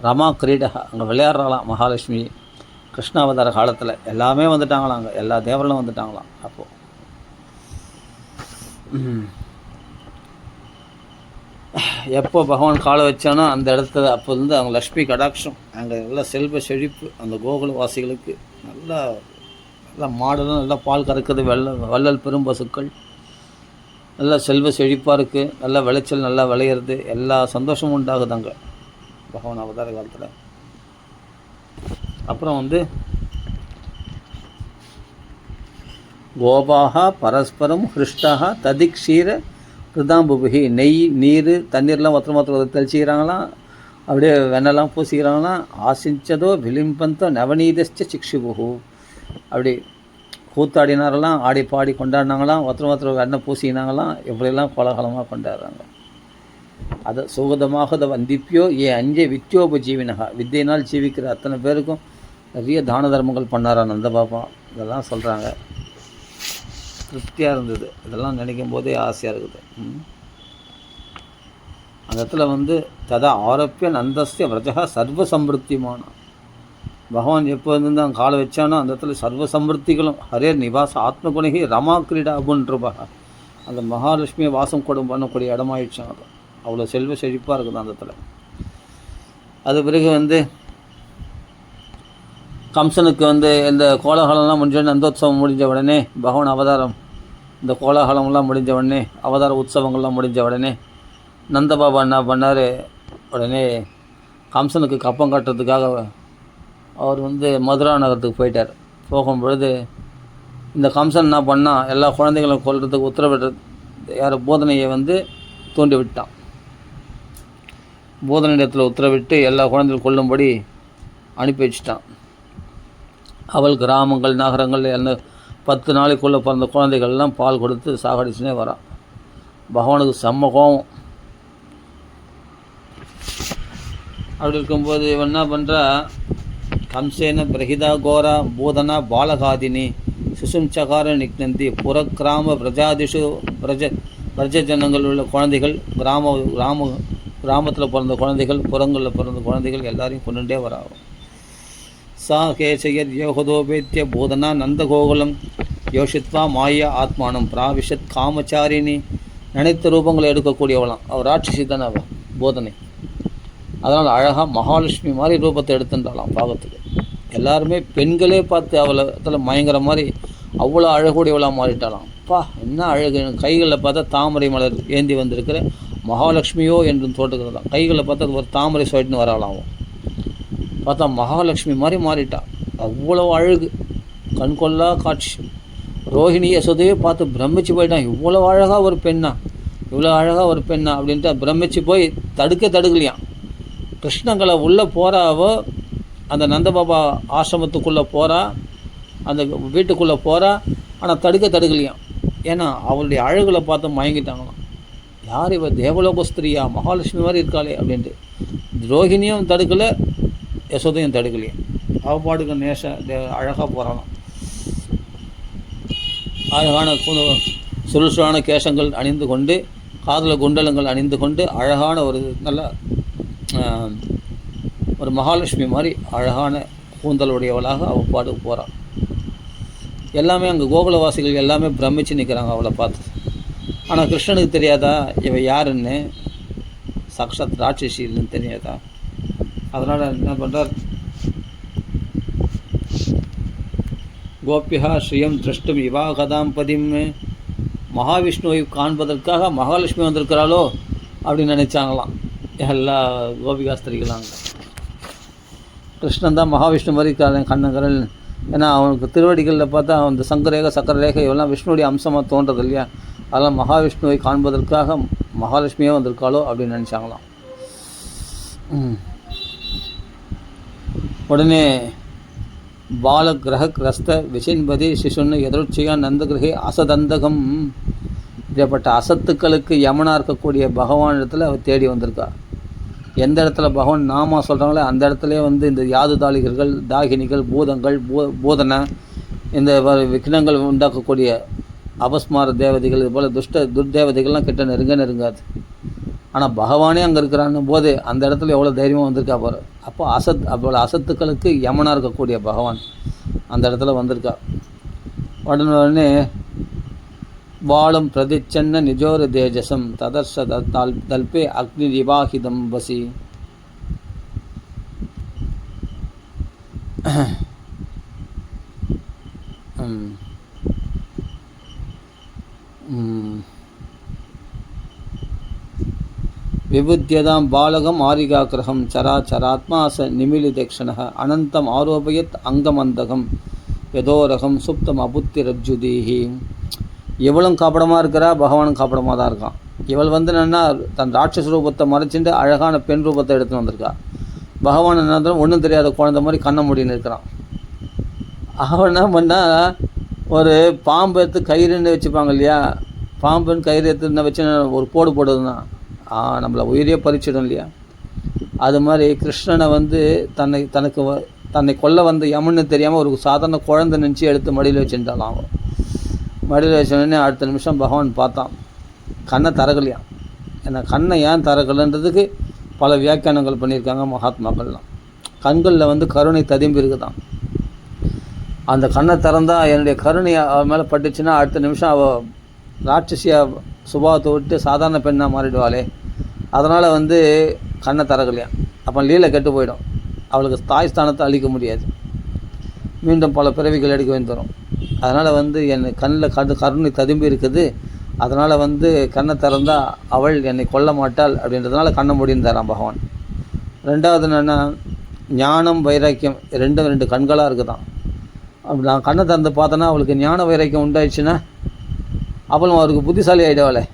ரமா கிரீடக, அங்கே விளையாடுறாளாம் மகாலட்சுமி. கிருஷ்ணாவதார காலத்தில் எல்லாமே வந்துட்டாங்களாம், அங்கே எல்லா தேவர்களும் வந்துட்டாங்களாம். அப்போது எப்போ பகவான் காலை வச்சானோ அந்த இடத்துல அப்போ வந்து அவங்க லக்ஷ்மி கடாட்சம், அங்கே நல்லா செல்வ செழிப்பு. அந்த கோகுல வாசிகளுக்கு நல்லா மாடலும் நல்லா பால் கறக்குது, வள்ளல் பெரும் பசுக்கள், நல்லா செல்வ செழிப்பாக இருக்குது, நல்லா விளைச்சல் நல்லா விளையிறது, எல்லா சந்தோஷமும் உண்டாகுது அங்கே பகவான் அவதார காலத்தில். அப்புறம் வந்து கோபாக பரஸ்பரம் ஹிருஷ்டாக ததிக்ஷீர கிருதாம்புபுகி, நெய் நீர் தண்ணீர்லாம் ஒருத்தர் தெளிச்சிக்கிறாங்களாம், அப்படியே வெண்ணெல்லாம் பூசிக்கிறாங்களாம். ஆசிஞ்சதோ விளிம்பந்தோ நவநீதஸ்ட சிக்ஷுபுகு, அப்படி கூத்தாடினாரெல்லாம் ஆடி பாடி கொண்டாடினாங்களாம், ஒருத்தர் வெண்ணெய் பூசினாங்களாம். எப்படியெல்லாம் கோலாகலமாக கொண்டாடுறாங்க. அதை சுகதமாக வந்திப்பியோ அஞ்சே வித்யோபஜீவினகா, வித்தையினால் ஜீவிக்கிற அத்தனை பேருக்கும் நிறைய தான தர்மங்கள் பண்ணாரா நந்தபாபா. இதெல்லாம் சொல்கிறாங்க. திருப்தியாக இருந்தது, இதெல்லாம் நினைக்கும் போதே ஆசையாக இருக்குது. அந்த இடத்துல வந்து ததா ஆரோப்பிய நந்தஸ்ய விரஜகா சர்வ சம்பிருத்திமான, பகவான் எப்போ இருந்து அங்கே காலை வச்சானோ அந்த இடத்துல சர்வ சம்பிருத்திகளும் ஹரேர் நிவாச ஆத்மகுணகி ரமா கிரீடா அபுன்ருபா, அந்த மகாலட்சுமியை வாசம் பண்ணக்கூடிய இடமாயிடுச்சான். அது அவ்வளோ செல்வ செழிப்பாக இருக்குது அந்த இடத்துல. அது பிறகு வந்து கம்சனுக்கு வந்து இந்த கோலாகலம்லாம் முடிஞ்ச நந்தோத்சவம் முடிஞ்ச உடனே, பகவான் அவதாரம் இந்த கோலாகலம்லாம் முடிஞ்ச உடனே, அவதார உற்சவங்கள்லாம் முடிஞ்ச உடனே நந்தபாபா என்ன பண்ணார், உடனே கம்சனுக்கு கப்பம் கட்டுறதுக்காக அவர் வந்து மதுரா நகரத்துக்கு போயிட்டார். போகும்பொழுது இந்த கம்சன் என்ன பண்ணால் எல்லா குழந்தைகளும் கொல்றதுக்கு உத்தரவிடுறது யார் போதனையை வந்து தூண்டி விட்டான். போதனை இடத்துல உத்தரவிட்டு எல்லா குழந்தைகளும் கொல்லும்படி அனுப்பி வச்சுட்டான். அவள் கிராமங்கள் நகரங்கள் என்ன 10 நாளைக்குள்ளே பிறந்த குழந்தைகள்லாம் பால் கொடுத்து சாகடிச்சுனே வரான். பகவானுக்கு செம்ம கோபம். அப்படி இருக்கும்போது இவன் என்ன பண்ணுறா, கம்சேன பிரகிதா கோரா பூதனா பாலகாதினி சுசும்சகார நிக்னந்தி புறக்கிராம பிரஜாதிஷு பிரஜ ஜனங்கள் உள்ள குழந்தைகள், கிராமத்தில் பிறந்த குழந்தைகள், புறங்களில் பிறந்த குழந்தைகள் எல்லாரையும் கொண்டுட்டே வராகும். சா கேசயர் யோகதோபேத்திய பூதனா நந்தகோகுலம் யோஷித்வா மாயா ஆத்மானம் பிராவிஷத் காமச்சாரிணி, நினைத்த ரூபங்களை எடுக்கக்கூடியவளாம். அவள் ராட்சசி தானே அவள் போதனை. அதனால் அழகாக மகாலட்சுமி மாதிரி ரூபத்தை எடுத்துட்டாலாம் பாகத்துக்கு. எல்லாருமே பெண்களே பார்த்து அவளை அதில் மயங்கிற மாதிரி அவ்வளோ அழகுடையவளாக மாறிட்டாலாம். என்ன அழகு, கைகளில் பார்த்தா தாமரை மலர் ஏந்தி வந்திருக்கிற மகாலட்சுமியோ என்றும் தோட்டுக்கிறதாம். கைகளில் பார்த்தா ஒரு தாமரை சொல்லிட்டுன்னு வராலாம். பார்த்தா மகாலட்சுமி மாதிரி மாறிட்டா. அவ்வளோ அழகு, கண்கொள்ளா காட்சி. ரோஹிணி யசோதையே பார்த்து பிரமிச்சு போயிட்டான். இவ்வளோ அழகாக ஒரு பெண்ணா அப்படின்ட்டு பிரமிச்சு போய் தடுக்கலையாம். கிருஷ்ணங்களை உள்ளே போகிறாவோ அந்த நந்தபாபா ஆசிரமத்துக்குள்ளே போகிறா, அந்த வீட்டுக்குள்ளே போகிறா, ஆனால் தடுக்கலையாம். ஏன்னா அவளுடைய அழகுகளை பார்த்து மயங்கிட்டாங்களாம். யார் இவ, தேவலோகஸ்திரியா, மகாலட்சுமி மாதிரி இருக்காளே அப்படின்ட்டு. ரோஹிணியும் தடுக்கலை, யசோதையும் தடுக்கலையும். அவள் பாட்டுக்கு அழகாக போகிறாளாம். அழகான சுருசுரான கேசங்கள் அணிந்து கொண்டு, காதில் குண்டலங்கள் அணிந்து கொண்டு, அழகான ஒரு நல்ல ஒரு மகாலட்சுமி மாதிரி அழகான கூந்தலுடையவளாக அவள் பாடு போகிறாள். எல்லாமே அங்கே கோகுலவாசிகள் எல்லாமே பிரமிச்சு நிற்கிறாங்க அவளை பார்த்து. ஆனால் கிருஷ்ணனுக்கு தெரியாதா இவ யாருன்னு, சாக்ஷாத் ராட்சசின்னு தெரியாதா? அதனால் என்ன பண்ணுறார், கோபியா ஸ்ரீயம் திருஷ்டும் இவா கதாம் பதிம், மகாவிஷ்ணுவை காண்பதற்காக மகாலட்சுமி வந்திருக்கிறாளோ அப்படின்னு நினச்சாங்களாம் எல்லா கோபிகாஸ்திரிகளாங்க. கிருஷ்ணன் தான் மகாவிஷ்ணு மாதிரி கண்ணங்கரல். ஏன்னா அவனுக்கு திருவடிகளில் பார்த்தா அந்த சங்கரேகை சக்கரரேகை இவெல்லாம் விஷ்ணுடைய அம்சமாக தோன்றது இல்லையா? அதெல்லாம் மகாவிஷ்ணுவை காண்பதற்காக மகாலட்சுமியே வந்திருக்காளோ அப்படின்னு நினச்சாங்களாம். உடனே பாலகிரஹக்ரஸ்த விசின்பதி சிசுன்னு எதிர்ச்சியா நந்தகிரகே அசதந்தகம், இப்படிப்பட்ட அசத்துக்களுக்கு யமனாக இருக்கக்கூடிய பகவானிடத்தில் அவர் தேடி வந்திருக்கா. எந்த இடத்துல பகவான் நாமா சொல்கிறாங்களோ அந்த இடத்துலேயே இந்த யாது தாளிகர்கள், தாகினிகள், பூதங்கள், பூதனை, இந்த விக்னங்கள் உண்டாக்கக்கூடிய அபஸ்மார தேவதைகள், இது போல் துர்தேவதைகள்லாம் கிட்ட நெருங்காது. ஆனால் பகவானே அங்கே இருக்கிறான்னு போது அந்த இடத்துல எவ்வளோ தைரியமாக வந்திருக்கா பாரு. அப்போ அவ்வளோ அசத்துக்களுக்கு யமனாக இருக்கக்கூடிய பகவான் அந்த இடத்துல வந்திருக்கா. உடனே வாழும் பிரதிச்சன்ன நிஜோர தேஜசம் ததர்ஷ தல்பே அக்னி விவாஹிதம் வசி. விபுத்தியதாம் பாலகம் ஆரிகாக்கிரகம் சராச்சராத்மா ச நிமிலிதேக்ஷண அனந்தம் ஆரோபயத் அங்கமந்தகம் யதோரகம் சுப்தம் அபுத்தி ரஜ்ஜுதீஹி. இவளும் காப்படமாக இருக்கிறா, பகவானும் காப்படமாக தான் இருக்கான். இவள் என்னன்னா தன் ராட்சச ரூபத்தை மறைச்சிட்டு அழகான பெண் ரூபத்தை எடுத்துன்னு வந்திருக்கா. பகவான் என்ன ஒன்றும் தெரியாத குழந்தை மாதிரி கண்ண மூடின்னு இருக்கிறான். அவன் என்ன பண்ணால் ஒரு பாம்பு எடுத்து கயிறுன்னு வச்சுப்பாங்க இல்லையா, பாம்புன்னு கயிறு எடுத்து வச்சு ஒரு போடுதுன்னா நம்மளை உயிரியே பறிச்சிடும் இல்லையா? அது மாதிரி கிருஷ்ணனை தன்னை கொல்ல வந்த யமன்னு தெரியாமல் ஒரு சாதாரண குழந்தை நினச்சி எடுத்து மடியில் வச்சுட்டாலாம். அவன் மடியில் வச்சோடனே அடுத்த நிமிஷம் பகவான் பார்த்தான், கண்ணை தரகலையாம். ஏன்னா கண்ணை ஏன் தரகலைன்றதுக்கு பல வியாக்கியானங்கள் பண்ணியிருக்காங்க மகாத்மாக்கள்லாம். கண்களில் கருணை ததும்பி இருக்குதான். அந்த கண்ணை திறந்தால் என்னுடைய கருணை அவள் மேலே பட்டுச்சுன்னா அடுத்த நிமிஷம் அவள் ராட்சசியாக சுபாவத்தை விட்டு சாதாரண பெண்ணாக மாறிடுவாளே. அதனால் கண்ணை தரகலையாம். அப்போ லீலை கெட்டு போயிடும். அவளுக்கு தாய் ஸ்தானத்தை அழிக்க முடியாது, மீண்டும் பல பிறவிகள் எடுக்க வந்துடும். அதனால் என் கண்ணில் கருணை ததும்பி இருக்குது. அதனால் கண்ணை திறந்தால் அவள் என்னை கொல்ல மாட்டாள் அப்படின்றதுனால கண்ணை மூடின்னு தரான் பகவான். ரெண்டாவது என்னென்னா ஞானம் வைராக்கியம் ரெண்டு கண்களாக இருக்குதான். அப்படி நான் கண்ணை திறந்து பார்த்தேன்னா அவளுக்கு ஞான வைராக்கியம் உண்டாயிடுச்சுன்னா அவளும் அவருக்கு புத்திசாலி ஆகிடுவாளே.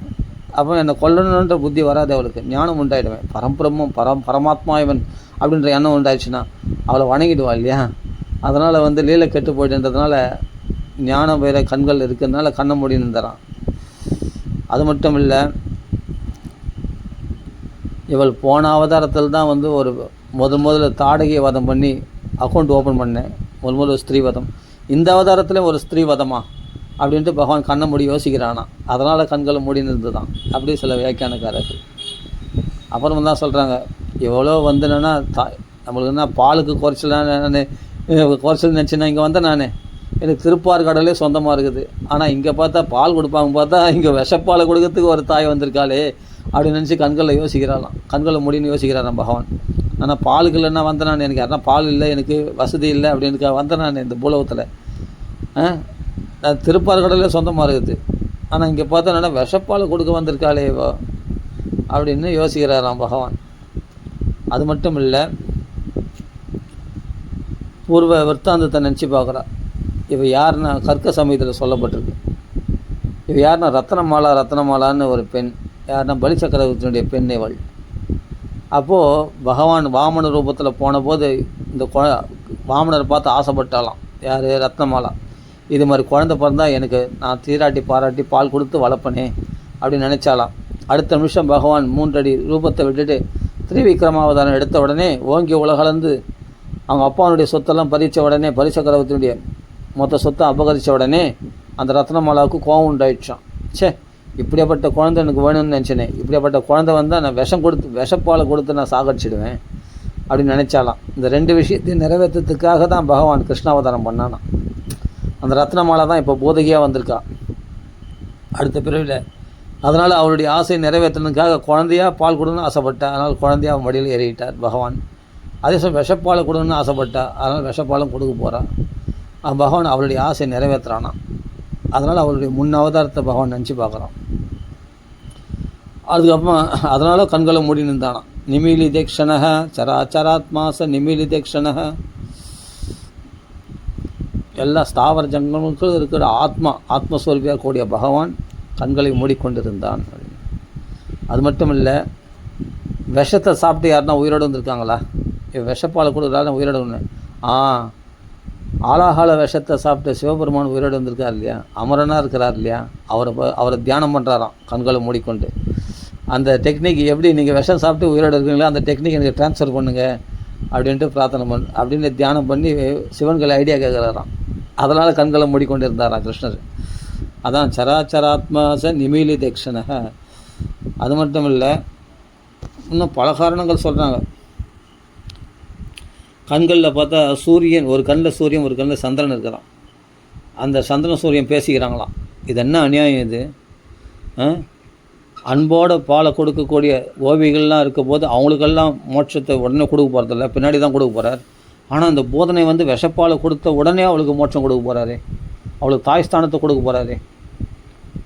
அப்போ என்னை கொல்லணுன்ற புத்தி வராது, அவளுக்கு ஞானம் உண்டாயிடுவேன். பரம்பிரம்மம் பரமாத்மா இவன் அப்படின்ற எண்ணம் உண்டாயிடுச்சுன்னா அவளை வணங்கிடுவாள் இல்லையா? அதனால் லீலை கெட்டு போயிட்டுன்றதுனால ஞான வைர கண்கள் இருக்கிறதுனால கண்ணை மூடின்னு தரான். அது மட்டும் இல்லை, இவள் போன அவதாரத்தில் தான் ஒரு முதல்ல தாடகையை வதம் பண்ணி அக்கௌண்ட் ஓப்பன் பண்ணேன். முதல்ல ஸ்திரீ வதம். இந்த அவதாரத்தில் ஒரு ஸ்திரீ வதமா அப்படின்ட்டு பகவான் கண்ணை மூடி யோசிக்கிறானா. அதனால் கண்களை மூடின்னு இருந்து தான் அப்படி சில வியாக்கியானக்காரர்கள். அப்புறம் தான் சொல்கிறாங்க, எவ்வளோ என்னென்னா நம்மளுக்கு என்ன பாலுக்கு குறைச்சல் நினச்சின்னா இங்கே வந்தேன் நான், எனக்கு திருப்பார்கடலே சொந்தமாக இருக்குது. ஆனால் இங்கே பார்த்தா பால் கொடுப்பாங்க, பார்த்தா இங்கே விஷப்பாலை கொடுக்கறதுக்கு ஒரு தாய் வந்திருக்காளே அப்படின்னு நினச்சி கண்களில் யோசிக்கிறாளாம். கண்களை முடின்னு யோசிக்கிறாராம் பகவான். ஆனால் பாலுக்கு இல்லைன்னா வந்தேன் நான், எனக்கு யாருன்னா பால் இல்லை, எனக்கு வசதி இல்லை அப்படின்னு வந்தேன் நான் இந்த பூலகத்தில். திருப்பார்கடலே சொந்தமாக இருக்குது. ஆனால் இங்கே பார்த்தா என்னென்னா விஷப்பாலை கொடுக்க வந்திருக்காளே அப்படின்னு யோசிக்கிறாராம் பகவான். அது மட்டும் இல்லை, பூர்வ விற்த்தாந்தத்தை நினச்சி பார்க்குறா. இவ யாருன்னா கர்க்க சமயத்தில் சொல்லப்பட்டிருக்கு. இவ யாருன்னா ரத்னமாலான்னு ஒரு பெண். யாருன்னா பலி சக்கரவர்த்தியினுடைய பெண் இவள். அப்போது பகவான் வாமன ரூபத்தில் போன போது இந்த வாமனரை பார்த்து ஆசைப்பட்டாலாம். யார்? ரத்னமாலா. இது மாதிரி குழந்தை பிறந்தால் எனக்கு நான் தீராட்டி பாராட்டி பால் கொடுத்து வளர்ப்பனே அப்படின்னு நினச்சாலாம். அடுத்த நிமிஷம் பகவான் 3 அடி ரூபத்தை விட்டுட்டு திரிவிக்ரமாவதாரம் எடுத்த உடனே ஓங்கி உலகளந்து அவங்க அப்பாவுடைய சொத்தெல்லாம் பறித்த உடனே பலி சக்கரவர்த்தியுடைய மொத்த சொத்தை அபகரித்த உடனே அந்த ரத்னமாலாவுக்கு கோவம் உண்டாயிடுச்சான். சே, இப்படியாப்பட்ட குழந்தை எனக்கு வேணும்னு நினச்சினேன், இப்படியாப்பட்ட குழந்தை வந்தால் நான் விஷப்பாலை கொடுத்து நான் சாகடிச்சிடுவேன் அப்படின்னு நினச்சாலாம். இந்த 2 விஷயத்தையும் நிறைவேற்றத்துக்காக தான் பகவான் கிருஷ்ணாவதாரம் பண்ணானா. அந்த ரத்னமாலை தான் இப்போ போதகியாக வந்திருக்கா அடுத்த பிறவியில். அதனால் அவருடைய ஆசை நிறைவேற்றணுக்காக குழந்தையாக பால் கொடுன்னு ஆசைப்பட்டா, அதனால் குழந்தையாக மடியில் ஏறிட்டார் பகவான். அதே சமயம் விஷப்பாலை கொடுன்னு ஆசைப்பட்டா, அதனால் விஷப்பாலும் கொடுக்க போகிறான். பகவான் அவருடைய ஆசை நிறைவேற்றுறானா. அதனால் அவருடைய அவதாரத்தை பகவான் நினச்சி பார்க்குறான். அதுக்கப்புறமா அதனால் கண்களை மூடி நின்றானா. நிமிலிதேக்ஷணக சராச்சராத்மாச நிமிலிதேக்ஷணக. எல்லா ஸ்தாவர ஜங்கங்களுக்கும் இருக்கிற ஆத்மஸ்வரூபியாக கூடிய பகவான் கண்களை மூடிக்கொண்டிருந்தான். அது மட்டும் இல்லை, விஷத்தை சாப்பிட்டு யாருன்னா உயிரோடு வந்திருக்காங்களா? விஷப்பாலை கொடுக்குறாரு உயிரோடு ஒன்று. ஆலாகால விஷத்தை சாப்பிட்ட சிவபெருமான் உயிரோடு வந்திருக்கார் இல்லையா, அமரனாக இருக்கிறார் இல்லையா, அவரை தியானம் பண்ணுறாராம் கண்களை மூடிக்கொண்டு. அந்த டெக்னிக் எப்படி நீங்கள் விஷம் சாப்பிட்டு உயிரோடு இருக்கீங்களோ அந்த டெக்னிக் எனக்கு ட்ரான்ஸ்ஃபர் பண்ணுங்கள் அப்படின்ட்டு பிரார்த்தனை அப்படின்னு தியானம் பண்ணி சிவன்களை ஐடியா கேட்குறாராம். அதனால் கண்களை மூடிக்கொண்டு இருந்தாராம் கிருஷ்ணர். அதான் சராச்சராத்மாச நிமிலி தக்ஷணக. அது மட்டும் இல்லை, இன்னும் பல காரணங்கள் சொல்கிறாங்க. கண்களில் பார்த்தா சூரியன், ஒரு கண்ணில் சூரியன் ஒரு கண்ணில் சந்திரன் இருக்கிறான். அந்த சந்திரன் சூரியன் பேசிக்கிறாங்களாம். இது என்ன அநியாயம் இது? அன்போட பாலை கொடுக்கக்கூடிய கோபிகள்லாம் இருக்க போது அவங்களுக்கெல்லாம் மோட்சத்தை உடனே கொடுக்க போகிறதில்ல, பின்னாடி தான் கொடுக்க போகிறார். ஆனால் அந்த போதனை வந்து விஷப்பாலை கொடுத்த உடனே அவளுக்கு மோட்சம் கொடுக்க போகிறாரு, அவளுக்கு தாய் ஸ்தானத்தை கொடுக்க போகிறாரு.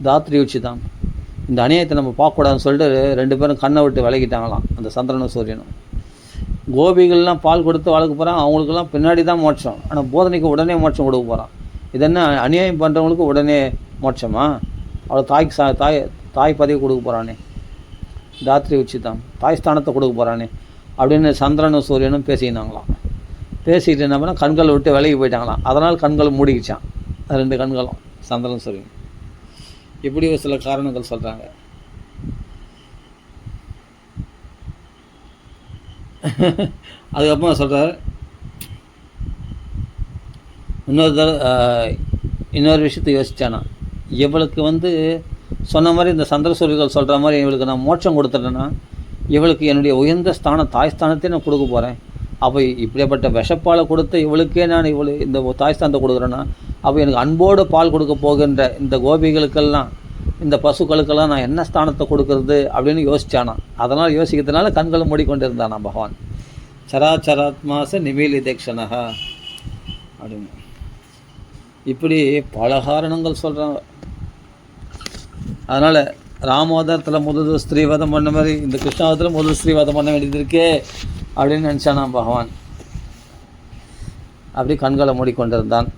தாத்ரி வச்சு தான் இந்த அநியாயத்தை நம்ம பார்க்கக்கூடாதுன்னு சொல்லிட்டு 2 பேரும் கண்ணை விட்டு விலகிட்டாங்களாம், அந்த சந்திரனும் சூரியனும். கோபிகள்லாம் பால் கொடுத்து வளர்க்க போகிறான், அவங்களுக்கெல்லாம் பின்னாடி தான் மோட்சம். ஆனால் போதனைக்கு உடனே மோட்சம் கொடுக்க போகிறான். இது என்ன அநியாயம் பண்ணுறவங்களுக்கு உடனே மோட்சமா? அவளை தாய் பதவி கொடுக்க போகிறானே, தாத்ரி வச்சு தான் தாய் ஸ்தானத்தை கொடுக்க போகிறானே அப்படின்னு சந்திரனும் சூரியனும் பேசிக்கினாங்களாம். பேசிக்கிட்டு என்ன பண்ணால் கண்களை விட்டு விலகி போயிட்டாங்களாம். அதனால் கண்களை மூடிக்கிச்சான் 2 கண்களும், சந்திரன் சூரியன். இப்படி ஒரு சில காரணங்கள் சொல்கிறாங்க. அதுக்கப்புறம் சொல்கிறார், இன்னொரு விஷயத்தை யோசித்தானா, இவளுக்கு வந்து சொன்ன மாதிரி இந்த சந்திர சூரியர்கள் சொல்கிற மாதிரி இவளுக்கு நான் மோட்சம் கொடுத்துட்டேன்னா இவளுக்கு என்னுடைய உயர்ந்த தாய் ஸ்தானத்தையும் நான் கொடுக்க போகிறேன். அப்போ இப்படிப்பட்ட விஷப்பாலை கொடுத்து இவளுக்கே நான் இந்த தாய் ஸ்தானத்தை கொடுக்குறேன்னா அப்போ எனக்கு அன்போடு பால் கொடுக்க போகின்ற இந்த கோபிகளுக்கெல்லாம் இந்த பசுக்களுக்கெல்லாம் நான் என்ன ஸ்தானத்தை கொடுக்கறது அப்படின்னு யோசித்தானா. அதனால் யோசிக்கிறதுனால கண்களை மூடிக்கொண்டு இருந்தானா பகவான். சராச்சராத்மாச நிமிலிதேக்ஷணக அப்படின்னு இப்படி பல காரணங்கள் சொல்கிறாங்க. அதனால் ராமோதரத்தில் முதல் ஸ்ரீவாதம் பண்ண மாதிரி இந்த கிருஷ்ணாவதத்தில் முதல் ஸ்ரீவாதம் பண்ண வேண்டியது இருக்கே அப்படின்னு நினச்சானா பகவான். அப்படி கண்களை மூடிக்கொண்டிருந்தான்.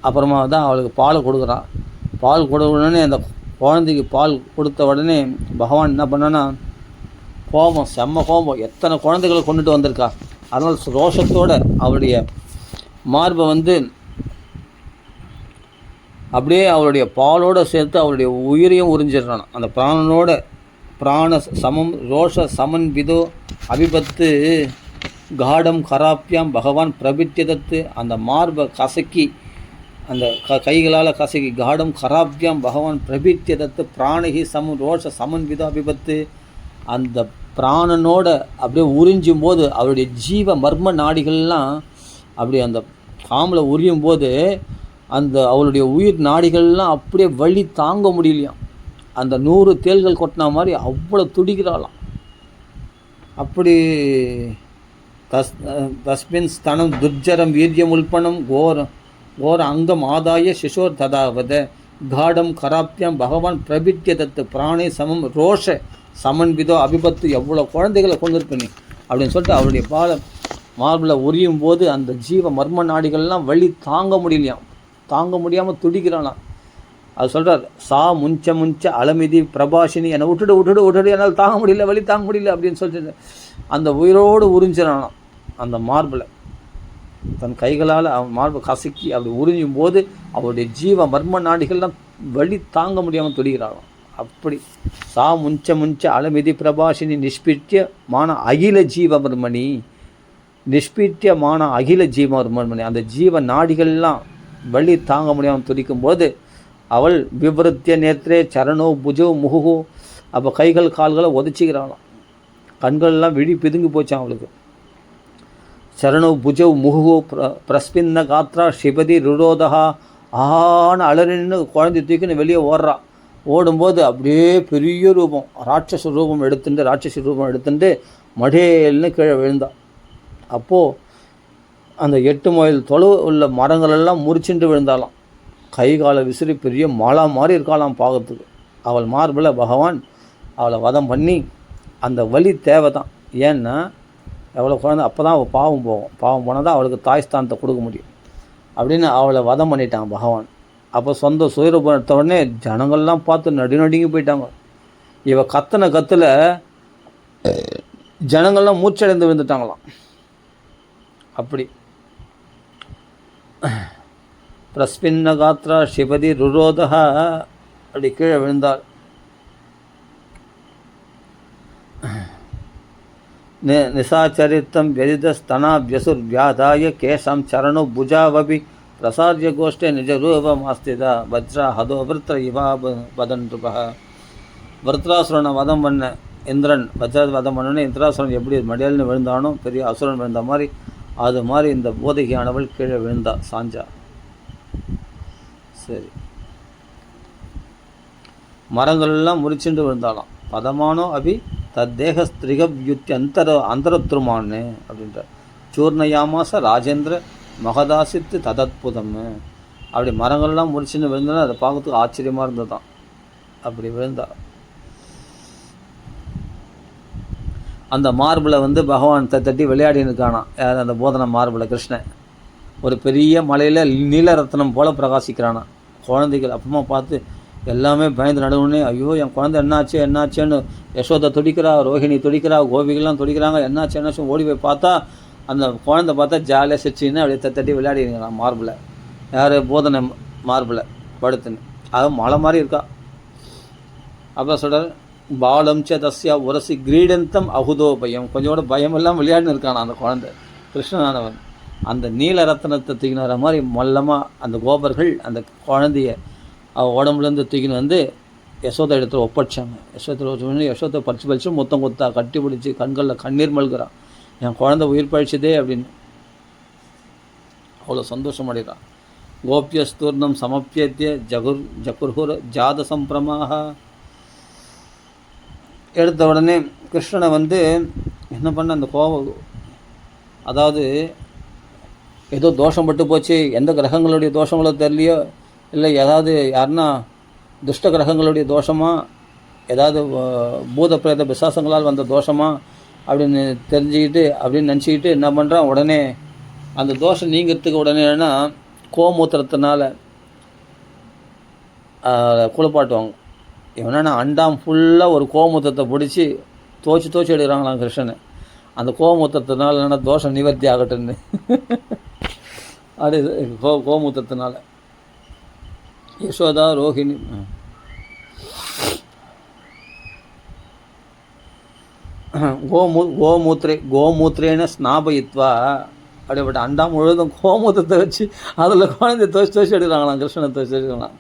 அப்புறமா தான் அவளுக்கு பால் கொடுக்குறான். பால் கொடுக்கணுன்னே அந்த குழந்தைக்கு பால் கொடுத்த உடனே பகவான் என்ன பண்ணான்னா கோபம், செம்ம கோபம். எத்தனை குழந்தைகளை கொண்டுட்டு வந்திருக்கா. அதனால் ரோஷத்தோடு அவருடைய மார்பை வந்து அப்படியே அவருடைய பாலோடு சேர்த்து அவருடைய உயிரையும் உறிஞ்சிடுறான். அந்த பிராண சமம் ரோஷ சமன் விதோ அபிபத்து காடம் கராப்பியாம் பகவான் பிரபித்தியதத்து. அந்த மார்பை கசக்கி அந்த கைகளால் கசக்கி காடம் கராப்பியாம் பகவான் பிரபித்தியதத்து பிராணகி சமம் ரோஷ சமன் விதோ அபிபத்து. அந்த பிராணனோட அப்படியே உறிஞ்சும் போது அவருடைய ஜீவ மர்ம நாடிகள்லாம் அப்படியே அந்த காமில் உரியும் போது அந்த அவளுடைய உயிர் நாடிகள்லாம் அப்படியே வலி தாங்க முடியலையாம். அந்த 100 தேள்கள் கொட்டின மாதிரி அவ்வளோ துடிக்கிறாளாம். அப்படி தஸ்மின் ஸ்தனம் துர்ஜரம் வீரியம் உல்பணம் கோர அங்கம் ஆதாய சிசோர் ததாவத காடம் கராப்பியம் பகவான் பிரபித்தியதத்து பிராணே சமம் ரோஷ சமன் விதோ அபிபத்து. எவ்வளோ குழந்தைகளை கொண்டிருப்பேனே அப்படின்னு சொல்லிட்டு அவருடைய மார்பில் உரியும் போது அந்த ஜீவ மர்ம நாடிகள்லாம் வலி தாங்க முடியலையாம், தாங்க முடியாமல் துடிக்கிறானாம். அது சொல்கிறார், சா முஞ்ச அலமிதி பிரபாஷினி என்னை விட்டுடு என்னால் தாங்க முடியல, வலி தாங்க முடியல அப்படின்னு சொல்லிட்டு அந்த உயிரோடு உறிஞ்சினானாம். அந்த மார்பில் தன் கைகளால் அவன் மார்பை கசக்கி அப்படி உறிஞ்சும் போது அவருடைய ஜீவ மர்ம நாடிகள்லாம் வலி தாங்க முடியாமல் துடிக்கிறானாம். அப்படி சா முஞ்ச அலமிதி பிரபாஷினி நிஷ்பித்தியமான அகில ஜீவமர்மணி, நிஷ்பித்தியமான அகில ஜீவமர்மணி. அந்த ஜீவ நாடிகள்லாம் வலி தாங்க முடியாமல் துடிக்கும் போது அவள் விபருத்திய நேத்திரே சரணோ புஜோ முகுகோ, அப்போ கைகள் கால்களை உதச்சிக்கிறாளாம். கண்கள்லாம் விழி பிதுங்கி போச்சான் அவளுக்கு. சரணோ புஜோ முகுகோ பிரஸ்பின்ன காத்ரா ஷிபதி ருரோதகா, ஆன்னு அலறின்னு குழந்தை தூக்கின்னு வெளியே ஓடுறான். ஓடும்போது அப்படியே பெரிய ரூபம், ராட்சச ரூபம் எடுத்துட்டு மடேல்னு கீழே விழுந்தான். அப்போது அந்த 8 மைல் தொலைவு உள்ள மரங்களெல்லாம் முறிச்சுட்டு விழுந்தாலாம். கை காலை விசிறி பெரிய மாலா மாதிரி இருக்காளாம் பார்க்கறதுக்கு. அவள் மார்பில் பகவான் அவளை வதம் பண்ணி, அந்த வலி தேவை தான். ஏன்னா எவ்வளோ குழந்தை அப்போ தான் அவள் பாவம் போகும், பாவம் போனால் தான் அவளுக்கு தாய் ஸ்தானத்தை கொடுக்க முடியும் அப்படின்னு அவளை வதம் பண்ணிட்டான் பகவான். அப்போ சொந்த சுயரூபத்தை உடனே ஜனங்கள்லாம் பார்த்து நடுநடுங்கி போயிட்டாங்க. இவ கத்தனை கத்தில் ஜனங்கள்லாம் மூச்சடைந்து விழுந்துட்டாங்களாம். அப்படி பிரஸ்பின்ன காத்ரா ஷிபதி ருரோதக, அப்படி கீழே விழுந்தாள். நிசாச்சரித்தம் व्यदितस्तनाभ्यसुर व्याधाय केशं चरणो भुजावपि प्रसार्य गोष्ठे निजरूपमास्तिदा वज्रा हदो वृत्र इवा वदन्रुपः. விருத்ராசுரனை வதம் பண்ண இந்திரன், வஜ்ர வதம் பண்ணனே இந்திராசுரன் எப்படி மடியல்னு விழுந்தானோ, பெரிய அசுரன் விழுந்த மாதிரி அது மாதிரி இந்த போதகியானவள் கீழே விழுந்தா, சாஞ்சா. சரி, மரங்கள்லாம் முறிச்சுண்டு விழுந்தாலாம். பதமானோ அபி தத்தேக ஸ்திரிகவ்யுத்தி அந்தரத்ருமான்னு அப்படின்ற சூர்ணயாமாச ராஜேந்திர மகதாசித்து ததத்புதம். அப்படி மரங்கள்லாம் முறிச்சுன்னு விழுந்தோன்னா அதை பார்க்கறதுக்கு ஆச்சரியமாக இருந்ததுதான். அப்படி விழுந்தா. அந்த மார்பில் வந்து பகவான் தட்டி விளையாடின்னு இருக்கானா. அந்த போதனை மார்பில் கிருஷ்ணன் ஒரு பெரிய மலையில் நீலரத்னம் போல் பிரகாசிக்கிறானா. குழந்தைகள் அப்பமா பார்த்து எல்லாமே பயந்து நடுவுனே, ஐயோ என் குழந்தை என்னாச்சேன்னு யசோதை துடிக்கிறா, ரோஹிணி துடிக்கிறா, கோபிகள்லாம் துடிக்கிறாங்க. என்னாச்சு ஓடி போய் பார்த்தா அந்த குழந்தை பார்த்தா ஜாலியாக சிரிச்சின்னு அப்படியே தட்டி விளையாடிக்கிறான் மார்பில். யார்? போதனை மார்பில் படுத்துன்னு. அது மலை மாதிரி இருக்கா. அப்போ சொல்கிறார், பாலம் ச தஸ்யா உரசி கிரீடந்தம் அகுதோ பயம், கொஞ்சம் கூட பயமெல்லாம் விளையாடுன்னு இருக்கானா அந்த குழந்தை. கிருஷ்ணனானவன் அந்த நீல ரத்தனத்தை தூக்கின மாதிரி மொல்லமாக அந்த கோபர்கள் அந்த குழந்தைய அவள் உடம்புலேருந்து தூக்கின்னு வந்து யசோதை இடத்துல ஒப்படைச்சாங்க. யசோதை பறிச்சு மொத்தம் கொத்தா கட்டி பிடிச்சி கண்களில் கண்ணீர் மல்கிறான். என் குழந்தை உயிர் பழிச்சதே அப்படின்னு அவ்வளோ சந்தோஷம் அடைகிறான். கோபியஸ்தூர்ணம் சமப்பியத்திய ஜகுர்ஹுர் ஜாத சம்பிரமாக. எடுத்த உடனே கிருஷ்ணனை வந்து என்ன பண்ண, அந்த கோபம், அதாவது ஏதோ தோஷம் பட்டு போச்சு, எந்த கிரகங்களுடைய தோஷங்களோ தெரியலையோ, இல்லை ஏதாவது யாருன்னா துஷ்ட கிரகங்களுடைய தோஷமா, ஏதாவது பூத பிரேத பிசாசங்களால் வந்த தோஷமா அப்படின்னு தெரிஞ்சுக்கிட்டு அப்படின்னு நினச்சிக்கிட்டு என்ன பண்ணுறான், உடனே அந்த தோஷம் நீங்கிறதுக்கு உடனே என்னன்னா கோமூத்திரத்தினால குளிப்பாட்டுவாங்க. இவனா அண்டாம் ஃபுல்லாக ஒரு கோமூத்திரத்தை பிடிச்சி தோச்சு எடுக்கிறாங்களாம் கிருஷ்ணனை. அந்த கோமூத்திரத்தினால என்னென்னா தோஷம் நிவர்த்தி ஆகட்டுன்னு அப்படி கோமூத்திரத்தினால. யசோதா ரோஹிணி கோமூத்திரேன ஸ்நாபயித்வா, அப்படிப்பட்ட அண்டா முழுவதும் கோமூத்திரத்தை வச்சு அதில் குழந்தை தோச்சு எடுக்கிறாங்களாம், கிருஷ்ணனை தோச்சு எடுக்கலாம்.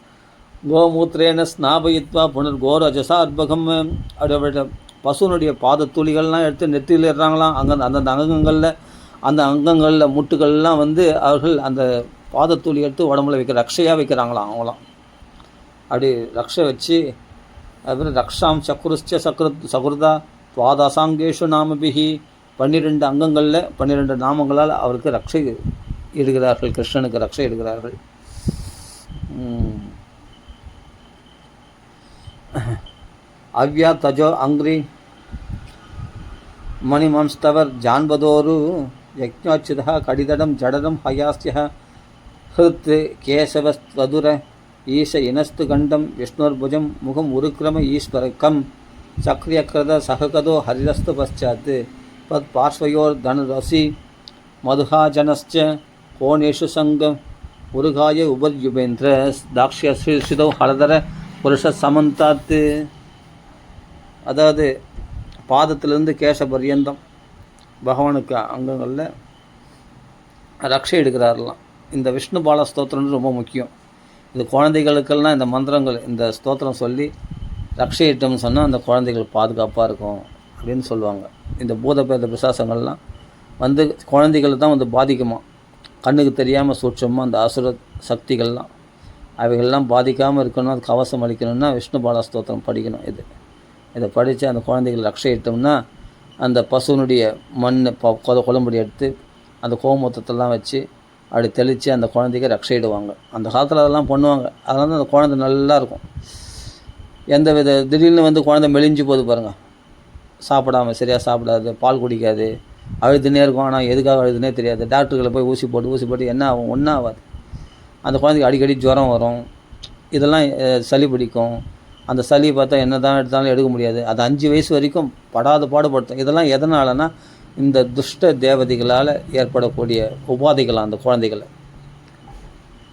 கோமூத்திரேன ஸ்நாபயித்வா புனர்கோர ஜசார்பகம், அப்படிப்பட்ட பசுனுடைய பாதத்துளிகள்லாம் எடுத்து நெத்தியில் ஏறுறாங்களாம். அந்தந்த அங்கங்களில் முட்டுகள்லாம் வந்து அவர்கள் அந்த பாதத்தூளி எடுத்து உடம்புல ரக்ஷையாக வைக்கிறாங்களாம் அவங்களாம். அப்படி ரக்ஷை வச்சு அதுமாதிரி ரக்ஷாம் சக்ருஷ்ச சகுர்தா துவாதாசாங்கேஷு நாமபிகி, 12 அங்கங்களில் 12 நாமங்களால் அவருக்கு ரக்ஷை இடுகிறார்கள், கிருஷ்ணனுக்கு ரக்ஷை இடுகிறார்கள். அவ்யா தஜோ அங்கிரி மணிமம்ஸ்தவர் ஜான்பதோரு யக்ஞாச்சுதா கடிதடம் ஜடரம் ஹயாஸ்ய ஹிருத் கேசவஸ்வதுர ஈஷ இனஸ்து கண்டம் விஷ்ணுர்புஜம் முகம் உருக்கிரம ஈஸ்வரக்கம் சக்ரியக்ரத சககதோ ஹரிரஸ்து பశ్చాத் பத் பார்ஸ்வயோர் தனுரசி மதுஹாஜனஸ்ச கோணேஷு சங்கம் உருகாய உபர்யுபேந்திர தாக்ஷ்ய ஸ்ரீதோ ஹரதர புருஷ சமந்தாத்து. அதாவது பாதத்திலிருந்து கேச பரியந்தம் பகவானுக்கு அங்கங்களில் ரக்ஷை எடுக்கிறாரெலாம். இந்த விஷ்ணு பால ஸ்தோத்திரம்னு ரொம்ப முக்கியம். இது குழந்தைகளுக்கெல்லாம் இந்த மந்திரங்கள் இந்த ஸ்தோத்திரம் சொல்லி ரக்ஷயிட்டம்னு சொன்னால் அந்த குழந்தைகள் பாதுகாப்பாக இருக்கும் அப்படின்னு சொல்லுவாங்க. இந்த பூதபேத பிசாசங்கள்லாம் வந்து குழந்தைகள் தான் வந்து பாதிக்குமா, கண்ணுக்கு தெரியாமல் சூட்சமாக அந்த அசுர சக்திகள்லாம் அவைகள்லாம் பாதிக்காமல் இருக்கணும், அது கவசம் அளிக்கணும்னா விஷ்ணு பால ஸ்தோத்திரம் படிக்கணும். இதை படித்து அந்த குழந்தைகள் ரக்ஷயிட்டோம்னா அந்த பசுனுடைய மண் குழம்புடி எடுத்து அந்த கோமூத்தத்தெல்லாம் வச்சு அப்படி தெளித்து அந்த குழந்தைக்கு ரக்ஷயிடுவாங்க. அந்த காலத்தில் அதெல்லாம் பண்ணுவாங்க. அதனால தான் அந்த குழந்தை நல்லா இருக்கும். எந்த வித திடீர்னு வந்து குழந்தை மெலிஞ்சு போகுது பாருங்கள், சாப்பிடாமல் சரியாக சாப்பிடாது, பால் குடிக்காது, அழுதுனே இருக்கும். ஆனால் எதுக்காக அழுதுனே தெரியாது. டாக்டர்களை போய் ஊசி போட்டு என்ன ஆகும், ஒன்றும் ஆகாது. அந்த குழந்தைக்கு அடிக்கடி ஜுரம் வரும், இதெல்லாம் சளி பிடிக்கும். அந்த சளி பார்த்தா என்ன தான் எடுத்தாலும் எடுக்க முடியாது. அது 5 வயசு வரைக்கும் படாத பாடுபடுத்தும். இதெல்லாம் எதனாலனா இந்த துஷ்ட தேவதைகளால் ஏற்படக்கூடிய உபாதைகளாக அந்த குழந்தைகளை.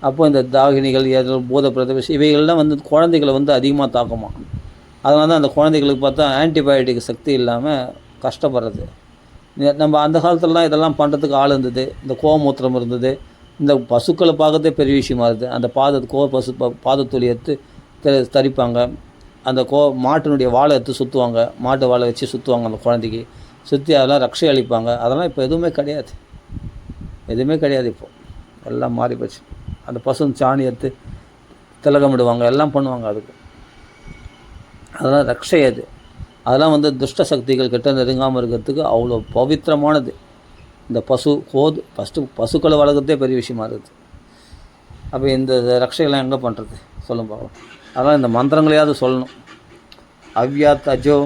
அப்போ இந்த தாகினிகள் பூத பிரதேசம் இவைகள்லாம் வந்து குழந்தைகளை வந்து அதிகமாக தாக்குமா. அதனால தான் அந்த குழந்தைகளுக்கு பார்த்தா ஆன்டிபயோட்டிக் சக்தி இல்லாமல் கஷ்டப்படுறது. நம்ம அந்த காலத்துலலாம் இதெல்லாம் பண்ணுறதுக்கு ஆள் இருந்தது. இந்த கோமூத்திரம் இருந்தது. இந்த பசுக்களை பார்க்கறதே பெரிய விஷயமா இருக்குது. அந்த பாதத்தொலி எடுத்து தரிப்பாங்க. அந்த மாட்டினுடைய வாழை எடுத்து சுற்றுவாங்க, மாட்டு வாழை வச்சு சுற்றுவாங்க அந்த குழந்தைக்கு சுற்றி, அதெல்லாம் ரக்ஷை அளிப்பாங்க. அதெல்லாம் இப்போ எதுவுமே கிடையாது, இப்போது எல்லாம் மாறி போச்சு. அந்த பசு சாணி எடுத்து திலகமிடுவாங்க, எல்லாம் பண்ணுவாங்க. அதுக்கு அதெல்லாம் ரக்ஷை. அதெல்லாம் வந்து துஷ்ட சக்திகள் கிட்ட நெருங்காமல் இருக்கிறதுக்கு அவ்வளோ பவித்திரமானது. இந்த பசுக்களை வளர்க்குறதே பெரிய விஷயமா இருக்குது. அப்போ இந்த ரக்ஷைகள்லாம் எங்கே பண்ணுறது சொல்லும் பார்க்கலாம். அதெல்லாம் இந்த மந்திரங்களையாவது சொல்லணும். அவ்யாத் அஜோ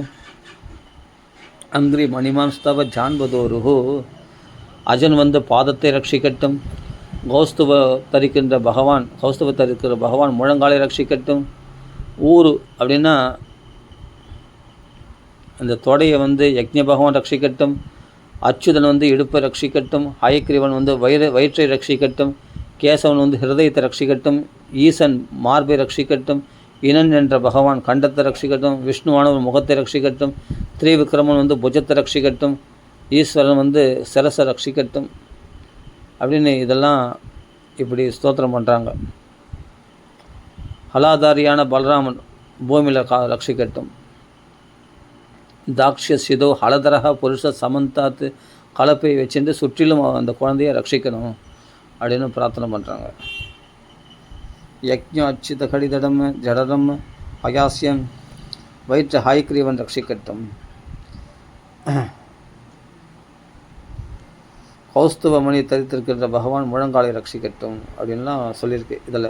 அங்கிரி மணிமாம்ஸ்தவ ஜான்பதோருஹோ. அஜன் வந்து பாதத்தை ரட்சிக்கட்டும், கௌஸ்துவ தரிக்கிற பகவான் முழங்காலை ரட்சிக்கட்டும். ஊரு அப்படின்னா இந்த தொடையை வந்து யக்ஞ பகவான் ரட்சிக்கட்டும். அச்சுதன் வந்து இடுப்பை ரட்சிக்கட்டும். ஹயக்ரீவன் வந்து வயிற்றை ரட்சிக்கட்டும். கேசவன் வந்து ஹிருதயத்தை ரட்சிக்கட்டும். ஈசன் மார்பை ரட்சிக்கட்டும். இனன் என்ற பகவான் கண்டத்தை ரட்சிக்கட்டும். விஷ்ணுவானவன் முகத்தை ரட்சிக்கட்டும். திரிவிக்ரமன் வந்து புஜத்தை ரட்சிக்கட்டும். ஈஸ்வரன் வந்து சிரசை ரட்சிக்கட்டும் அப்படின்னு இதெல்லாம் இப்படி ஸ்தோத்திரம் பண்ணுறாங்க. ஹலாதாரியான பலராமன் பூமியில் ரட்சிக்கட்டும். தாக்ஷிதோ ஹலதரக புருஷ சமந்தாத்து கலப்பை வச்சுட்டு சுற்றிலும் அந்த குழந்தைய ரட்சிக்கணும் அப்படின்னு பிரார்த்தனை பண்ணுறாங்க. யக்ஞம் அச்சித கடிதடம் ஜடரம் அயாசியம் வயிற்று ஹாய்கிரீவன் ரட்சிக்கட்டும். கௌஸ்துவ மணி தரித்திருக்கின்ற பகவான் முழங்காலை ரட்சிக்கட்டும் அப்படின்லாம் சொல்லியிருக்கு. இதில்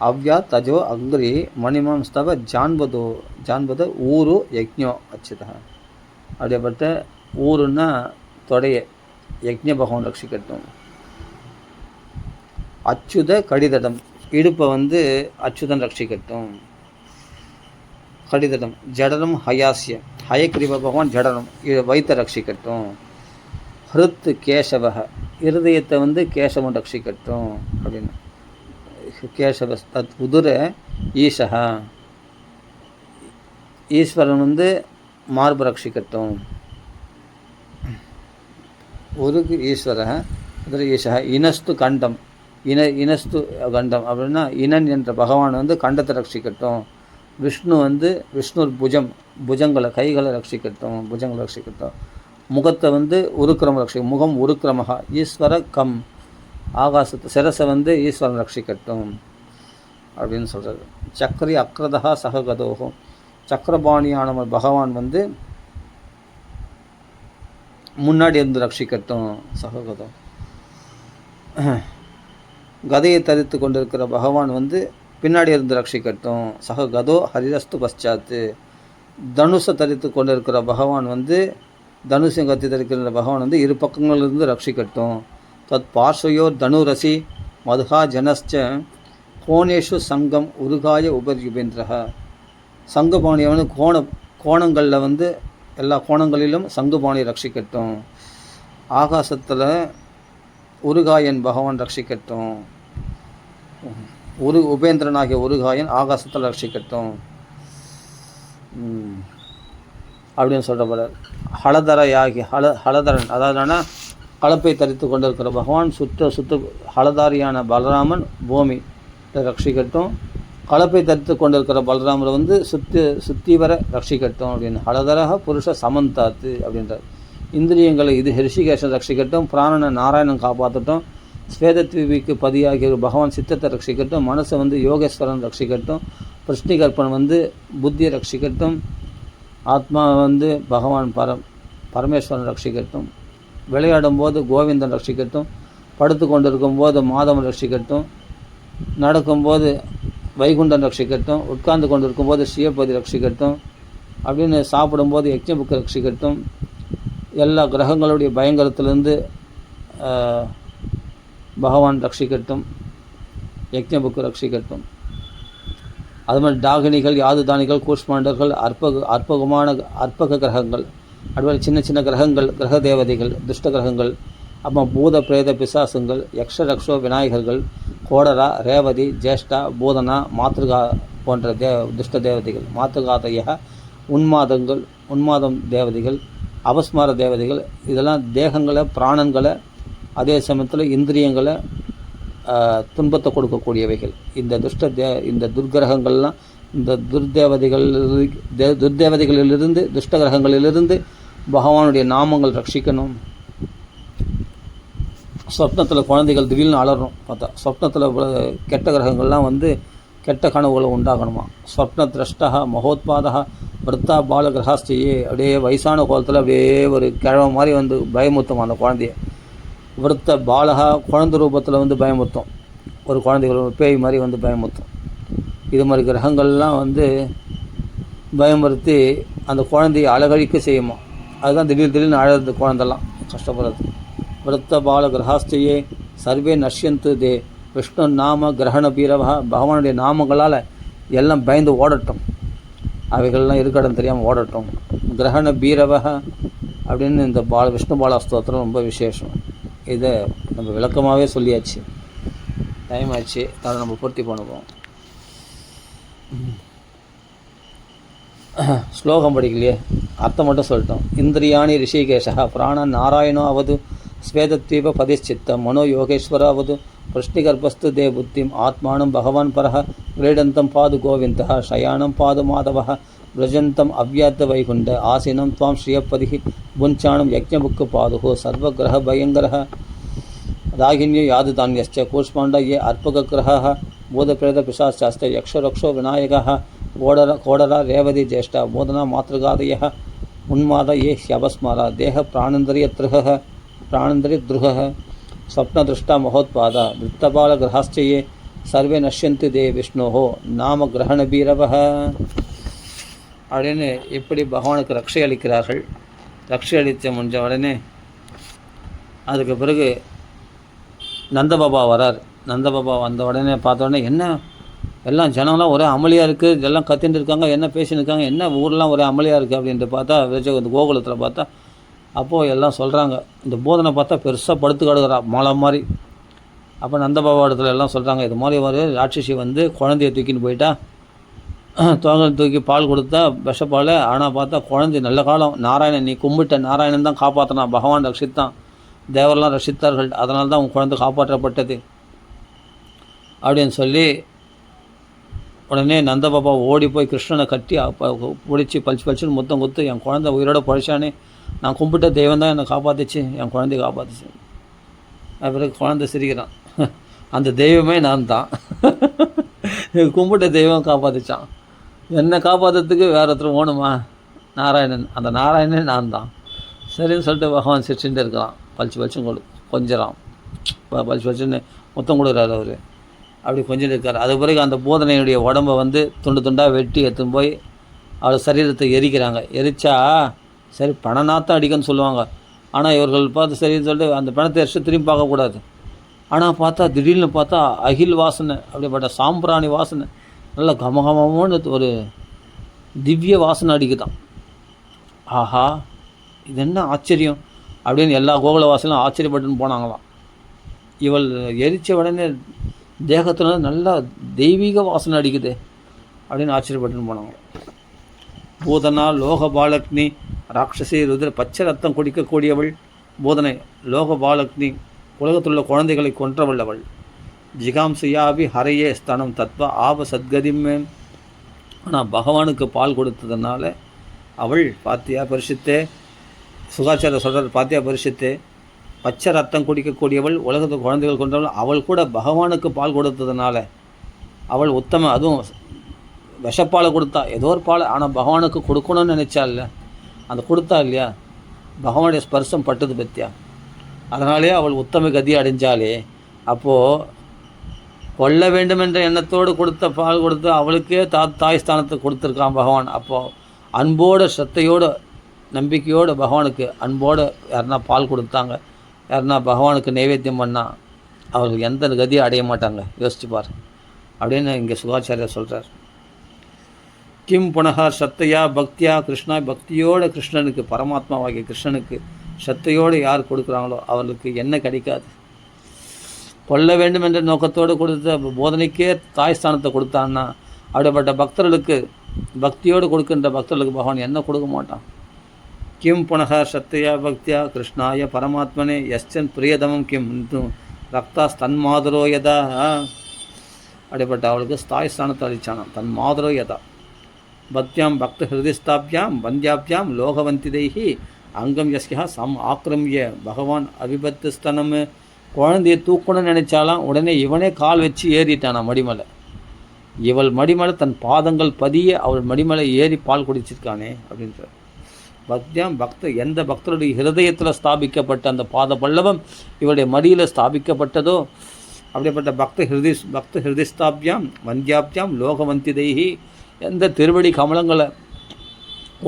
அவ்யா தஜோ அங்கிரி மணிமாம் ஸ்தவ ஜான்பத ஊரு யக்ஞோ அச்சுதா. அப்படிப்பட்ட ஊருன்னா தொடைய யக்ஞ பகவான் ரட்சிக்கட்டும். அச்சுத கடிதடம் இடுப்பை வந்து அச்சுதன் ரட்சிக்கட்டும். கடிதடம் ஜடனம் ஹயாசியம் ஹயக்ரீவ பகவான் ஜடனம் வைத்த ரட்சிக்கட்டும். ஹிருத் கேசவக இருதயத்தை வந்து கேசவன் ரட்சிக்கட்டும் அப்படின்னு. கேசவ தத் உதுர ஈஷா ஈஸ்வரன் வந்து மார்பு ரட்சிக்கட்டும். உருக்கு ஈஸ்வர உதுர ஈஷா இனஸ்து கண்டம் இனஸ்து கண்டம் அப்படின்னா இனன் என்ற பகவான் வந்து கண்டத்தை ரட்சிக்கட்டும். விஷ்ணு வந்து விஷ்ணு புஜங்களை கைகளை ரட்சிக்கட்டும். முகத்தை வந்து உருக்கிரம முகம் உருக்கிரமகா ஈஸ்வர கம் ஆகாசத்தை சிரசை வந்து ஈஸ்வரன் ரட்சிக்கட்டும் அப்படின்னு சொல்கிறது. சக்கரி அக்ரதா சககதோகம் சக்கரபாணியானவர் பகவான் வந்து முன்னாடி இருந்து ரட்சிக்கட்டும். சககதம் கதையை தரித்து கொண்டிருக்கிற பகவான் வந்து பின்னாடி இருந்து ரட்சிக்கட்டும். சககதோ ஹரிரஸ்து பశ్చాத்து தனுஷை தரித்து கொண்டிருக்கிற பகவான் வந்து தனுஷை கத்தி தரிக்கிற பகவான் வந்து இரு பக்கங்களிலிருந்து ரட்சிக்கட்டும். தத் பார்ஷயோர் தனுரசி மதுகா ஜனஸ்ச கோணேஷு சங்கம் உருகாய உபரியுபேந்திரக. சங்குபாணியை கோணங்களில் வந்து எல்லா கோணங்களிலும் சங்குபாணி ரட்சிக்கட்டும். ஆகாசத்தில் உருகாயன் பகவான் ரட்சிக்கட்டும். உபேந்திரனாகிய உருகாயன் ஆகாசத்தில் ரட்சிக்கட்டும் அப்படின்னு சொல்கிறப்பட ஹலதரையாகி ஹலதரன் அதாவது கலப்பை தரித்து கொண்டிருக்கிற பகவான் சுத்த ஹலதாரியான பலராமன் பூமி ரட்சிக்கட்டும், கலப்பை தரித்து கொண்டிருக்கிற பலராமரை வந்து சுத்தி வர ரட்சிக்கட்டும் அப்படின்னு. ஹலதரக புருஷ சமந்தாத்து அப்படின்றார். இந்திரியங்களை இது ஹிருஷிகேஷன் ரட்சிக்கட்டும், பிராணனை நாராயணன் காப்பாற்றட்டும், ஸ்வேதத்வீபிக்கு பதியாகிய பகவான் சித்தத்தை ரட்சிக்கட்டும், மனசை வந்து யோகேஸ்வரன் ரட்சிக்கட்டும், பிரஷ்னிகற்பன் வந்து புத்தியை ரட்சிக்கட்டும், ஆத்மா வந்து பகவான் பரமேஸ்வரன் ரட்சிக்கட்டும், விளையாடும் போது கோவிந்தன் ரட்சிக்கட்டும், படுத்து கொண்டிருக்கும் போது மாதவன் ரட்சிக்கட்டும், நடக்கும்போது வைகுண்டன் ரட்சிக்கட்டும், உட்கார்ந்து கொண்டு இருக்கும்போது ஸ்ரீயபதி ரட்சிக்கட்டும் அப்படின்னு, சாப்பிடும்போது யக்ஞபுக்கு ரட்சிக்கட்டும், எல்லா கிரகங்களுடைய பயங்கரத்திலிருந்து பகவான் ரட்சிக்கட்டும், யக்ஞபுக்கு ரட்சிக்கட்டும். அது மாதிரி டாகினிகள், யாதுதானிகள், கூஷ்மாண்டர்கள், அற்பக கிரகங்கள், அதுமாதிரி சின்ன சின்ன கிரகங்கள், கிரக தேவதைகள், துஷ்ட கிரகங்கள், அப்புறம் பூத பிரேத பிசாசுங்கள், யக்ஷரக்ஷோ விநாயகர்கள், கோடரா, ரேவதி, ஜேஷ்டா, பூதனா, மாத்ருகா போன்ற துஷ்ட தேவதைகள், மாத்ருகாதைய, உன்மாதம் தேவதைகள், அபஸ்மார தேவதைகள், இதெல்லாம் தேகங்களை, பிராணன்களை, அதே சமயத்தில் இந்திரியங்களை துன்பத்தை கொடுக்கக்கூடியவைகள். இந்த துர்கிரகங்கள்லாம் இந்த துர்தேவதைகளிலிருந்து, துஷ்ட கிரகங்களிலிருந்து பகவானுடைய நாமங்கள் ரட்சிக்கணும். சொப்னத்தில் குழந்தைகள் திடீர்னு அலறணும் பார்த்தா, சொப்னத்தில் கெட்ட கிரகங்கள்லாம் வந்து கெட்ட கனவுகளை உண்டாகணுமா. ஸ்வப்ன திரஷ்டா மகோத்பாதா விரத்தா பால கிரகாஸ்தியே, அப்படியே வயசான கோலத்தில் அப்படியே ஒரு கிழமை மாதிரி வந்து பயமுறுத்தும் அந்த குழந்தைய. விரத்த பாலகா குழந்தை ரூபத்தில் வந்து பயமுறுத்தும், ஒரு குழந்தைகள் பேய் மாதிரி வந்து பயமுறுத்தும். இது மாதிரி கிரகங்கள்லாம் வந்து பயமுறுத்தி அந்த குழந்தையை அழகழிக்க செய்யுமா. அதுதான் திடீர்னு அழகு குழந்தெல்லாம் கஷ்டப்படுறது. விரத்த பால கிரகாஸ்தியே சர்வே நஷ்யந்து தே விஷ்ணு நாம கிரகண பீரவா, பகவானுடைய நாமங்களால் எல்லாம் பயந்து ஓடட்டும், அவைகள்லாம் இருக்கடம் தெரியாமல் ஓடட்டும். கிரகண பீரவ அப்படின்னு இந்த விஷ்ணு பாலா ஸ்தோத்திரம் ரொம்ப விசேஷம். இதை நம்ம விளக்கமாகவே சொல்லியாச்சு, டைம் ஆச்சு, அதை நம்ம பூர்த்தி பண்ணுவோம். ஸ்லோகம் படிக்கலையே, அர்த்தம் மட்டும் சொல்லிட்டோம். இந்திரியாணி ரிஷிகேஷா பிராண நாராயணோ அவது ஸ்வேதத்வீப பதிச்சித்தம் மனோ யோகேஸ்வர அவது பிரஷ்னிகர்பஸ்து தே புத்திம் ஆத்மானம் பகவான் பரஹ கிரீடந்தம் பாது கோவிந்தா சயானம் பாது மாதவ விரஜந்தம் அவ்யாத்த வைகுண்ட ஆசீனம் துவாம் ஸ்ரீயப்பதி புஞ்சானம் யஜ்ஞபுக்கு பாதுகோ சர்வகிரக பயங்கர ராகின்யோ யாதுதான்யஸ்ச கூஷ்மாண்ட ஏ அற்பகிரக பூதபிரேத பிசாச்சாஸ்த யக்ஷரக்ஷோ விநாயக கோடரா ரேவதி ஜேஷ்டா பூதனா மாத்ருகாதய உன்மாத ஏ ஹ்யபஸ்மாரா தேக பிராணந்தரி துருக ஸ்வப்னதிருஷ்டா மகோத்பாதா விருத்தபால கிரகாஸ்சயே சர்வே நஷ்யந்தி தே விஷ்ணோஹோ நாம கிரகண பீரவ அப்படின்னு இப்படி பகவானுக்கு ரக்ஷை அளிக்கிறார்கள். ரக்ஷை அளித்த முடிஞ்ச உடனே அதுக்கு பிறகு நந்தபாபா வரார். நந்தபாபா வந்த உடனே பார்த்த உடனே என்ன எல்லாம் ஜனங்களாம் ஒரே அமளியாக இருக்குது, இதெல்லாம் கத்தின்னு இருக்காங்க, என்ன பேசின்னு இருக்காங்க, என்ன ஊரெலாம் ஒரே அமளியாக இருக்குது அப்படின்ட்டு பார்த்தா இந்த கோகுலத்தில் பார்த்தா அப்போது எல்லாம் சொல்கிறாங்க, இந்த போதனை பார்த்தா பெருசாக படுத்து கிடக்குறா மலை மாதிரி. அப்போ நந்தபாபா இடத்துல எல்லாம் சொல்கிறாங்க, இது மாதிரி ஒரு ராட்சசி வந்து குழந்தைய தூக்கின்னு போயிட்டா, தூக்கி பால் கொடுத்தா விஷப்பால். ஆனால் பார்த்தா குழந்தை நல்ல காலம் நாராயணன், நீ கும்பிட்ட நாராயணன் தான் காப்பாற்றினான், பகவான் ரட்சித்தான், தேவரெல்லாம் ரட்சித்தார்கள், அதனால தான் உன் குழந்தை காப்பாற்றப்பட்டது அப்படின்னு சொல்லி உடனே நந்தபாபா ஓடி போய் கிருஷ்ணனை கட்டி பிடிச்சி பளிச்சுன்னு மொத்தம் கொடுத்து, என் குழந்தை உயிரோட பழிச்சானே, நான் கும்பிட்ட தெய்வம் தான் என்னை காப்பாற்றிச்சு, என் குழந்தைய காப்பாற்றிச்சு. பிறகு குழந்தை சிரிக்கிறான், அந்த தெய்வமே நான் தான், கும்பிட்ட தெய்வம் காப்பாற்றிச்சான், என்னை காப்பாற்றுறதுக்கு வேறு ஒருத்தர் ஓணுமா, நாராயணன், அந்த நாராயணனே நான் தான். சரின்னு சொல்லிட்டு பகவான் சிரிச்சுட்டு இருக்கிறான், பளிச்சுன்னு கொஞ்சறான், பளிச்சுன்னு மொத்தம் கொடுக்குறாரு அவர், அப்படி கொஞ்சம் இருக்கார். அது பிறகு அந்த போதனையுடைய உடம்பை வந்து துண்டு துண்டாக வெட்டி எடுத்துன்னு போய் அவர் சரீரத்தை எரிக்கிறாங்க. எரிச்சா சரி பணநாத்தான் அடிக்கன்னு சொல்லுவாங்க, ஆனால் இவர்கள் பார்த்து சரின்னு சொல்லிட்டு அந்த பணத்தை எரிச்சு திரும்பி பார்க்கக்கூடாது. ஆனால் பார்த்தா திடீர்னு பார்த்தா அகில் வாசனை, அப்படிப்பட்ட சாம்பிராணி வாசனை, நல்ல கமகமோன்னு ஒரு திவ்ய வாசனை அடிக்குதான். ஆஹா, இது என்ன ஆச்சரியம் அப்படின்னு எல்லா கோகுல வாசலும் ஆச்சரியப்பட்டுன்னு போனாங்களாம். இவள் எரித்த உடனே தேகத்துல நல்லா தெய்வீக வாசனை அடிக்குது அப்படின்னு ஆச்சரியப்பட்டுன்னு போனாங்க. பூதனா லோக பாலக்னி ராட்சசி ருத்ர பச்சை ரத்தம் குடிக்கக்கூடியவள் போதனை. லோகபாலக்னி, உலகத்துள்ள குழந்தைகளை கொன்றவள்ளவள். ஜிகாம்சையாபி ஹரையே ஸ்தனம் தத்வ ஆப சத்கதிமே. ஆனால் பகவானுக்கு பால் கொடுத்ததுனால அவள் பாத்தியா பரிசுத்தே, சுகாச்சார சொல்கிறார், பாத்தியா பரிசுத்தே, பச்சை ரத்தம் குடிக்கக்கூடியவள், உலகத்து குழந்தைகள் கொண்டவள். அவள் கூட பகவானுக்கு பால் கொடுத்ததுனால அவள் உத்தம. அதுவும் விஷப்பாலை கொடுத்தா, ஏதோ ஒரு பால், ஆனால் பகவானுக்கு கொடுக்கணும்னு நினச்சா இல்லை, அந்த கொடுத்தா இல்லையா, பகவானுடைய ஸ்பர்சம் பட்டது பற்றியா, அதனாலே அவள் உத்தம கதி அடைஞ்சாலே. அப்போது கொல்ல வேண்டும் என்ற எண்ணத்தோடு கொடுத்த பால் கொடுத்து அவளுக்கே தாய் ஸ்தானத்தை கொடுத்துருக்கான் பகவான். அப்போது அன்போடு ஸ்ரத்தையோடு நம்பிக்கையோடு பகவானுக்கு அன்போடு யாருன்னா பால் கொடுத்தாங்க, யாருன்னா பகவானுக்கு நைவேத்தியம் பண்ணால் அவர்கள் எந்த கதியை அடைய மாட்டாங்க, யோசிச்சுப்பார் அப்படின்னு இங்கே சுகாச்சாரியா சொல்கிறார். கிம் புனகா சத்தையா பக்தியா கிருஷ்ணா, பக்தியோடு கிருஷ்ணனுக்கு, பரமாத்மாவாகிய கிருஷ்ணனுக்கு சத்தையோடு யார் கொடுக்குறாங்களோ அவர்களுக்கு என்ன கிடைக்காது. கொல்ல வேண்டும் என்ற நோக்கத்தோடு கொடுத்த போதனைக்கே தாய் ஸ்தானத்தை கொடுத்தான்னா அப்படிப்பட்ட பக்தர்களுக்கு, பக்தியோடு கொடுக்கின்ற பக்தர்களுக்கு பகவான் என்ன கொடுக்க மாட்டான். கிம் புனக சத்தையா பக்தியா கிருஷ்ணாய பரமாத்மனே யஸ்சன் பிரியதமம் கிம் ரக்தா தன்மாதரோ யதா. அப்படிப்பட்ட அவளுக்கு தாய் ஸ்தானத்தை அளிச்சானான். தன்மாதரோ யதா பக்தியாம் பக்த ஹிருதிஸ்தாபியாம் வந்தியாபியாம் லோகவந்திதைஹி அங்கம் யஸ்யா சம் ஆக்கிரமிய பகவான் அபிபத்து ஸ்தனம். குழந்தையை தூக்கணும்னு நினச்சாலாம், உடனே இவனே கால் வச்சு ஏறிட்டானா மடிமலை. இவள் மடிமலை தன் பாதங்கள் பதிய அவள் மடிமலை ஏறி பால் குடிச்சிருக்கானே அப்படின்ற. பக்தியாம் பக்த, எந்த பக்தருடைய ஹிருதயத்தில் ஸ்தாபிக்கப்பட்ட அந்த பாத பல்லவம் இவளுடைய மடியில் ஸ்தாபிக்கப்பட்டதோ அப்படிப்பட்ட பக்த ஹிருதிஸ்தாபியாம் வந்தியாபியாம் லோகவந்திதைஹி, எந்த திருவடி கமலங்களை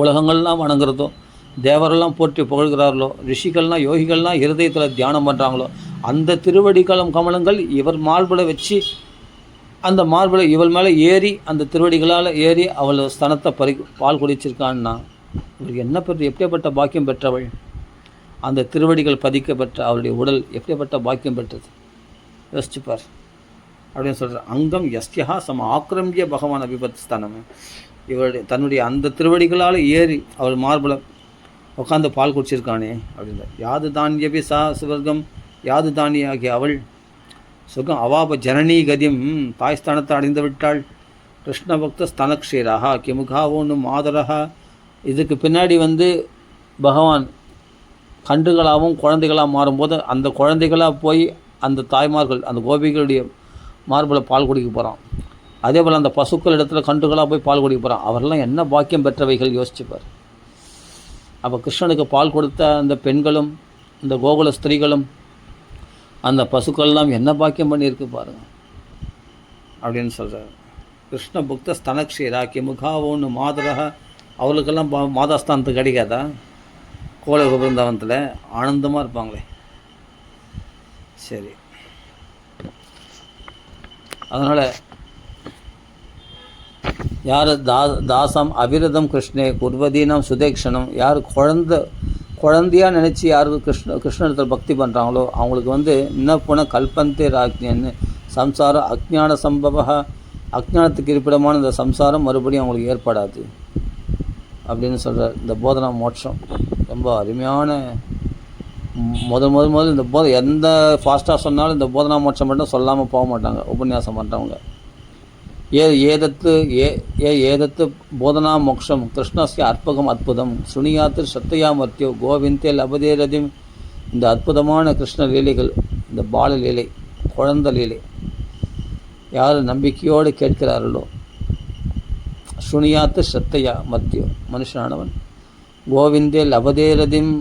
உலகங்கள்லாம் வணங்குறதோ, தேவரெல்லாம் போற்றி புகழ்கிறார்களோ, ரிஷிகள்லாம் யோகிகள்லாம் ஹிருதயத்தில் தியானம் பண்ணுறாங்களோ, அந்த திருவடி கமலங்கள் இவர் மார்பில் வச்சு அந்த மார்பில் இவள் மேலே ஏறி அந்த திருவடிகளால் ஏறி அவள் ஸ்தனத்தை பால் குடிச்சிருக்கான்னா இவருக்கு என்ன எப்படிப்பட்ட பாக்கியம் பெற்றவள். அந்த திருவடிகள் பதிக்க பெற்ற அவளுடைய உடல் எப்படிப்பட்ட பாக்கியம் பெற்றது யோசிச்சுப்பார் அப்படின்னு சொல்கிறார். அங்கம் யஸ்யா சம ஆக்கிரமிய பகவான் அபிபத் ஸ்தனம். இவருடைய தன்னுடைய அந்த திருவடிகளால் ஏறி அவள் மார்பில் உட்காந்து பால் குடிச்சிருக்கானே அப்படின்ற. யாது தானியபி சா சுவர்க்கம், யாது தானி ஆகிய அவள் சுகம் அவாப ஜனனி கதியும், தாய்ஸ்தானத்தை அடைந்து விட்டாள். கிருஷ்ண பக்த ஸ்தனக்ஷீராக கிமுகாவோன்னு மாதரகா. இதுக்கு பின்னாடி பகவான் கன்றுகளாகவும் குழந்தைகளாக மாறும்போது அந்த குழந்தைகளாக போய் அந்த தாய்மார்கள் அந்த கோபிகளுடைய மார்பில் பால் குடிக்க போகிறான். அதே போல் அந்த பசுக்கள் இடத்துல கன்றுகளாக போய் பால் குடிக்க போகிறான். அவரெல்லாம் என்ன பாக்கியம் பெற்றவைகள் யோசிச்சுப்பார். அப்போ கிருஷ்ணனுக்கு பால் கொடுத்த அந்த பெண்களும் இந்த கோகுல ஸ்திரீகளும் அந்த பசுக்கள்லாம் என்ன பாக்கியம் பண்ணியிருக்கு பாருங்கள் அப்படின்னு சொல்கிறார். கிருஷ்ண புக்த ஸ்தனக்ஷீரா கிமுகாவோன்னு மாதரக. அவளுக்கெல்லாம் மாதாஸ்தானத்துக்கு கிடைக்காதா? கோல பிருந்தாவனத்தில் ஆனந்தமாக இருப்பாங்களே. சரி, அதனால் யார் தாசம் அவிரதம் கிருஷ்ணே குர்வதீனம் சுதேக்ஷணம், யார் குழந்தையாக நினச்சி யார் கிருஷ்ணத்தில் பக்தி பண்ணுறாங்களோ அவங்களுக்கு இன்னப்புன கல்பந்தே ராஜ்யன்னு சம்சாரம் அஜ்ஞான சம்பவ, அஜ்ஞானத்துக்கு இருப்பிடமான இந்த சம்சாரம் மறுபடியும் அவங்களுக்கு ஏற்படாது அப்படின்னு சொல்கிறார். இந்த போதனா மோட்சம் ரொம்ப அருமையான முதல் இந்த எந்த ஃபாஸ்ட்டாக சொன்னாலும் இந்த போதனா மோட்சம் மட்டும் சொல்லாமல் போக மாட்டாங்க உபன்யாசம் பண்ணுறவங்க. ஏதத்து போதனா மோக்ஷம் கிருஷ்ணஸ்ய அற்பகம் அற்புதம் சுனியாத்து சத்தையா மர்த்தியோ கோவிந்தே லபதேரதிம். இந்த அற்புதமான கிருஷ்ண லீலைகள், இந்த பால லீலை, குழந்தை லீலை யார் நம்பிக்கையோடு கேட்கிறார்களோ, சுனியாத்து சத்தையா மர்த்தியோ மனுஷனானவன் கோவிந்தே லபதேரதிம்,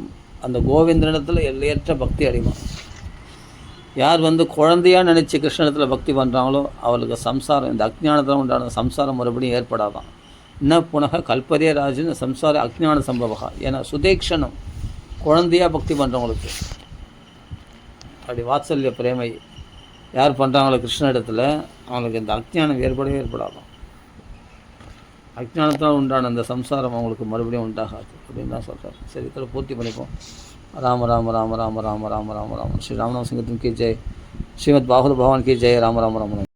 அந்த கோவிந்தனிடத்தில் எல்லையற்ற பக்தி அடைவான். யார் குழந்தையாக நினச்சி கிருஷ்ணத்தில் பக்தி பண்ணுறாங்களோ அவளுக்கு சம்சாரம், இந்த அஜ்ஞானத்தில் உண்டான சம்சாரம் மறுபடியும் ஏற்படாதான். இன்ன புனக கல்பதே ராஜன் சம்சார அஜ்ஞான சம்பவகா. ஏன்னா சுதேக்ஷணம் குழந்தையாக பக்தி பண்ணுறவங்களுக்கு அப்படி வாத்சல்ய பிரேமை யார் பண்ணுறாங்களோ கிருஷ்ண இடத்துல அவங்களுக்கு இந்த அஜ்ஞானம் ஏற்படாதான். அஜ்ஞானத்தால் உண்டான அந்த சம்சாரம் அவங்களுக்கு மறுபடியும் உண்டாகாது அப்படின்னு தான் சொல்கிறார். சரி, இதில் பூர்த்தி பண்ணிப்போம். राम राम राम राम राम राम राम राम श्री रामनाम संकीर्तन की जय, श्रीमद् भागवत भगवान की जय, राम राम राम राम।